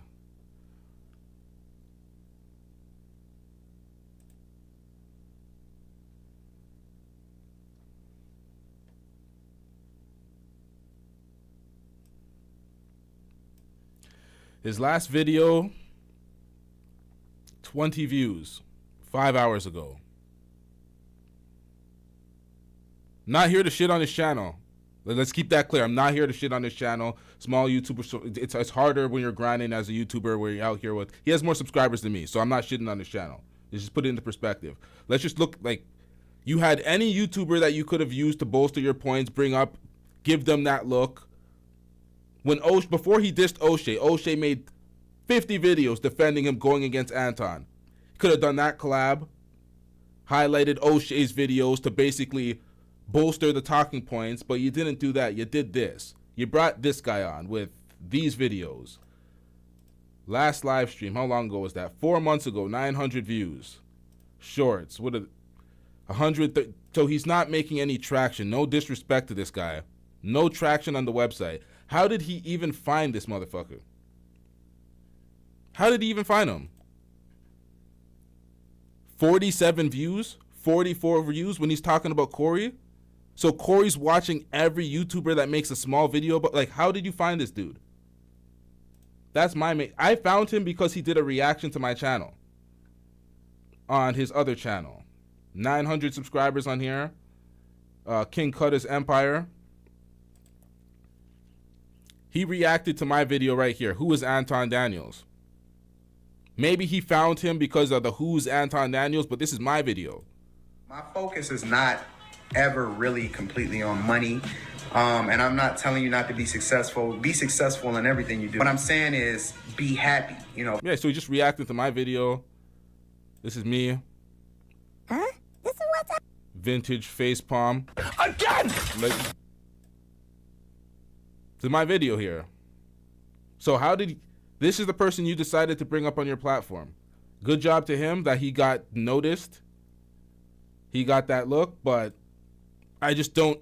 [SPEAKER 4] His last video, 20 views, 5 hours ago. Not here to shit on his channel. Let's keep that clear. I'm not here to shit on his channel. Small YouTuber, so it's harder when you're grinding as a YouTuber where you're out here with. He has more subscribers than me, so I'm not shitting on his channel. Let's just put it into perspective. Let's just look like you had any YouTuber that you could have used to bolster your points, bring up, give them that look. When before he dissed O'Shea made 50 videos defending him going against Anton. Could have done that collab, highlighted O'Shea's videos to basically bolster the talking points, but you didn't do that. You did this. You brought this guy on with these videos. Last live stream, how long ago was that? 4 months ago, 900 views. Shorts, what 100. So he's not making any traction. No disrespect to this guy. No traction on the website. How did he even find this motherfucker? How did he even find him? 47 views, 44 views when he's talking about Corey. So Corey's watching every YouTuber that makes a small video, but like, how did you find this dude? That's my main. I found him because he did a reaction to my channel on his other channel. 900 subscribers on here. King Cutter's Empire. He reacted to my video right here. Who is Anton Daniels? Maybe he found him because of the Who's Anton Daniels, but this is my video.
[SPEAKER 11] My focus is not ever really completely on money. And I'm not telling you not to be successful. Be successful in everything you do. What I'm saying is be happy, you know.
[SPEAKER 4] Yeah, so he just reacted to my video. This is me.
[SPEAKER 15] Huh? This is what's up.
[SPEAKER 4] Vintage face palm.
[SPEAKER 15] Again!
[SPEAKER 4] Like, this is my video here. So how did he, this is the person you decided to bring up on your platform. Good job to him that he got noticed. He got that look, but I just don't.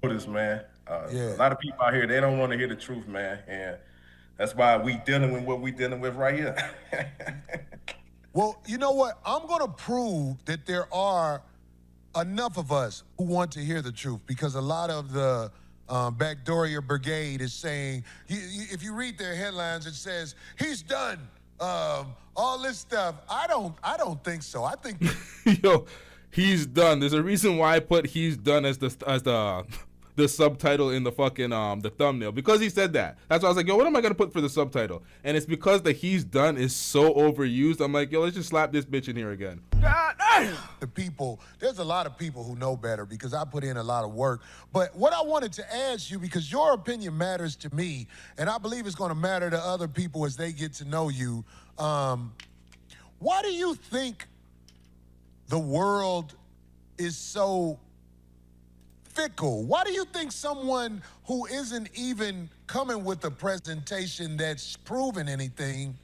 [SPEAKER 21] This man, a lot of people out here, they don't want to hear the truth, man, and that's why we dealing with what we dealing with right here.
[SPEAKER 10] Well, you know what? I'm going to prove that there are enough of us who want to hear the truth, because a lot of the Backdooria Brigade is saying, if you read their headlines, it says he's done all this stuff. I don't think so. I think
[SPEAKER 4] yo, he's done. There's a reason why I put he's done as the subtitle in the fucking the thumbnail, because he said that. That's why I was like, yo, what am I gonna put for the subtitle? And it's because the he's done is so overused. I'm like, yo, let's just slap this bitch in here again.
[SPEAKER 10] The people, there's a lot of people who know better, because I put in a lot of work. But what I wanted to ask you, because your opinion matters to me, and I believe it's going to matter to other people as they get to know you. Why do you think the world is so fickle? Why do you think someone who isn't even coming with a presentation that's proven anything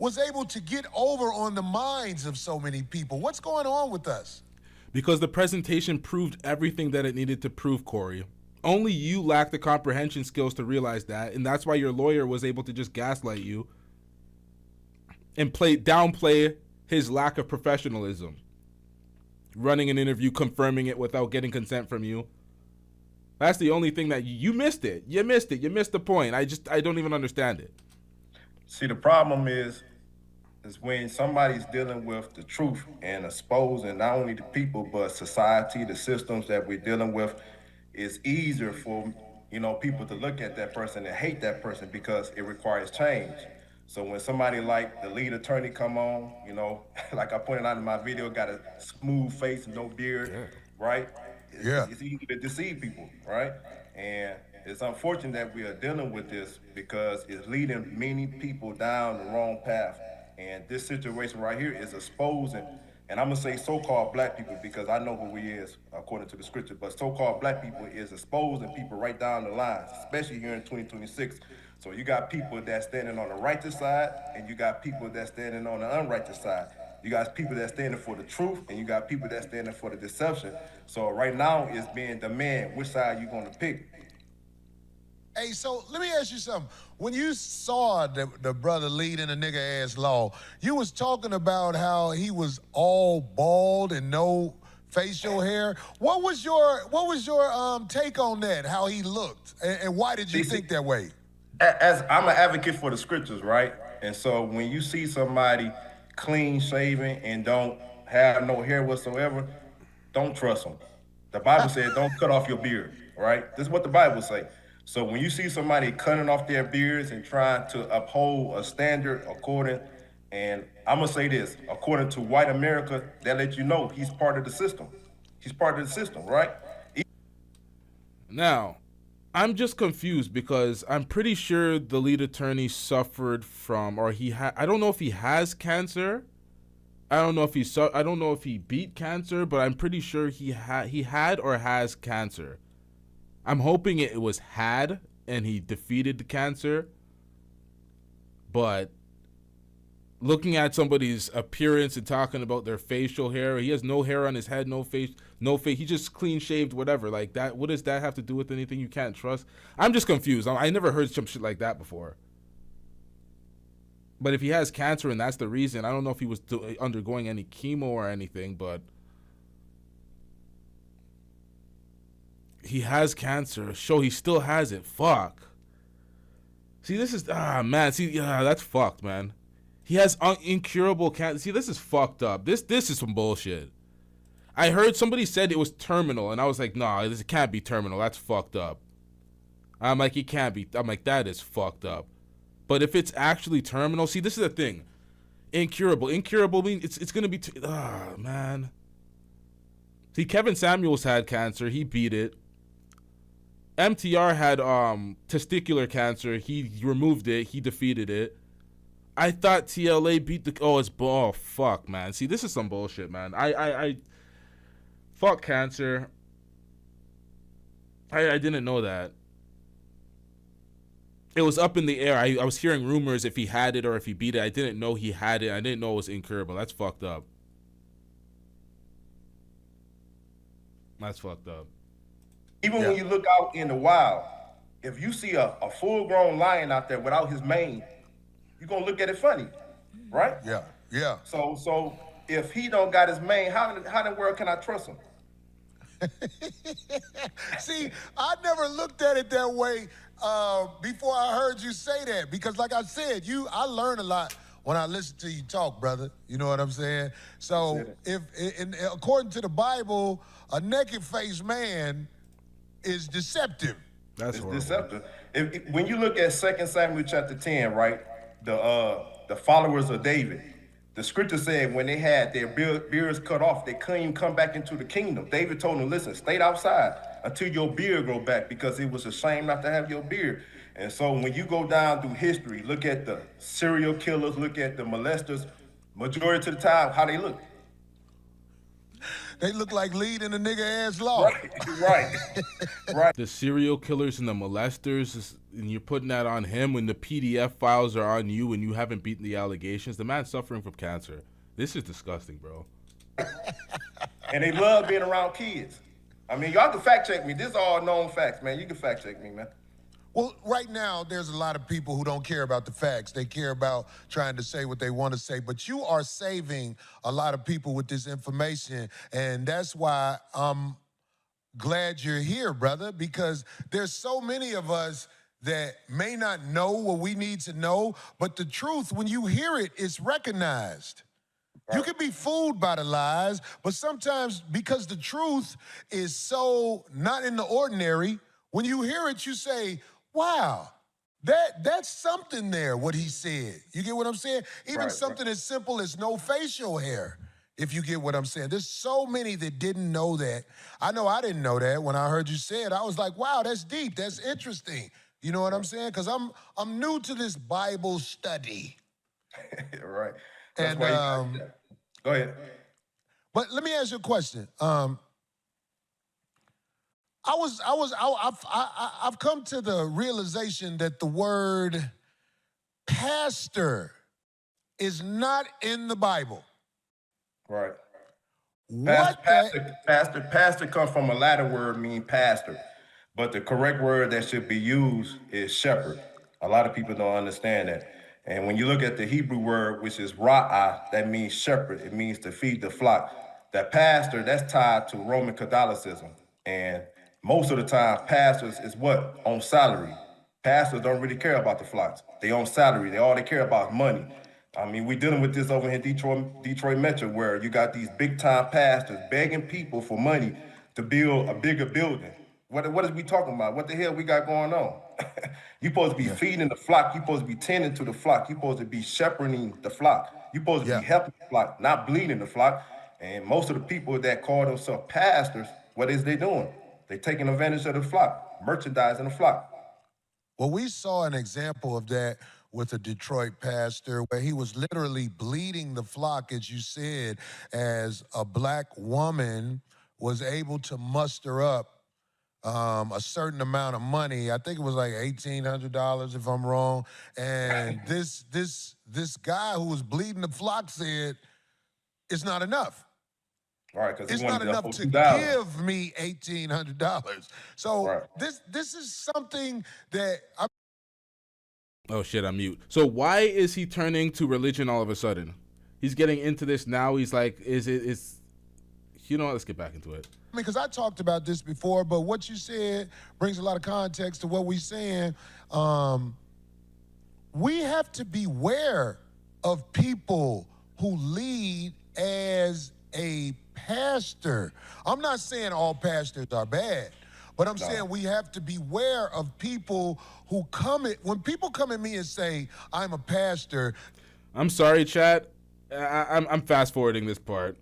[SPEAKER 10] was able to get over on the minds of so many people? What's going on with us?
[SPEAKER 4] Because the presentation proved everything that it needed to prove, Corey. Only you lack the comprehension skills to realize that, and that's why your lawyer was able to just gaslight you and downplay his lack of professionalism. Running an interview, confirming it without getting consent from you. That's the only thing that you missed it. You missed it. You missed the point. I don't even understand it.
[SPEAKER 21] See, the problem is when somebody's dealing with the truth and exposing not only the people, but society, the systems that we're dealing with, it's easier for you know, people to look at that person and hate that person because it requires change. So when somebody like the lead attorney come on, you know, like I pointed out in my video, got a smooth face and no beard, right? It's easy to deceive people, right? And it's unfortunate that we are dealing with this because it's leading many people down the wrong path. And this situation right here is exposing, and I'm gonna say so-called black people because I know who he is according to the scripture, but so-called black people is exposing people right down the line, especially here in 2026. So you got people that's standing on the righteous side, and you got people that's standing on the unrighteous side. You got people that's standing for the truth, and you got people that's standing for the deception. So right now it's being demand which side you gonna pick.
[SPEAKER 10] Hey, so let me ask you something. When you saw the brother leading a nigga ass law, you was talking about how he was all bald and no facial hair. What was your take on that? How he looked, and why did you think that way?
[SPEAKER 21] As I'm an advocate for the scriptures, right? And so when you see somebody clean shaven and don't have no hair whatsoever, don't trust them. The Bible said don't cut off your beard, right? This is what the Bible say. So when you see somebody cutting off their beards and trying to uphold a standard according, and I'm gonna say this, according to white America, that let you know he's part of the system. He's part of the system, right?
[SPEAKER 4] Now, I'm just confused because I'm pretty sure the lead attorney suffered from, or I don't know if he has cancer. I don't know if he beat cancer, but I'm pretty sure he had or has cancer. I'm hoping it was had and he defeated the cancer. But looking at somebody's appearance and talking about their facial hair, he has no hair on his head, no face. He just clean shaved, whatever. Like that, what does that have to do with anything you can't trust? I'm just confused. I never heard some shit like that before. But if he has cancer and that's the reason, I don't know if he was undergoing any chemo or anything, but he has cancer. Show he still has it. Fuck. See, this is man. See, that's fucked, man. He has incurable cancer. See, this is fucked up. This is some bullshit. I heard somebody said it was terminal, and I was like, nah, this can't be terminal. That's fucked up. I'm like, it can't be. I'm like, that is fucked up. But if it's actually terminal, see, this is the thing. Incurable means it's gonna be. Man. See, Kevin Samuels had cancer. He beat it. MTR had testicular cancer. He removed it. He defeated it. I thought TLA beat the. Oh fuck, man. See, this is some bullshit, man. I fuck cancer. I didn't know that. It was up in the air. I was hearing rumors if he had it or if he beat it. I didn't know he had it. I didn't know it was incurable. That's fucked up. That's fucked up.
[SPEAKER 21] Even when you look out in the wild, if you see a full-grown lion out there without his mane, you're gonna look at it funny, right?
[SPEAKER 10] Yeah.
[SPEAKER 21] So if he don't got his mane, how in the world can I trust him?
[SPEAKER 10] See, I never looked at it that way before I heard you say that, because like I said, I learn a lot when I listen to you talk, brother. You know what I'm saying? So according to the Bible, a naked-faced man is deceptive.
[SPEAKER 21] It's deceptive. When you look at 2 Samuel chapter 10, right, the followers of David, the scripture said when they had their beards cut off, they couldn't even come back into the kingdom. David told them, listen, stay outside until your beard grow back, because it was a shame not to have your beard. And so when you go down through history, look at the serial killers, look at the molesters, majority of the time, how they look.
[SPEAKER 10] They look like leading a nigga ass law.
[SPEAKER 21] Right.
[SPEAKER 4] The serial killers and the molesters, and you're putting that on him when the PDF files are on you and you haven't beaten the allegations. The man's suffering from cancer. This is disgusting, bro.
[SPEAKER 21] And they love being around kids. I mean, y'all can fact check me. This is all known facts, man. You can fact check me, man.
[SPEAKER 10] Well, right now, there's a lot of people who don't care about the facts. They care about trying to say what they want to say. But you are saving a lot of people with this information. And that's why I'm glad you're here, brother, because there's so many of us that may not know what we need to know. But the truth, when you hear it, it's recognized. You can be fooled by the lies, but sometimes because the truth is so not in the ordinary, When you hear it, you say, wow, that's something there, what he said. You get what I'm saying? Even something as simple as no facial hair, if you get what I'm saying. There's so many that didn't know that. I know I didn't know that. When I heard you say it, I was like, wow, that's deep. That's interesting. You know what I'm saying? Because I'm new to this Bible study.
[SPEAKER 21] Right.
[SPEAKER 10] That's and why
[SPEAKER 21] go ahead.
[SPEAKER 10] But let me ask you a question. I've come to the realization that the word pastor is not in the Bible.
[SPEAKER 21] Right. Pastor comes from a Latin word meaning pastor, but the correct word that should be used is shepherd. A lot of people don't understand that. And when you look at the Hebrew word, which is ra'ah, that means shepherd. It means to feed the flock. That pastor, that's tied to Roman Catholicism. And most of the time, pastors is what? On salary. Pastors don't really care about the flocks. They on salary. All they care about is money. I mean, we're dealing with this over here in Detroit Metro, where you got these big-time pastors begging people for money to build a bigger building. What is we talking about? What the hell we got going on? You're supposed to be feeding the flock. You're supposed to be tending to the flock. You're supposed to be shepherding the flock. You're supposed to be helping the flock, not bleeding the flock. And most of the people that call themselves pastors, what is they doing? They're taking advantage of the flock, merchandising the flock.
[SPEAKER 10] Well, we saw an example of that with a Detroit pastor where he was literally bleeding the flock, as you said, as a black woman was able to muster up a certain amount of money. I think it was like $1,800 if I'm wrong. And this guy who was bleeding the flock said, it's not enough.
[SPEAKER 21] Right, because
[SPEAKER 10] it's not enough to give me $1,800. So this is something that
[SPEAKER 4] Oh shit, I'm mute. So why is he turning to religion all of a sudden? He's getting into this now. He's like, let's get back into it.
[SPEAKER 10] I mean, because I talked about this before, but what you said brings a lot of context to what we're saying. We have to beware of people who lead as a pastor. I'm not saying all pastors are bad, but I'm saying we have to beware of people who when people come at me and say, I'm a pastor.
[SPEAKER 4] I'm sorry, chat. I'm fast forwarding this part.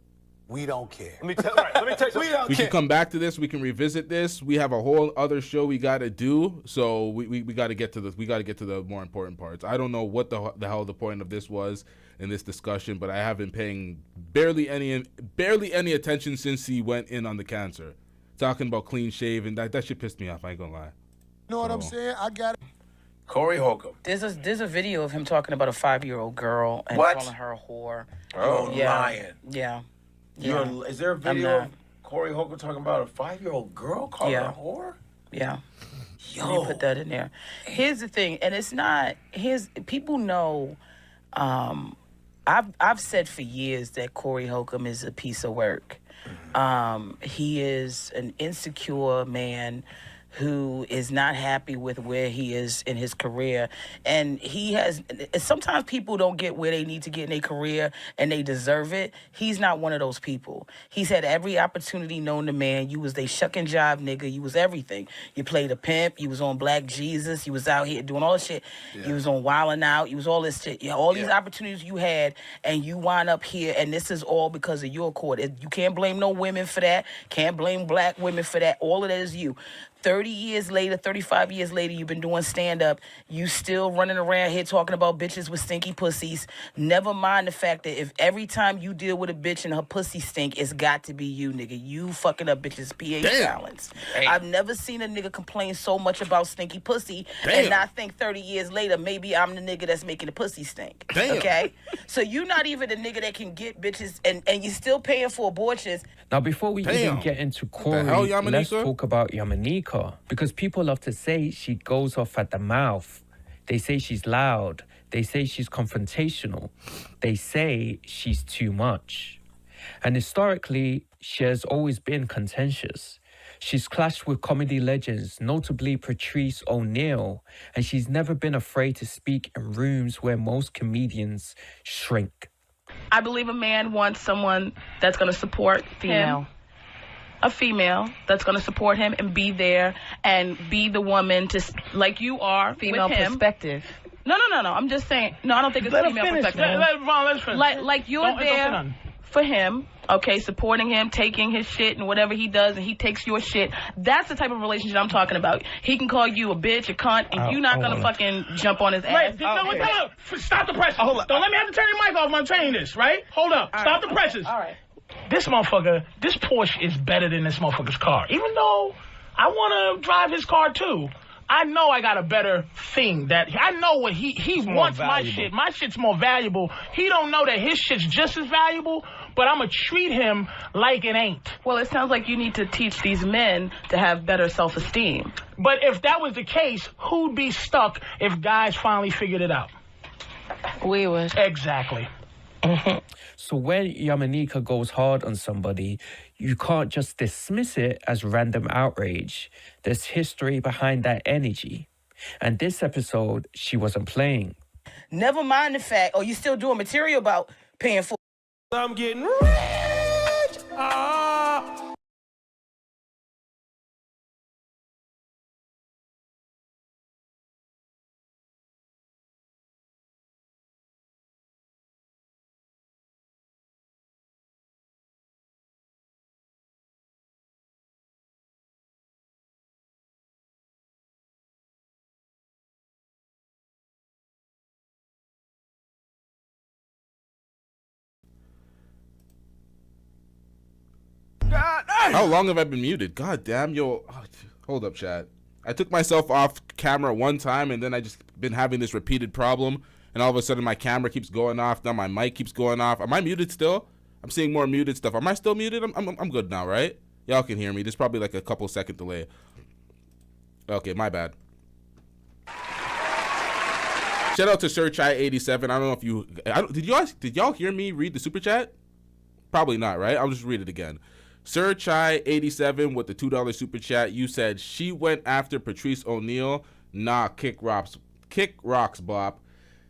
[SPEAKER 6] We don't care.
[SPEAKER 1] Let me tell you.
[SPEAKER 4] We can come back to this. We can revisit this. We have a whole other show we got to do. So we got to get to this. We got to get to the more important parts. I don't know what the hell the point of this was in this discussion, but I have been paying barely any attention since he went in on the cancer. Talking about clean shave, and that shit pissed me off. I ain't gonna lie.
[SPEAKER 10] You know what I'm saying? I got it.
[SPEAKER 1] Corey Holcomb.
[SPEAKER 2] There's a video of him talking about a 5-year-old girl and calling her a whore.
[SPEAKER 1] Oh,
[SPEAKER 2] yeah.
[SPEAKER 1] lying.
[SPEAKER 2] Yeah.
[SPEAKER 1] Is there a video of Corey Holcomb talking about a 5-year-old girl calling her a whore?
[SPEAKER 2] Yeah. Let me put that in there. Here's the thing, and it's not. People know. I've said for years that Corey Holcomb is a piece of work. He is an insecure man who is not happy with where he is in his career. And sometimes people don't get where they need to get in their career and they deserve it. He's not one of those people. He's had every opportunity known to man. You was they shuck and jive nigga. You was everything. You played a pimp. You was on Black Jesus. You was out here doing all this shit. Yeah. You was on Wildin' Out. You was all this shit. All these opportunities you had, and you wind up here, and this is all because of your court. You can't blame no women for that. Can't blame black women for that. All of that is you. 30 years later, 35 years later, you've been doing stand-up. You still running around here talking about bitches with stinky pussies. Never mind the fact that if every time you deal with a bitch and her pussy stink, it's got to be you, nigga. You fucking up bitches' pH balance. I've never seen a nigga complain so much about stinky pussy and not think 30 years later, maybe I'm the nigga that's making the pussy stink. Okay? So you're not even the nigga that can get bitches and you're still paying for abortions.
[SPEAKER 17] Now, before we even get into Corey, let's talk about Yamanika. Because people love to say she goes off at the mouth. They say she's loud. They say she's confrontational. They say she's too much. And historically, she has always been contentious. She's clashed with comedy legends, notably Patrice O'Neal, and she's never been afraid to speak in rooms where most comedians shrink.
[SPEAKER 2] I believe a man wants someone that's going to support him.
[SPEAKER 5] a female that's going to support him and be there and be the woman to, like you are,
[SPEAKER 19] female
[SPEAKER 5] with him.
[SPEAKER 19] Perspective.
[SPEAKER 5] No. I'm just saying. No, I don't think it's
[SPEAKER 18] Let her
[SPEAKER 5] female
[SPEAKER 18] finish.
[SPEAKER 5] perspective.
[SPEAKER 18] Let's finish.
[SPEAKER 5] Like you're
[SPEAKER 18] Don't
[SPEAKER 5] there
[SPEAKER 18] none.
[SPEAKER 5] for him, okay, supporting him, taking his shit and whatever he does, and he takes your shit. That's the type of relationship I'm talking about. He can call you a bitch, a cunt, and you're not gonna fucking jump on his ass.
[SPEAKER 18] Wait, stop the presses. Hold up. Don't let me have to turn your mic off when I'm saying this, right? Hold up. Stop the presses. All right. This motherfucker, this Porsche is better than this motherfucker's car. Even though I want to drive his car too, I know I got a better thing that I know what he wants my shit. My shit's more valuable. He don't know that his shit's just as valuable, but I'm going to treat him like it ain't.
[SPEAKER 5] Well, it sounds like you need to teach these men to have better self-esteem.
[SPEAKER 18] But if that was the case, who'd be stuck if guys finally figured it out?
[SPEAKER 19] We would.
[SPEAKER 18] Exactly.
[SPEAKER 17] So when Yamanika goes hard on somebody, you can't just dismiss it as random outrage. There's history behind that energy. And this episode, she wasn't playing.
[SPEAKER 2] Never mind the fact, you still doing material about paying for.
[SPEAKER 16] I'm getting rich.
[SPEAKER 4] How long have I been muted? God damn, yo. Hold up, chat. I took myself off camera one time, and then I just been having this repeated problem, and all of a sudden my camera keeps going off. Now my mic keeps going off. Am I muted still? I'm seeing more muted stuff. Am I still muted? I'm good now, right? Y'all can hear me. There's probably like a couple second delay. Okay, my bad. Shout out to SirChai87. I don't know if you did y'all hear me read the super chat? Probably not, right? I'll just read it again. SirChai87 with the $2 super chat. You said she went after Patrice O'Neal. Nah, kick rocks, bop.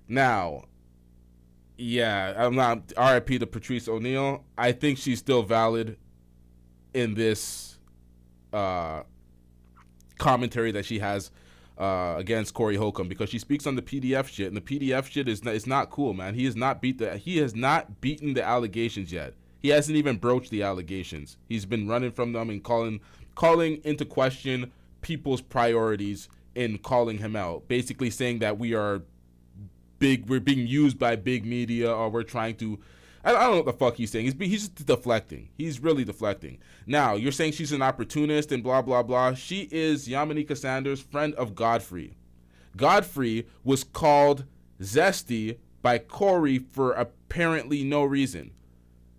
[SPEAKER 4] Now, yeah, I'm not RIP to Patrice O'Neal. I think she's still valid in this commentary that she has against Corey Holcomb, because she speaks on the PDF shit, and the PDF shit is not cool, man. He has not beaten the allegations yet. He hasn't even broached the allegations. He's been running from them and calling into question people's priorities and calling him out, basically saying that we're being used by big media, or we're trying to, I don't know what the fuck he's saying. He's just deflecting. He's really deflecting. Now, you're saying she's an opportunist and blah, blah, blah. She is Yamanika Sanders' friend of Godfrey. Godfrey was called zesty by Corey for apparently no reason.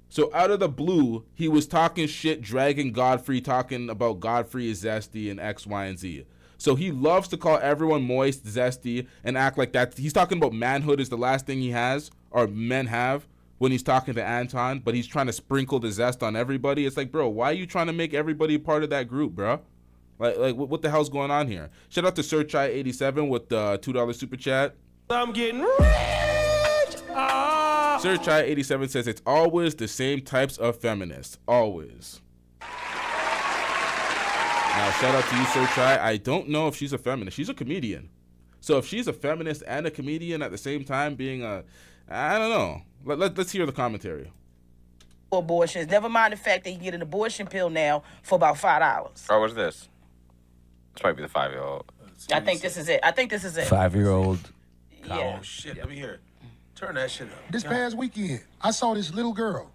[SPEAKER 4] So out of the blue, he was talking shit, dragging Godfrey, talking about Godfrey is zesty and X, Y, and Z. So he loves to call everyone moist, zesty, and act like that. He's talking about manhood is the last thing he has, or men have, when he's talking to Anton, but he's trying to sprinkle the zest on everybody. It's like, bro, why are you trying to make everybody part of that group, bro? Like what the hell's going on here? Shout out to SirChai87 with the $2 super chat.
[SPEAKER 16] I'm getting rich.
[SPEAKER 4] SirChai87 says it's always the same types of feminists. Always. Now, shout out to you, SirChai. I don't know if she's a feminist. She's a comedian. So if she's a feminist and a comedian at the same time being I don't know. Let's hear the commentary.
[SPEAKER 2] Abortions. Never mind the fact that you get an abortion pill now for about $5.
[SPEAKER 23] Oh, what's this? This might be the 5-year-old.
[SPEAKER 2] I think this is it.
[SPEAKER 3] 5-year-old.
[SPEAKER 2] Yeah.
[SPEAKER 1] Oh, shit. Let me hear it. Turn that shit up.
[SPEAKER 10] This past weekend, I saw this little girl.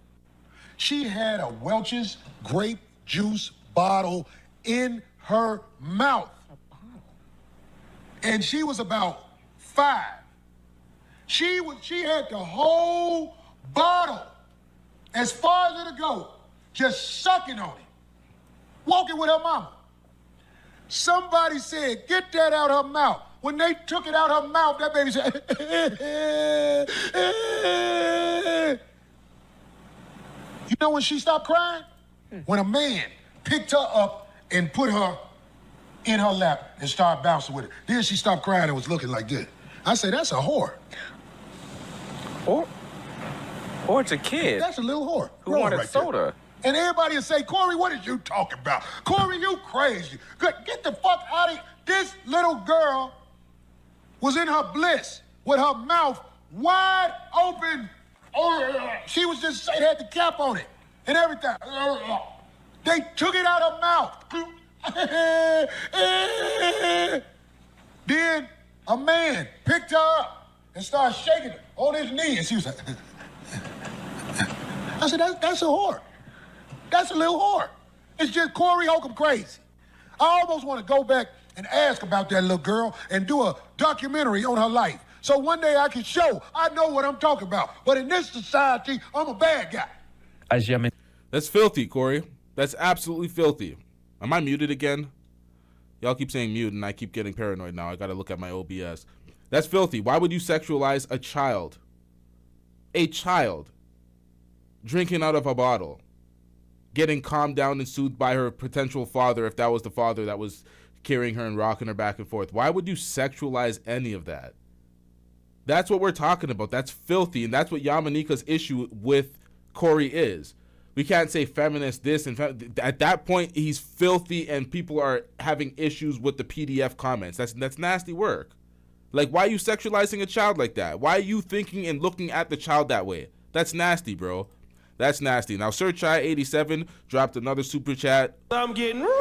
[SPEAKER 10] She had a Welch's grape juice bottle in her mouth. And she was about 5. She had the whole bottle, as far as it'll go, just sucking on it, walking with her mama. Somebody said, get that out her mouth. When they took it out her mouth, that baby said, You know when she stopped crying? When a man picked her up and put her in her lap and started bouncing with her. Then she stopped crying and was looking like this. I say, that's a whore.
[SPEAKER 23] Or it's a kid.
[SPEAKER 10] That's a little whore.
[SPEAKER 23] Who wanted soda.
[SPEAKER 10] And everybody will say, Corey, what is you talking about? Corey, you crazy. Get the fuck out of here. This little girl was in her bliss with her mouth wide open. She was just, it had the cap on it and everything. They took it out of her mouth. Then a man picked her up and started shaking her on his knee. And she was like, I said, that's a whore. That's a little whore. It's just Corey Holcomb crazy. I almost want to go back and ask about that little girl and do a documentary on her life. So one day I can show I know what I'm talking about. But in this society, I'm a bad guy.
[SPEAKER 4] That's filthy, Corey. That's absolutely filthy. Am I muted again? Y'all keep saying mute, and I keep getting paranoid now. I got to look at my OBS. That's filthy. Why would you sexualize a child? A child drinking out of a bottle, getting calmed down and soothed by her potential father, if that was the father that was carrying her and rocking her back and forth. Why would you sexualize any of that? That's what we're talking about. That's filthy, and that's what Yamanika's issue with Corey is. We can't say feminist this and at that point he's filthy, and people are having issues with the PDF comments. That's nasty work. Like, why are you sexualizing a child like that? Why are you thinking and looking at the child that way? That's nasty, bro. That's nasty. Now, SirChai87 dropped another super chat.
[SPEAKER 15] I'm getting rich.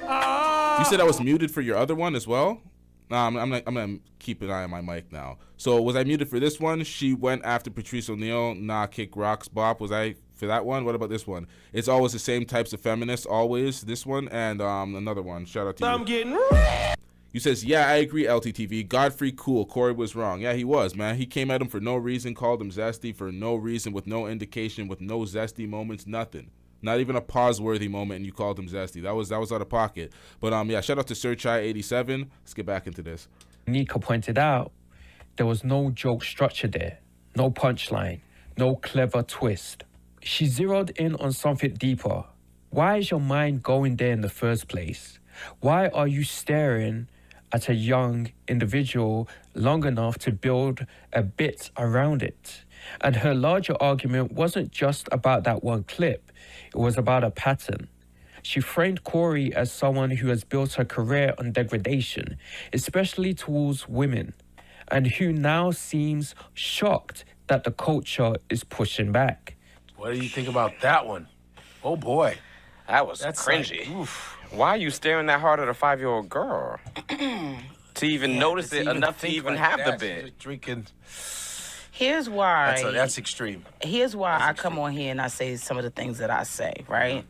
[SPEAKER 4] You said I was muted for your other one as well? I'm gonna keep an eye on my mic now. So was I muted for this one? She went after Patrice O'Neal. Nah, kick rocks, bop. Was I for that one? What about this one? It's always the same types of feminists. Always this one and another one. Shout out to you.
[SPEAKER 15] I'm getting rich.
[SPEAKER 4] You says, yeah, I agree, LTTV. Godfrey, cool. Corey was wrong. Yeah, he was, man. He came at him for no reason, called him zesty for no reason, with no indication, with no zesty moments, nothing. Not even a pause-worthy moment, and you called him zesty. That was out of pocket. But, yeah, shout out to SirChai87. Let's get back into this.
[SPEAKER 17] Nika pointed out there was no joke structure there, no punchline, no clever twist. She zeroed in on something deeper. Why is your mind going there in the first place? Why are you staring at a young individual long enough to build a bit around it? And her larger argument wasn't just about that one clip. It was about a pattern. She framed Corey as someone who has built her career on degradation, especially towards women, and who now seems shocked that the culture is pushing back.
[SPEAKER 1] What do you think about that one? Oh, boy.
[SPEAKER 23] That's cringy.
[SPEAKER 1] Like, oof.
[SPEAKER 23] Why are you staring that hard at a 5-year-old girl? To even notice it enough to even have the bit.
[SPEAKER 1] Drinking.
[SPEAKER 2] Here's why.
[SPEAKER 1] That's extreme.
[SPEAKER 2] Here's why I come on here and I say some of the things that I say, right?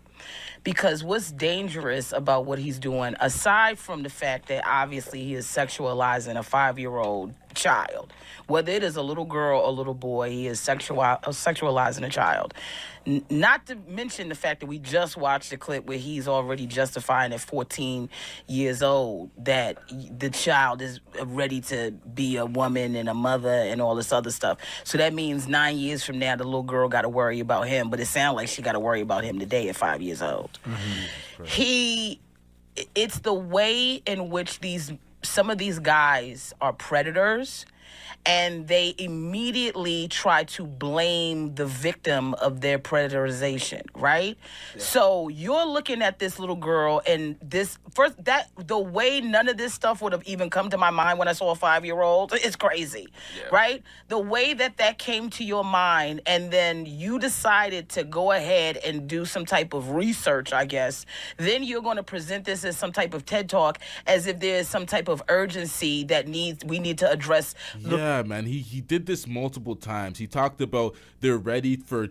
[SPEAKER 2] Because what's dangerous about what he's doing, aside from the fact that obviously he is sexualizing a 5-year-old child, whether it is a little girl or little boy, he is sexualizing a child. Not to mention the fact that we just watched a clip where he's already justifying at 14 years old that the child is ready to be a woman and a mother and all this other stuff. So that means 9 years from now, the little girl got to worry about him, but it sounds like she got to worry about him today at 5 years old. Mm-hmm. Right. It's the way in which some of these guys are predators, and they immediately try to blame the victim of their predatorization, right? Yeah. So you're looking at this little girl, and the way none of this stuff would have even come to my mind when I saw a 5-year-old, it's crazy, right? The way that came to your mind, and then you decided to go ahead and do some type of research, I guess, then you're going to present this as some type of TED Talk, as if there's some type of urgency that we need to address.
[SPEAKER 4] Yeah, man, he did this multiple times. He talked about they're ready for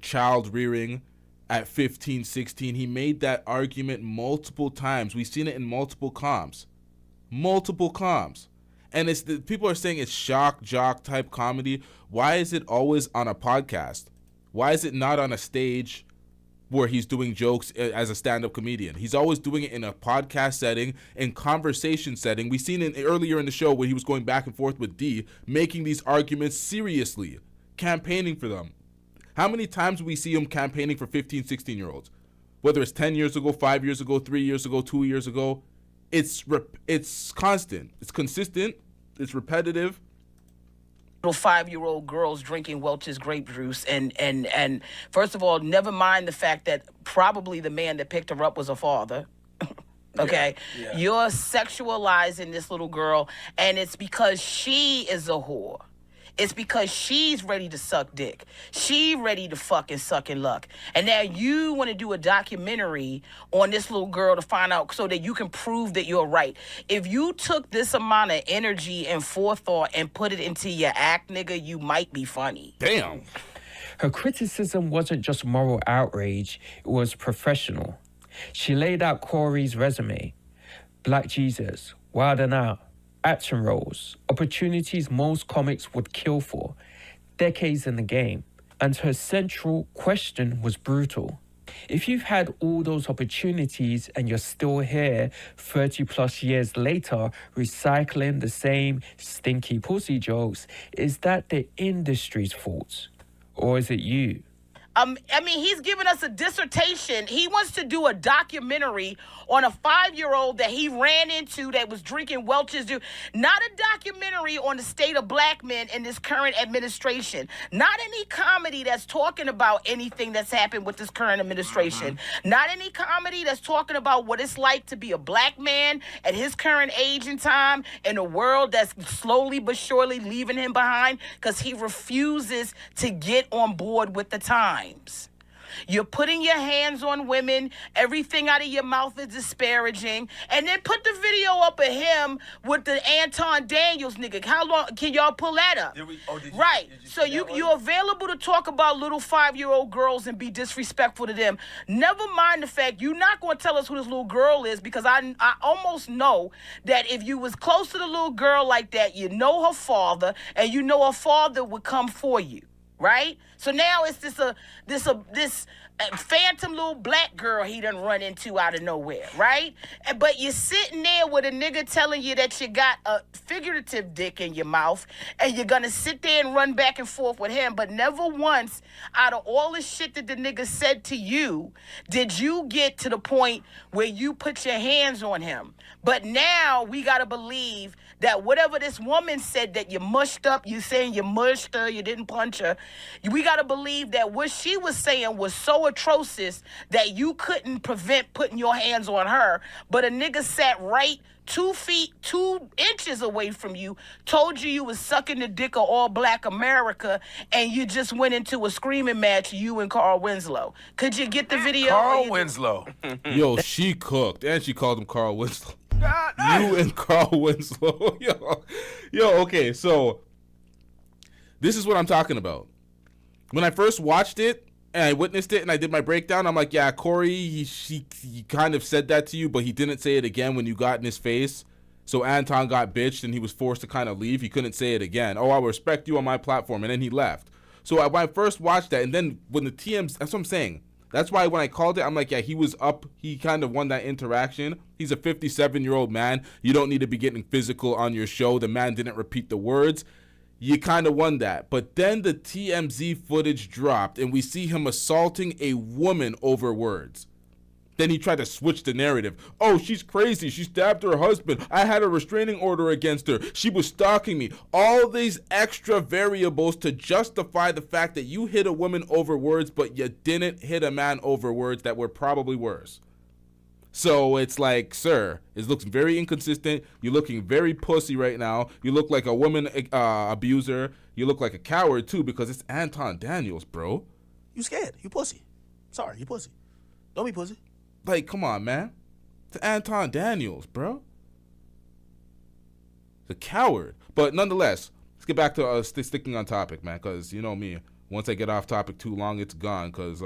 [SPEAKER 4] child rearing at 15, 16. He made that argument multiple times. We've seen it in multiple comms. And people are saying it's shock jock type comedy. Why is it always on a podcast? Why is it not on a stage where he's doing jokes as a stand-up comedian? He's always doing it in a podcast setting, in conversation setting. We've seen it earlier in the show when he was going back and forth with D, making these arguments seriously, campaigning for them. How many times do we see him campaigning for 15, 16-year-olds? Whether it's 10 years ago, 5 years ago, 3 years ago, 2 years ago, it's constant, it's consistent, it's repetitive.
[SPEAKER 2] little 5-year-old girls drinking Welch's grape juice, and first of all, never mind the fact that probably the man that picked her up was a father. Okay, you're sexualizing this little girl, and it's because she is a whore. It's because she's ready to suck dick. She ready to fucking suck and luck. And now you want to do a documentary on this little girl to find out so that you can prove that you're right. If you took this amount of energy and forethought and put it into your act, nigga, you might be funny.
[SPEAKER 4] Damn.
[SPEAKER 17] Her criticism wasn't just moral outrage, it was professional. She laid out Corey's resume. Black Jesus, Wild and Out, action roles, opportunities most comics would kill for, decades in the game, and her central question was brutal. If you've had all those opportunities and you're still here 30 plus years later recycling the same stinky pussy jokes, is that the industry's fault? Or is it you?
[SPEAKER 2] I mean, he's giving us a dissertation. He wants to do a documentary on a 5-year-old that he ran into that was drinking Welch's juice. Not a documentary on the state of black men in this current administration. Not any comedy that's talking about anything that's happened with this current administration. Not any comedy that's talking about what it's like to be a black man at his current age and time in a world that's slowly but surely leaving him behind because he refuses to get on board with the times. You're putting your hands on women. Everything out of your mouth is disparaging. And then put the video up of him with the Anton Daniels nigga. How long can y'all pull that up? Right. So you're available to talk about little 5-year-old girls and be disrespectful to them. Never mind the fact you're not going to tell us who this little girl is, because I almost know that if you was close to the little girl like that, you know her father, and you know her father would come for you. Right? So now it's this phantom little black girl he done run into out of nowhere, right? But you're sitting there with a nigga telling you that you got a figurative dick in your mouth, and you're gonna sit there and run back and forth with him, but never once out of all the shit that the nigga said to you did you get to the point where you put your hands on him. But now we gotta believe that whatever this woman said that you mushed up, you saying you mushed her, you didn't punch her, we gotta believe that what she was saying was so atrocious that you couldn't prevent putting your hands on her, but a nigga sat right 2 feet, 2 inches away from you, told you was sucking the dick of all black America, and you just went into a screaming match, you and Carl Winslow. Could you get the video?
[SPEAKER 1] Carl Winslow.
[SPEAKER 4] Yo, she cooked, and she called him Carl Winslow. You and Carl Winslow. Yo, okay, so this is what I'm talking about. When I first watched it and I witnessed it and I did my breakdown, I'm like, yeah, Corey, he kind of said that to you, but he didn't say it again when you got in his face. So Anton got bitched and he was forced to kind of leave. He couldn't say it again. Oh, I respect you on my platform. And then he left. So when I first watched that, and then when the TMs, that's what I'm saying. That's why when I called it, I'm like, yeah, he was up. He kind of won that interaction. He's a 57-year-old man. You don't need to be getting physical on your show. The man didn't repeat the words. You kind of won that. But then the TMZ footage dropped, and we see him assaulting a woman over words. Then he tried to switch the narrative. Oh, she's crazy. She stabbed her husband. I had a restraining order against her. She was stalking me. All these extra variables to justify the fact that you hit a woman over words, but you didn't hit a man over words that were probably worse. So it's like, sir, it looks very inconsistent. You're looking very pussy right now. You look like a woman abuser. You look like a coward, too, because it's Anton Daniels, bro.
[SPEAKER 1] You scared. You pussy. Sorry, you pussy. Don't be pussy.
[SPEAKER 4] Like, come on, man. It's Anton Daniels, bro. It's a coward. But nonetheless, let's get back to sticking on topic, man, because you know me. Once I get off topic too long, it's gone, because...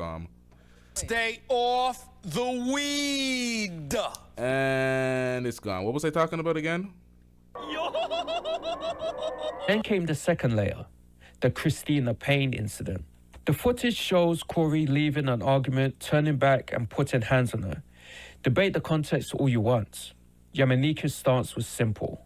[SPEAKER 15] Stay off the weed.
[SPEAKER 4] And it's gone. What was I talking about again?
[SPEAKER 17] Then came the second layer, the Christina Payne incident. The footage shows Corey leaving an argument, turning back and putting hands on her. Debate the context all you want. Yamanika's stance was simple.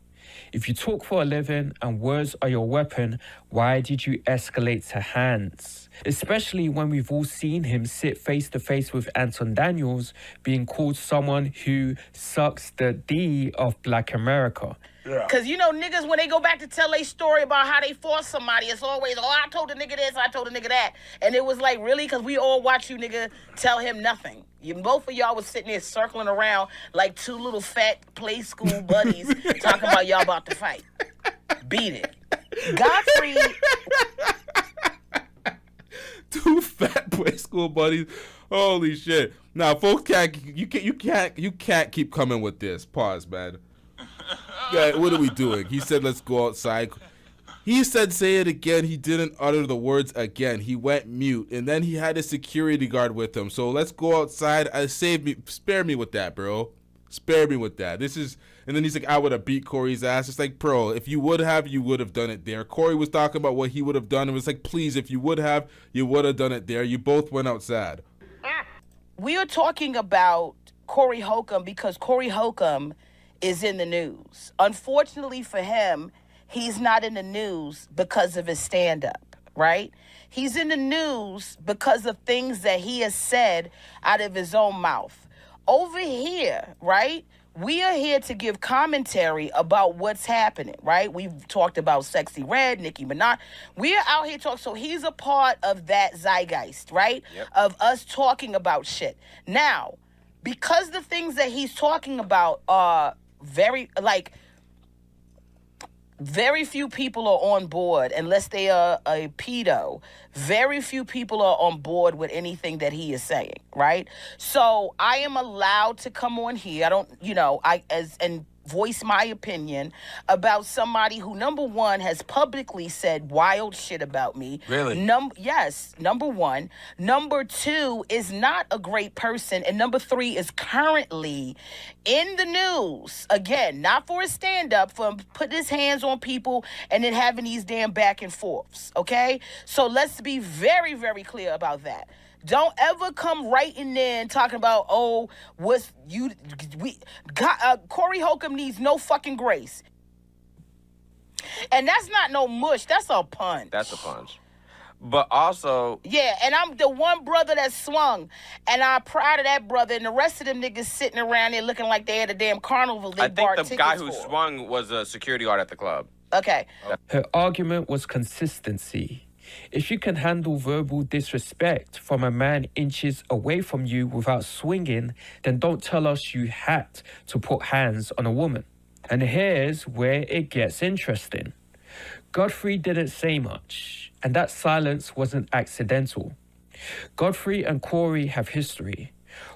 [SPEAKER 17] If you talk for a living and words are your weapon, why did you escalate to hands? Especially when we've all seen him sit face to face with Anton Daniels being called someone who sucks the D of Black America.
[SPEAKER 2] Because, you know, niggas, when they go back to tell a story about how they forced somebody, it's always, I told the nigga this, I told the nigga that. And it was like, really? Because we all watch you, nigga, tell him nothing. Both of y'all was sitting there circling around like two little fat play school buddies talking about y'all about to fight. Beat it. Godfrey.
[SPEAKER 4] Two fat play school buddies. Holy shit. Now, folks, you can't keep coming with this. Pause, man. What are we doing? He said, let's go outside. He said, say it again. He didn't utter the words again. He went mute, and then he had a security guard with him. So let's go outside. Spare me with that, bro. Spare me with that. And then he's like, I would have beat Corey's ass. It's like, bro, if you would have done it there. Corey was talking about what he would have done. It was like, please, if you would have done it there. You both went outside.
[SPEAKER 2] We are talking about Corey Holcomb because Corey Holcomb is in the news. Unfortunately for him, he's not in the news because of his stand-up, right? He's in the news because of things that he has said out of his own mouth. Over here, right, we are here to give commentary about what's happening, right? We've talked about Sexy Red, Nicki Minaj. We're out here talking, so he's a part of that zeitgeist, right? Yep. Of us talking about shit. Now, because the things that he's talking about are very few people are on board unless they are a pedo. Very few people are on board with anything that he is saying, right? So I am allowed to come on here. I don't, and voice my opinion about somebody who, number one, has publicly said wild shit about me.
[SPEAKER 1] Really?
[SPEAKER 2] Yes, number one. Number two, is not a great person. And number three, is currently in the news. Again, not for his stand-up, for putting his hands on people and then having these damn back and forths, okay? So let's be very, very clear about that. Don't ever come right in there and talking about, Corey Holcomb needs no fucking grace. And that's not no mush. That's a punch.
[SPEAKER 23] That's a punch. But also...
[SPEAKER 2] Yeah, and I'm the one brother that swung. And I'm proud of that brother. And the rest of them niggas sitting around there looking like they had a damn carnival they bought tickets for.
[SPEAKER 23] I think the guy who swung was a security guard at the club.
[SPEAKER 2] Okay.
[SPEAKER 17] Her argument was consistency. If you can handle verbal disrespect from a man inches away from you without swinging, then don't tell us you had to put hands on a woman. And here's where it gets interesting. Godfrey didn't say much, and that silence wasn't accidental. Godfrey and Corey have history.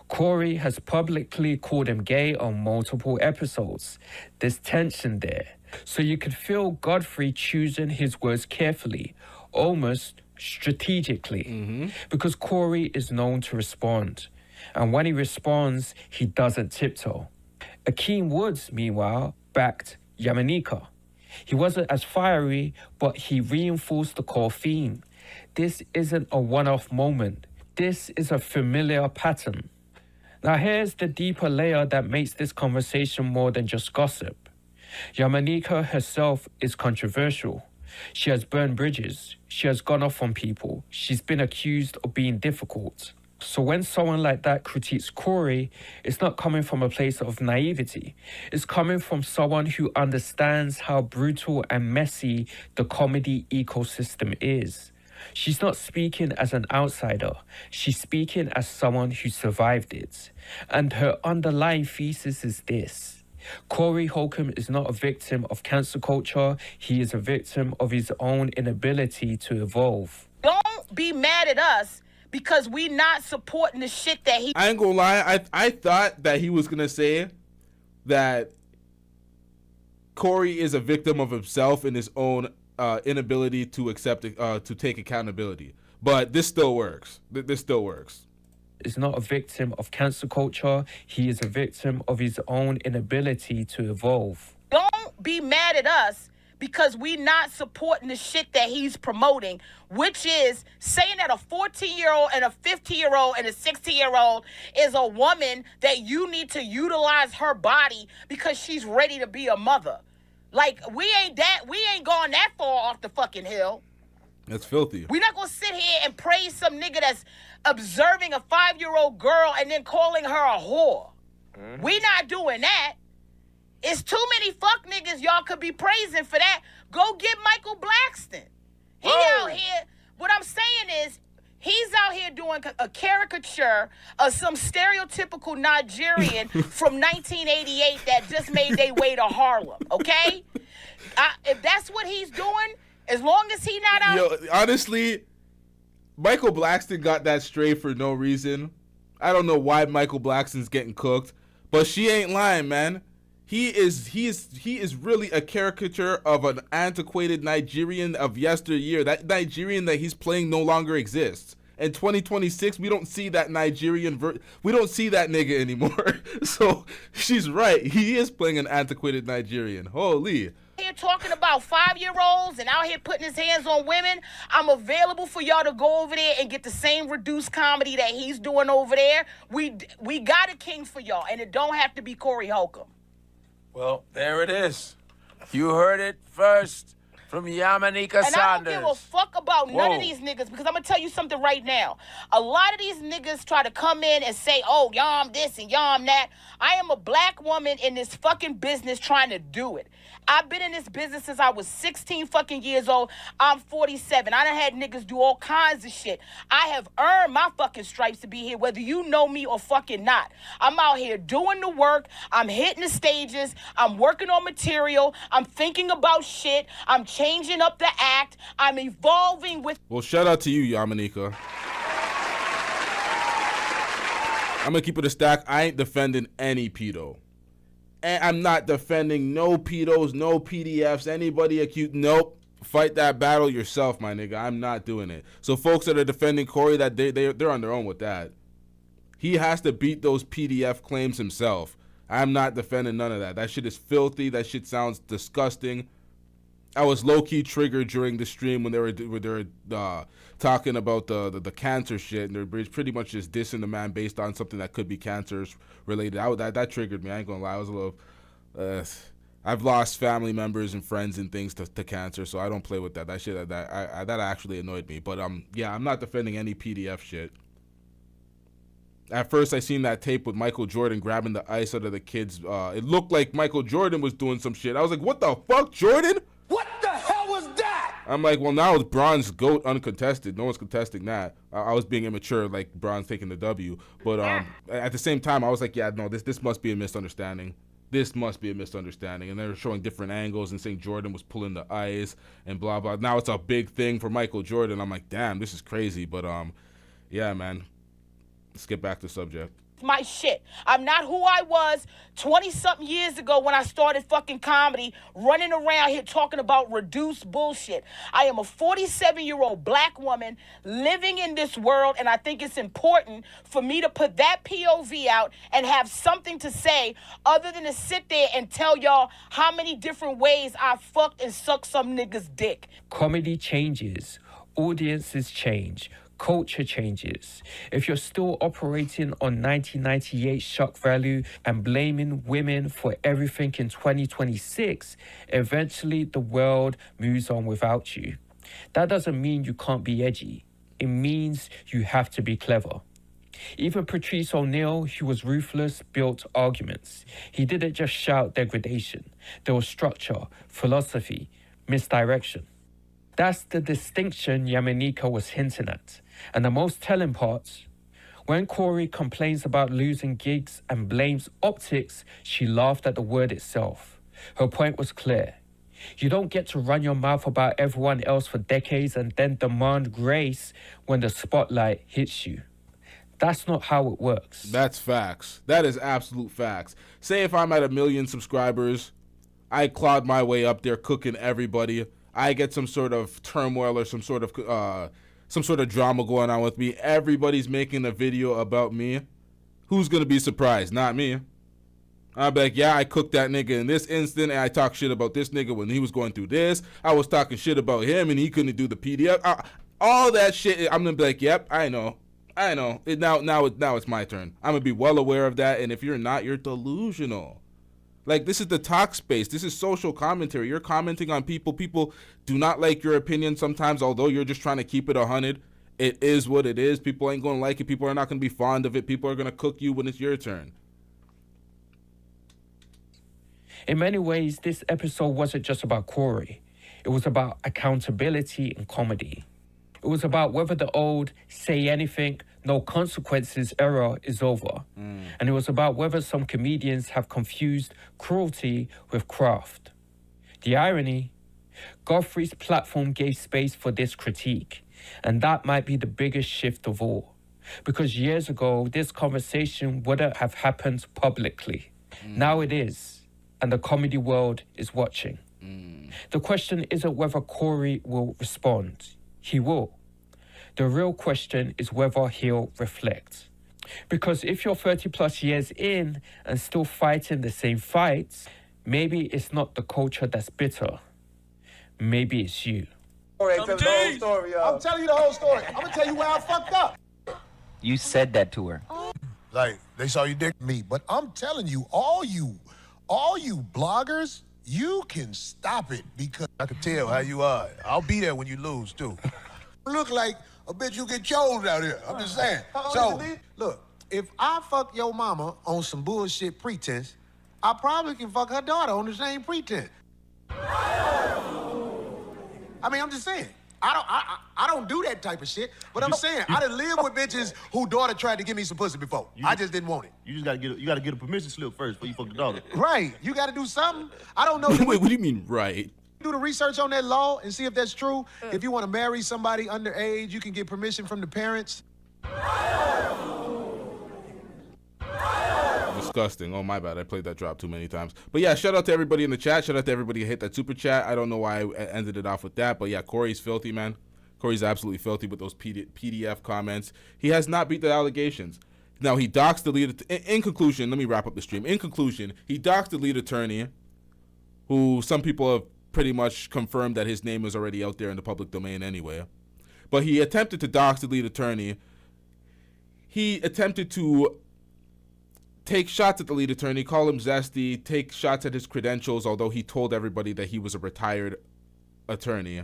[SPEAKER 17] Corey has publicly called him gay on multiple episodes. There's tension there. So you could feel Godfrey choosing his words carefully, almost strategically, because Corey is known to respond. And when he responds, he doesn't tiptoe. Akeem Woods, meanwhile, backed Yamanika. He wasn't as fiery, but he reinforced the core theme. This isn't a one-off moment. This is a familiar pattern. Now here's the deeper layer that makes this conversation more than just gossip. Yamanika herself is controversial. She has burned bridges. She has gone off on people. She's been accused of being difficult. So when someone like that critiques Corey, it's not coming from a place of naivety. It's coming from someone who understands how brutal and messy the comedy ecosystem is. She's not speaking as an outsider. She's speaking as someone who survived it. And her underlying thesis is this. Corey Holcomb is not a victim of cancel culture. He is a victim of his own inability to evolve.
[SPEAKER 2] Don't be mad at us because we not supporting the shit that he...
[SPEAKER 4] I ain't gonna lie. I thought that he was gonna say that Corey is a victim of himself and his own inability to accept, to take accountability. But this still works. This still works.
[SPEAKER 17] Is not a victim of cancel culture. He is a victim of his own inability to evolve.
[SPEAKER 2] Don't be mad at us because we not supporting the shit that he's promoting, which is saying that a 14-year-old and a 15-year-old and a 16-year-old is a woman that you need to utilize her body because she's ready to be a mother. Like, we ain't gone that far off the fucking hill.
[SPEAKER 4] That's filthy.
[SPEAKER 2] We're not going to sit here and praise some nigga that's observing a 5-year-old girl and then calling her a whore. We're not doing that. It's too many fuck niggas y'all could be praising for that. Go get Michael Blackston. He out here. What I'm saying is, he's out here doing a caricature of some stereotypical Nigerian from 1988 that just made their way to Harlem, okay? If that's what he's doing, as long as he not out...
[SPEAKER 4] Yo, honestly, Michael Blackston got that straight for no reason. I don't know why Michael Blackston's getting cooked, but she ain't lying, man. He is really a caricature of an antiquated Nigerian of yesteryear. That Nigerian that he's playing no longer exists. In 2026, we don't see that we don't see that nigga anymore. So she's right. He is playing an antiquated Nigerian. Holy.
[SPEAKER 2] Here talking about 5-year-olds and out here putting his hands on women. I'm available for y'all to go over there and get the same reduced comedy that he's doing over there. We got a king for y'all, and it don't have to be Corey Holcomb.
[SPEAKER 1] Well, there it is. You heard it first from Yamanika Saunders.
[SPEAKER 2] And I don't give a fuck about none of these niggas, because I'm going to tell you something right now. A lot of these niggas try to come in and say, oh, y'all this and y'all that. I am a black woman in this fucking business trying to do it. I've been in this business since I was 16 fucking years old. I'm 47. I done had niggas do all kinds of shit. I have earned my fucking stripes to be here, whether you know me or fucking not. I'm out here doing the work. I'm hitting the stages. I'm working on material. I'm thinking about shit. I'm changing up the act. I'm evolving with...
[SPEAKER 4] Well, shout out to you, Yamanika. I'm going to keep it a stack. I ain't defending any pedo. And I'm not defending no pedos, no PDFs, anybody accused. Nope. Fight that battle yourself, my nigga. I'm not doing it. So folks that are defending Corey, that they're on their own with that. He has to beat those PDF claims himself. I'm not defending none of that. That shit is filthy. That shit sounds disgusting. I was low-key triggered during the stream when they were talking about the cancer shit, and they're pretty much just dissing the man based on something that could be cancer related. That triggered me. I ain't gonna lie. I was a little. I've lost family members and friends and things to cancer, so I don't play with that. That shit that actually annoyed me. But yeah, I'm not defending any PDF shit. At first, I seen that tape with Michael Jordan grabbing the ice out of the kids. It looked like Michael Jordan was doing some shit. I was like, what the fuck, Jordan?
[SPEAKER 15] What the hell was that?
[SPEAKER 4] I'm like, well, now it's Bron's GOAT uncontested. No one's contesting that. I was being immature, like Bron's taking the W. But at the same time, I was like, yeah, no, this must be a misunderstanding. This must be a misunderstanding. And they were showing different angles and saying Jordan was pulling the ice and blah, blah. Now it's a big thing for Michael Jordan. I'm like, damn, this is crazy. But yeah, man, let's get back to the subject.
[SPEAKER 2] My shit. I'm not who I was 20-something years ago when I started fucking comedy, running around here talking about reduced bullshit. I am a 47-year-old black woman living in this world, and I think it's important for me to put that POV out and have something to say other than to sit there and tell y'all how many different ways I fucked and sucked some nigga's dick.
[SPEAKER 17] Comedy changes. Audiences change. Culture changes. If you're still operating on 1998 shock value and blaming women for everything in 2026, eventually the world moves on without you. That doesn't mean you can't be edgy. It means you have to be clever. Even Patrice O'Neal, who was ruthless, built arguments. He didn't just shout degradation. There was structure, philosophy, misdirection. That's the distinction Yamanika was hinting at. And the most telling part, when Corey complains about losing gigs and blames optics, she laughed at the word itself. Her point was clear. You don't get to run your mouth about everyone else for decades and then demand grace when the spotlight hits you. That's not how it works.
[SPEAKER 4] That's facts. That is absolute facts. Say if I'm at 1 million subscribers, I clawed my way up there cooking everybody. I get some sort of turmoil or some sort of drama going on with me. Everybody's making a video about me. Who's going to be surprised? Not me. I'll be like, yeah, I cooked that nigga in this instant, and I talked shit about this nigga when he was going through this. I was talking shit about him, and he couldn't do the PDF. All that shit, I'm going to be like, yep, I know. Now it's my turn. I'm going to be well aware of that, and if you're not, you're delusional. Like, this is the talk space. This is social commentary. You're commenting on people. People do not like your opinion sometimes, although you're just trying to keep it 100. It is what it is. People ain't going to like it. People are not going to be fond of it. People are going to cook you when it's your turn.
[SPEAKER 17] In many ways, this episode wasn't just about Corey. It was about accountability and comedy. It was about whether the old say anything, no consequences era is over. And it was about whether some comedians have confused cruelty with craft. The irony, Godfrey's platform gave space for this critique, and that might be the biggest shift of all. Because years ago, this conversation wouldn't have happened publicly. Now it is, and the comedy world is watching. The question isn't whether Corey will respond. He will. The real question is whether he'll reflect. Because if you're 30 plus years in and still fighting the same fights, maybe it's not the culture that's bitter. Maybe it's you.
[SPEAKER 6] I'm telling you the whole story. I'm gonna tell you where I fucked up.
[SPEAKER 23] You said that to her.
[SPEAKER 6] Like, they saw you dick me, but I'm telling you, all you bloggers, you can stop it because I can tell how you are. I'll be there when you lose too. Look like a bitch you get chose out here. I'm just saying. So, look, if I fuck your mama on some bullshit pretense, I probably can fuck her daughter on the same pretense. I mean, I'm just saying. I don't do that type of shit, but I'm saying I done lived with bitches whose daughter tried to give me some pussy before. I just didn't want it.
[SPEAKER 9] You just gotta get a permission slip first before you fuck the daughter.
[SPEAKER 6] Right. You gotta do something. I don't know.
[SPEAKER 4] Wait, what do you mean, right?
[SPEAKER 6] Do the research on that law and see if that's true. If you want to marry somebody underage, you can get permission from the parents.
[SPEAKER 4] Disgusting. Oh, my bad. I played that drop too many times. But yeah, shout out to everybody in the chat. Shout out to everybody who hit that super chat. I don't know why I ended it off with that. But yeah, Corey's filthy, man. Corey's absolutely filthy with those PDF comments. He has not beat the allegations. Now, he doxed the lead. In conclusion, let me wrap up the stream. In conclusion, he doxed the lead attorney, who some people have pretty much confirmed that his name is already out there in the public domain anyway. But he attempted to dox the lead attorney. He attempted to take shots at the lead attorney, call him zesty, take shots at his credentials, although he told everybody that he was a retired attorney.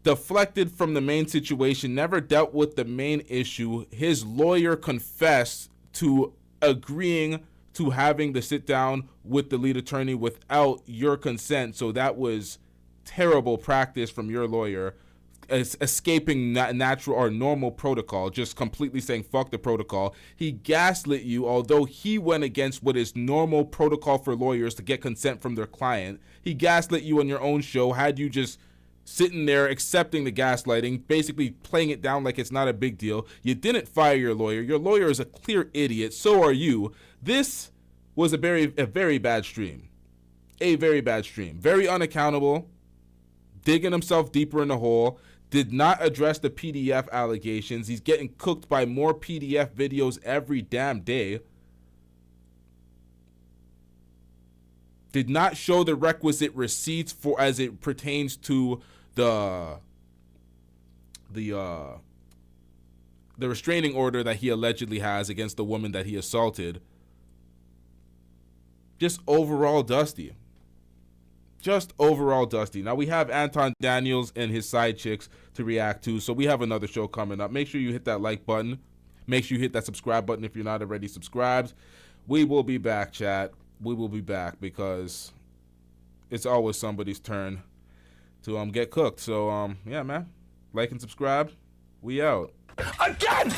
[SPEAKER 4] Deflected from the main situation, never dealt with the main issue. His lawyer confessed to agreeing to having the sit down with the lead attorney without your consent. So that was terrible practice from your lawyer, escaping natural or normal protocol, just completely saying fuck the protocol. He gaslit you, although he went against what is normal protocol for lawyers to get consent from their client. He gaslit you on your own show, had you just sitting there accepting the gaslighting, basically playing it down like it's not a big deal. You didn't fire your lawyer. Your lawyer is a clear idiot. So are you. This was a very bad stream. A very bad stream. Very unaccountable. Digging himself deeper in the hole. Did not address the PDF allegations. He's getting cooked by more PDF videos every damn day. Did not show the requisite receipts for as it pertains to the restraining order that he allegedly has against the woman that he assaulted. Just overall dusty. Just overall dusty. Now we have Anton Daniels and his side chicks to react to, so we have another show coming up. Make sure you hit that like button. Make sure you hit that subscribe button if you're not already subscribed. We will be back, chat. We will be back because it's always somebody's turn to get cooked. So yeah, man, like and subscribe. We out.
[SPEAKER 15] Again!